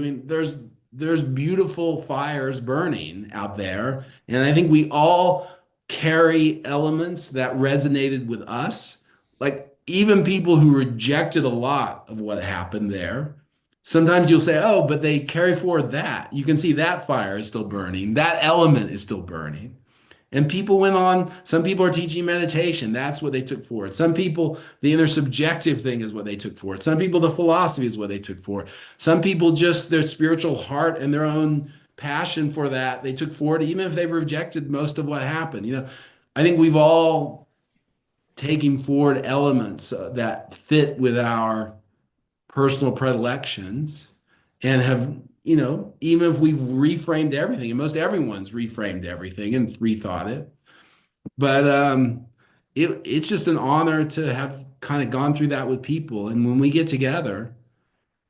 there's beautiful fires burning out there. And I think we all carry elements that resonated with us. Like even people who rejected a lot of what happened there, sometimes you'll say, oh, but they carry forward that. You can see that fire is still burning, that element is still burning. And people went on, some people are teaching meditation. That's what they took forward. Some people, the inner subjective thing is what they took forward. Some people, the philosophy is what they took forward. Some people, just their spiritual heart and their own passion for that, they took forward, even if they've rejected most of what happened. I think we've all taken forward elements that fit with our personal predilections and have, even if we've reframed everything, and most everyone's reframed everything and rethought it. But it's just an honor to have kind of gone through that with people. And when we get together,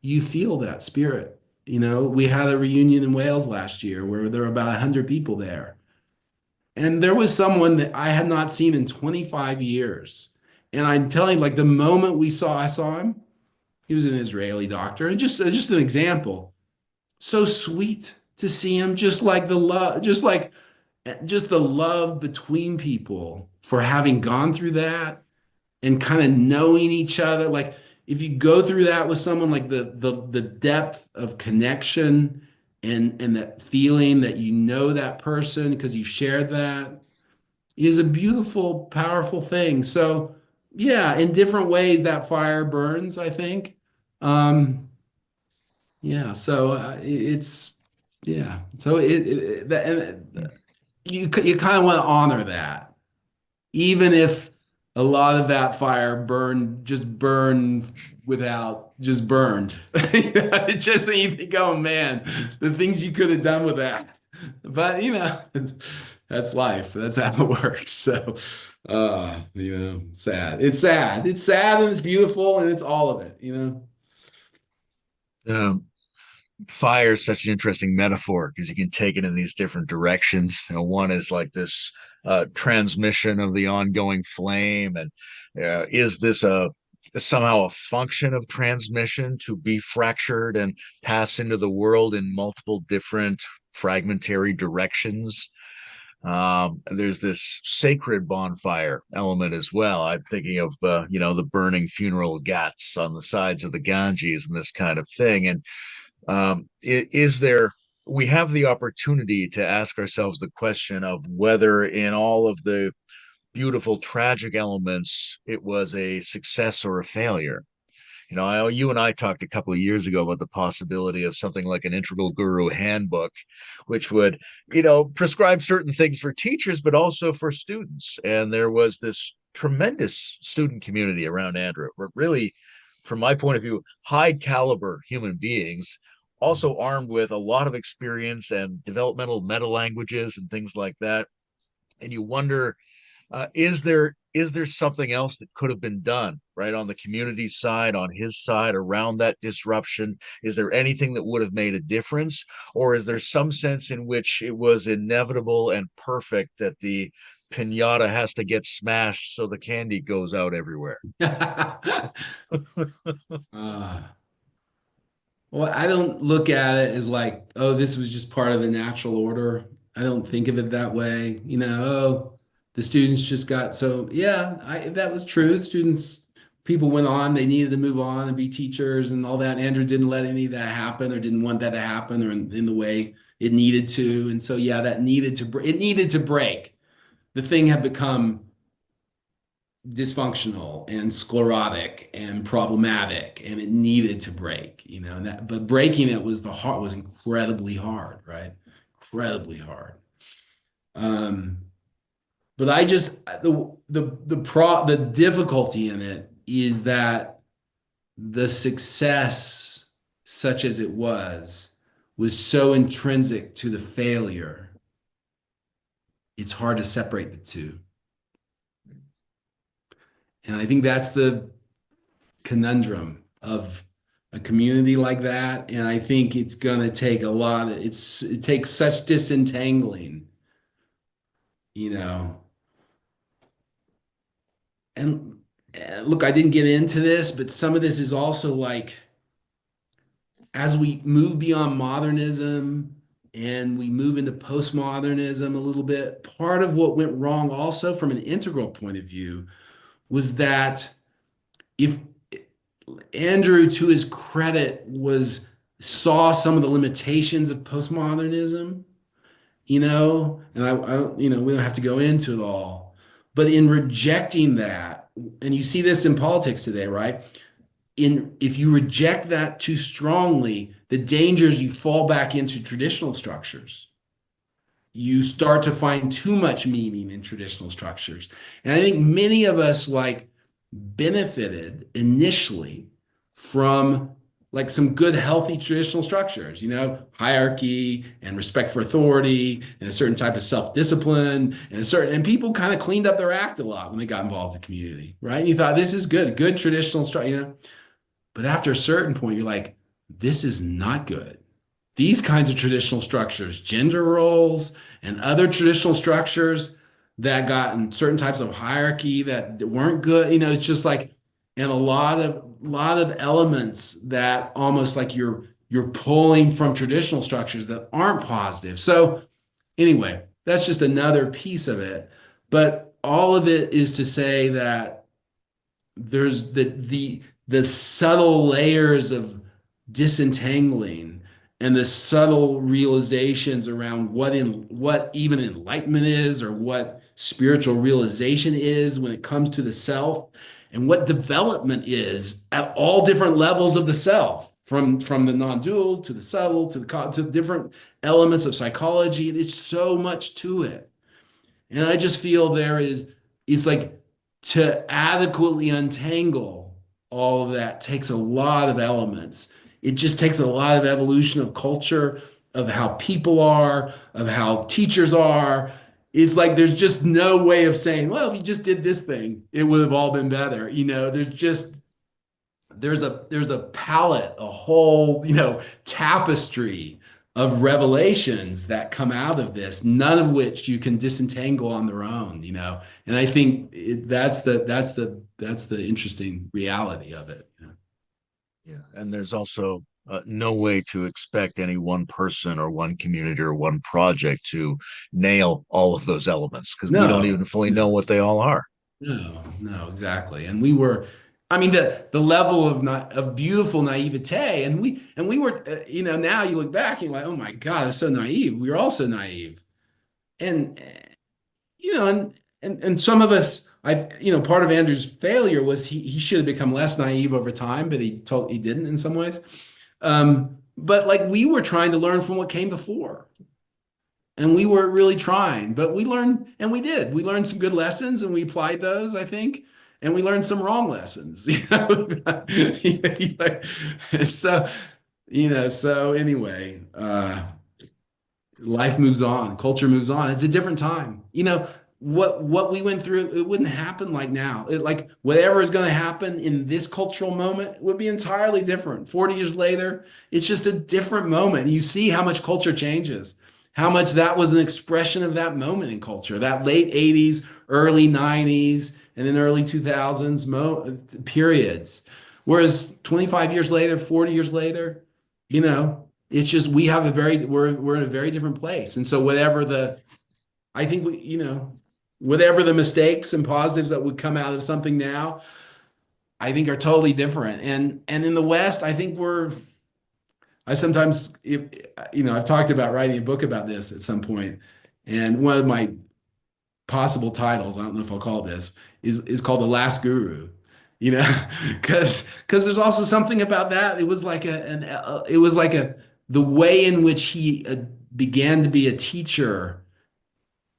you feel that spirit. We had a reunion in Wales last year where there were about 100 people there. And there was someone that I had not seen in 25 years. And I'm telling you, like the moment I saw him, he was an Israeli doctor. And just an example, so sweet to see him, just like the love, just the love between people for having gone through that and kind of knowing each other. Like if you go through that with someone, like the depth of connection and that feeling that that person because you shared that is a beautiful, powerful thing. So yeah, in different ways that fire burns, I think. Yeah, so it's yeah. So you kind of want to honor that, even if a lot of that fire burned without just burned. It just you think, oh man, the things you could have done with that. But that's life. That's how it works. So, sad. It's sad. It's sad and it's beautiful and it's all of it. Yeah. fire is such an interesting metaphor because you can take it in these different directions. One is like this transmission of the ongoing flame, and is this a somehow a function of transmission to be fractured and pass into the world in multiple different fragmentary directions? There's this sacred bonfire element as well. I'm thinking of the burning funeral ghats on the sides of the Ganges and this kind of thing. And is there, we have the opportunity to ask ourselves the question of whether in all of the beautiful tragic elements it was a success or a failure. You and I talked a couple of years ago about the possibility of something like an integral guru handbook, which would, prescribe certain things for teachers, but also for students. And there was this tremendous student community around Andrew, where really, from my point of view, high caliber human beings, also armed with a lot of experience and developmental meta languages and things like that. And you wonder, is there something else that could have been done right on the community side, on his side, around that disruption? Is there anything that would have made a difference, or is there some sense in which it was inevitable and perfect that the pinata has to get smashed so the candy goes out everywhere? Uh, well, I don't look at it as like, oh, this was just part of the natural order. I don't think of it that way. Oh, the students just got so, yeah, that was true. Students, people went on, they needed to move on and be teachers and all that. Andrew didn't let any of that happen or didn't want that to happen or in the way it needed to. And so, yeah, it needed to break. The thing had become dysfunctional and sclerotic and problematic, and it needed to break, but breaking it was incredibly hard, right? Incredibly hard. But I just the difficulty in it is that the success, such as it was so intrinsic to the failure. It's hard to separate the two. And I think that's the conundrum of a community like that. And I think it's going to take it takes such disentangling, And look, I didn't get into this, but some of this is also like, as we move beyond modernism and we move into postmodernism a little bit, part of what went wrong also from an integral point of view was that if Andrew, to his credit, saw some of the limitations of postmodernism, and I don't, we don't have to go into it all, but in rejecting that, and you see this in politics today, right? If you reject that too strongly, the danger is you fall back into traditional structures. You start to find too much meaning in traditional structures. And I think many of us benefited initially from some good, healthy traditional structures, hierarchy and respect for authority and a certain type of self-discipline and people kind of cleaned up their act a lot when they got involved in the community, right? And you thought, this is good traditional structure, But after a certain point, you're like, this is not good. These kinds of traditional structures, gender roles and other traditional structures that got in certain types of hierarchy that weren't good, it's just and a lot of elements that almost like you're pulling from traditional structures that aren't positive. So anyway, that's just another piece of it. But all of it is to say that there's the subtle layers of disentangling and the subtle realizations around what even enlightenment is, or what spiritual realization is when it comes to the self, and what development is at all different levels of the self, from the non-dual to the subtle to different elements of psychology. There's so much to it, and I just feel it's like, to adequately untangle all of that takes a lot of elements. It just takes a lot of evolution of culture, of how people are, of how teachers are. It's like there's just no way of saying, well, if you just did this thing, it would have all been better. There's just there's a palette, a whole, tapestry of revelations that come out of this, none of which you can disentangle on their own, And I think that's the interesting reality of it. Yeah, and there's also no way to expect any one person or one community or one project to nail all of those elements because we don't No, even fully know no. what they all are. No, exactly. And we were, I mean, the level of beautiful naivete, and we were, now you look back and you're like, oh my God, it's so naive. We were all so naive, and and some of us, part of Andrew's failure was he should have become less naive over time, but he didn't in some ways. But like we were trying to learn from what came before. And we were really trying, but we learned, and we did. We learned some good lessons, and we applied those, I think. And we learned some wrong lessons. And so anyway, life moves on, culture moves on. It's a different time. What we went through, it wouldn't happen like now. Like whatever is going to happen in this cultural moment would be entirely different. 40 years later, it's just a different moment. You see how much culture changes, how much that was an expression of that moment in culture, that late 80s, early 90s, and then early 2000s periods. Whereas 25 years later, 40 years later, it's just we're in a very different place. And so I think whatever the mistakes and positives that would come out of something now, I think are totally different. And in the West, I think I've talked about writing a book about this at some point, and one of my possible titles, I don't know if I'll call it this, is called The Last Guru, because there's also something about that. It was like the way in which he began to be a teacher.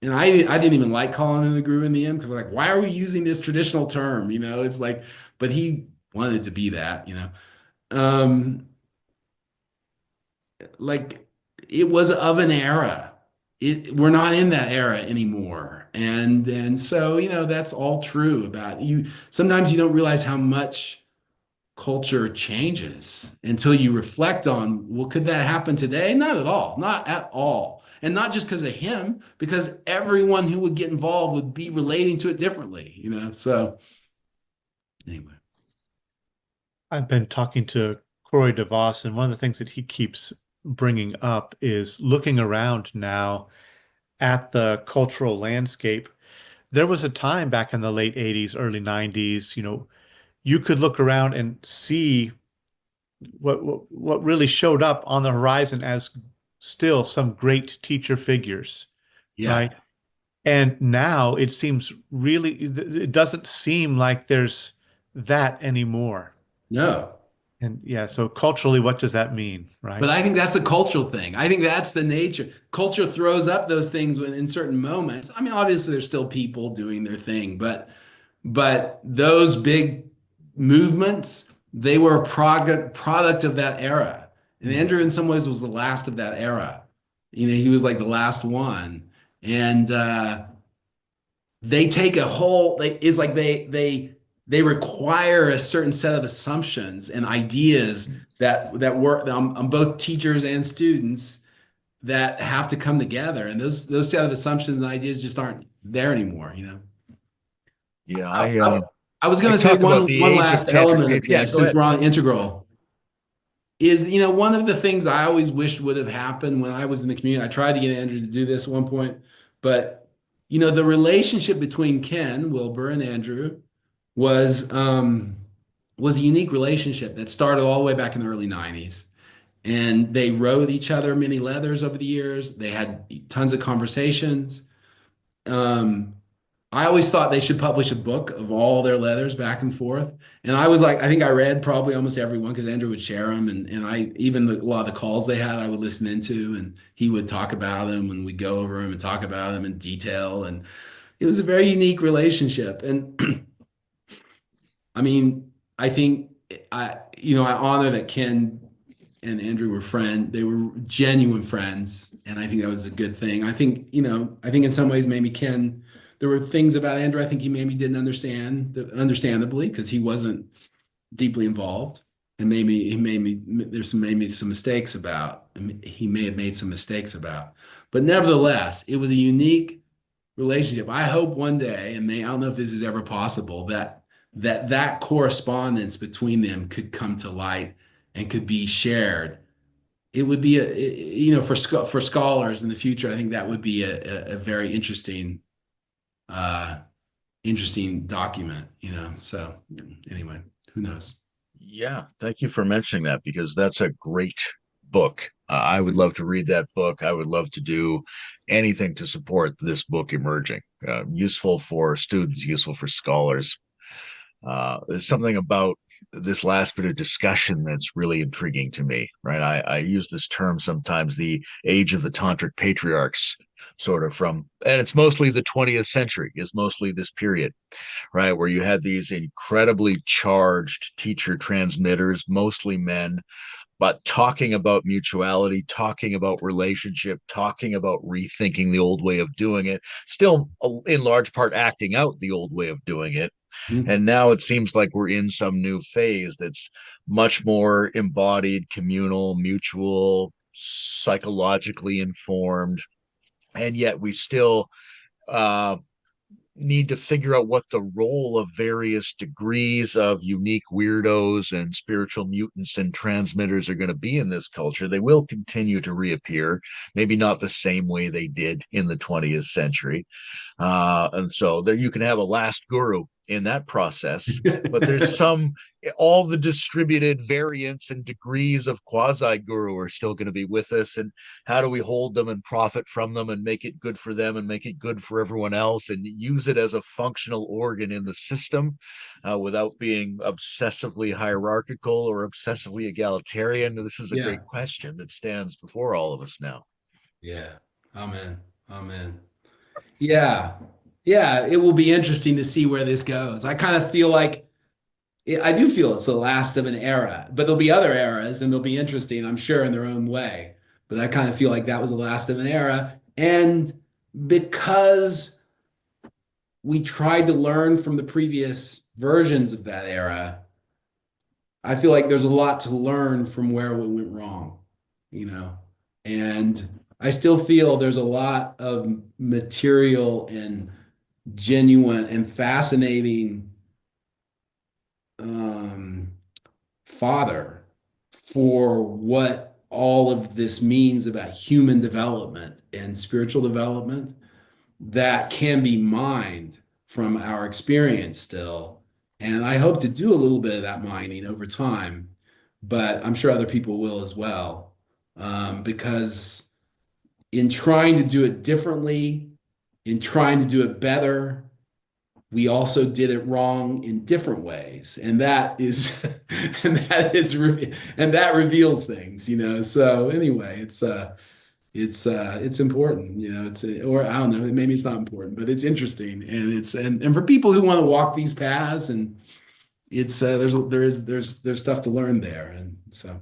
And I didn't even like calling him the guru in the end because like, why are we using this traditional term? It's like, but he wanted to be that, like it was of an era. We're not in that era anymore. And so, that's all true about you. Sometimes you don't realize how much culture changes until you reflect on, well, could that happen today? Not at all. Not at all. And not just because of him, because everyone who would get involved would be relating to it differently, So anyway. I've been talking to Corey DeVos, and one of the things that he keeps bringing up is looking around now at the cultural landscape. There was a time back in the late 80s, early 90s, you could look around and see what really showed up on the horizon as still some great teacher figures, right? And now it doesn't seem like there's that anymore. No. And yeah, so culturally, what does that mean, right? But I think that's a cultural thing. I think that's the nature. Culture throws up those things in certain moments. I mean, obviously, there's still people doing their thing, but those big movements, they were a product of that era. And Andrew, in some ways, was the last of that era. He was like the last one, and they take a whole. It's like they require a certain set of assumptions and ideas that work on both teachers and students that have to come together, and those set of assumptions and ideas just aren't there anymore. Yeah, I was going to say one last element of yeah, this, since we're on integral, is one of the things I always wished would have happened when I was in the community. I tried to get Andrew to do this at one point, but the relationship between Ken Wilber and Andrew was a unique relationship that started all the way back in the early 90s. And they wrote each other many letters over the years. They had tons of conversations. I always thought they should publish a book of all their letters back and forth. And I was like, I think I read probably almost every one because Andrew would share them. And a lot of the calls they had, I would listen into, and he would talk about them, and we'd go over them and talk about them in detail. And it was a very unique relationship. And I mean, I think I honor that Ken and Andrew were they were genuine friends. And I think that was a good thing. I think in some ways maybe Ken, there were things about Andrew I think he maybe didn't understand, understandably, because he wasn't deeply involved, and maybe maybe some mistakes about. He may have made some mistakes about, but nevertheless, it was a unique relationship. I hope one day, and I don't know if this is ever possible, that correspondence between them could come to light and could be shared. It would be for scholars in the future. I think that would be a very uh, interesting document. So anyway, who knows? Yeah, thank you for mentioning that because that's a great book. I would love to read that book. I would love to do anything to support this book emerging. Useful for students, useful for scholars. There's something about this last bit of discussion that's really intriguing to me, right? I use this term sometimes, the age of the tantric patriarchs, sort of and it's mostly the 20th century, is mostly this period, right? Where you had these incredibly charged teacher transmitters, mostly men, but talking about mutuality, talking about relationship, talking about rethinking the old way of doing it, still in large part acting out the old way of doing it. Mhm. And now it seems like we're in some new phase that's much more embodied, communal, mutual, psychologically informed. And yet we still uh, need to figure out what the role of various degrees of unique weirdos and spiritual mutants and transmitters are going to be in this culture. They will continue to reappear, maybe not the same way they did in the 20th century. And so there you can have a last guru in that process, but there's all the distributed variants and degrees of quasi guru are still going to be with us. And how do we hold them and profit from them and make it good for them and make it good for everyone else and use it as a functional organ in the system without being obsessively hierarchical or obsessively egalitarian? This is a Yeah. great question that stands before all of us now. Yeah. Amen. Amen. Yeah. Yeah. It will be interesting to see where this goes. I kind of feel like I do feel it's the last of an era, but there'll be other eras and they'll be interesting, I'm sure, in their own way. But I kind of feel like that was the last of an era. And because we tried to learn from the previous versions of that era, I feel like there's a lot to learn from where we went wrong, you know? And I still feel there's a lot of material and genuine and fascinating um, fodder for what all of this means about human development and spiritual development that can be mined from our experience still. And I hope to do a little bit of that mining over time, but I'm sure other people will as well. Because in trying to do it differently, in trying to do it better, we also did it wrong in different ways. And that is, and that reveals things, So anyway, it's important, or I don't know, maybe it's not important, but it's interesting, and for people who want to walk these paths, and it's there's stuff to learn there, and so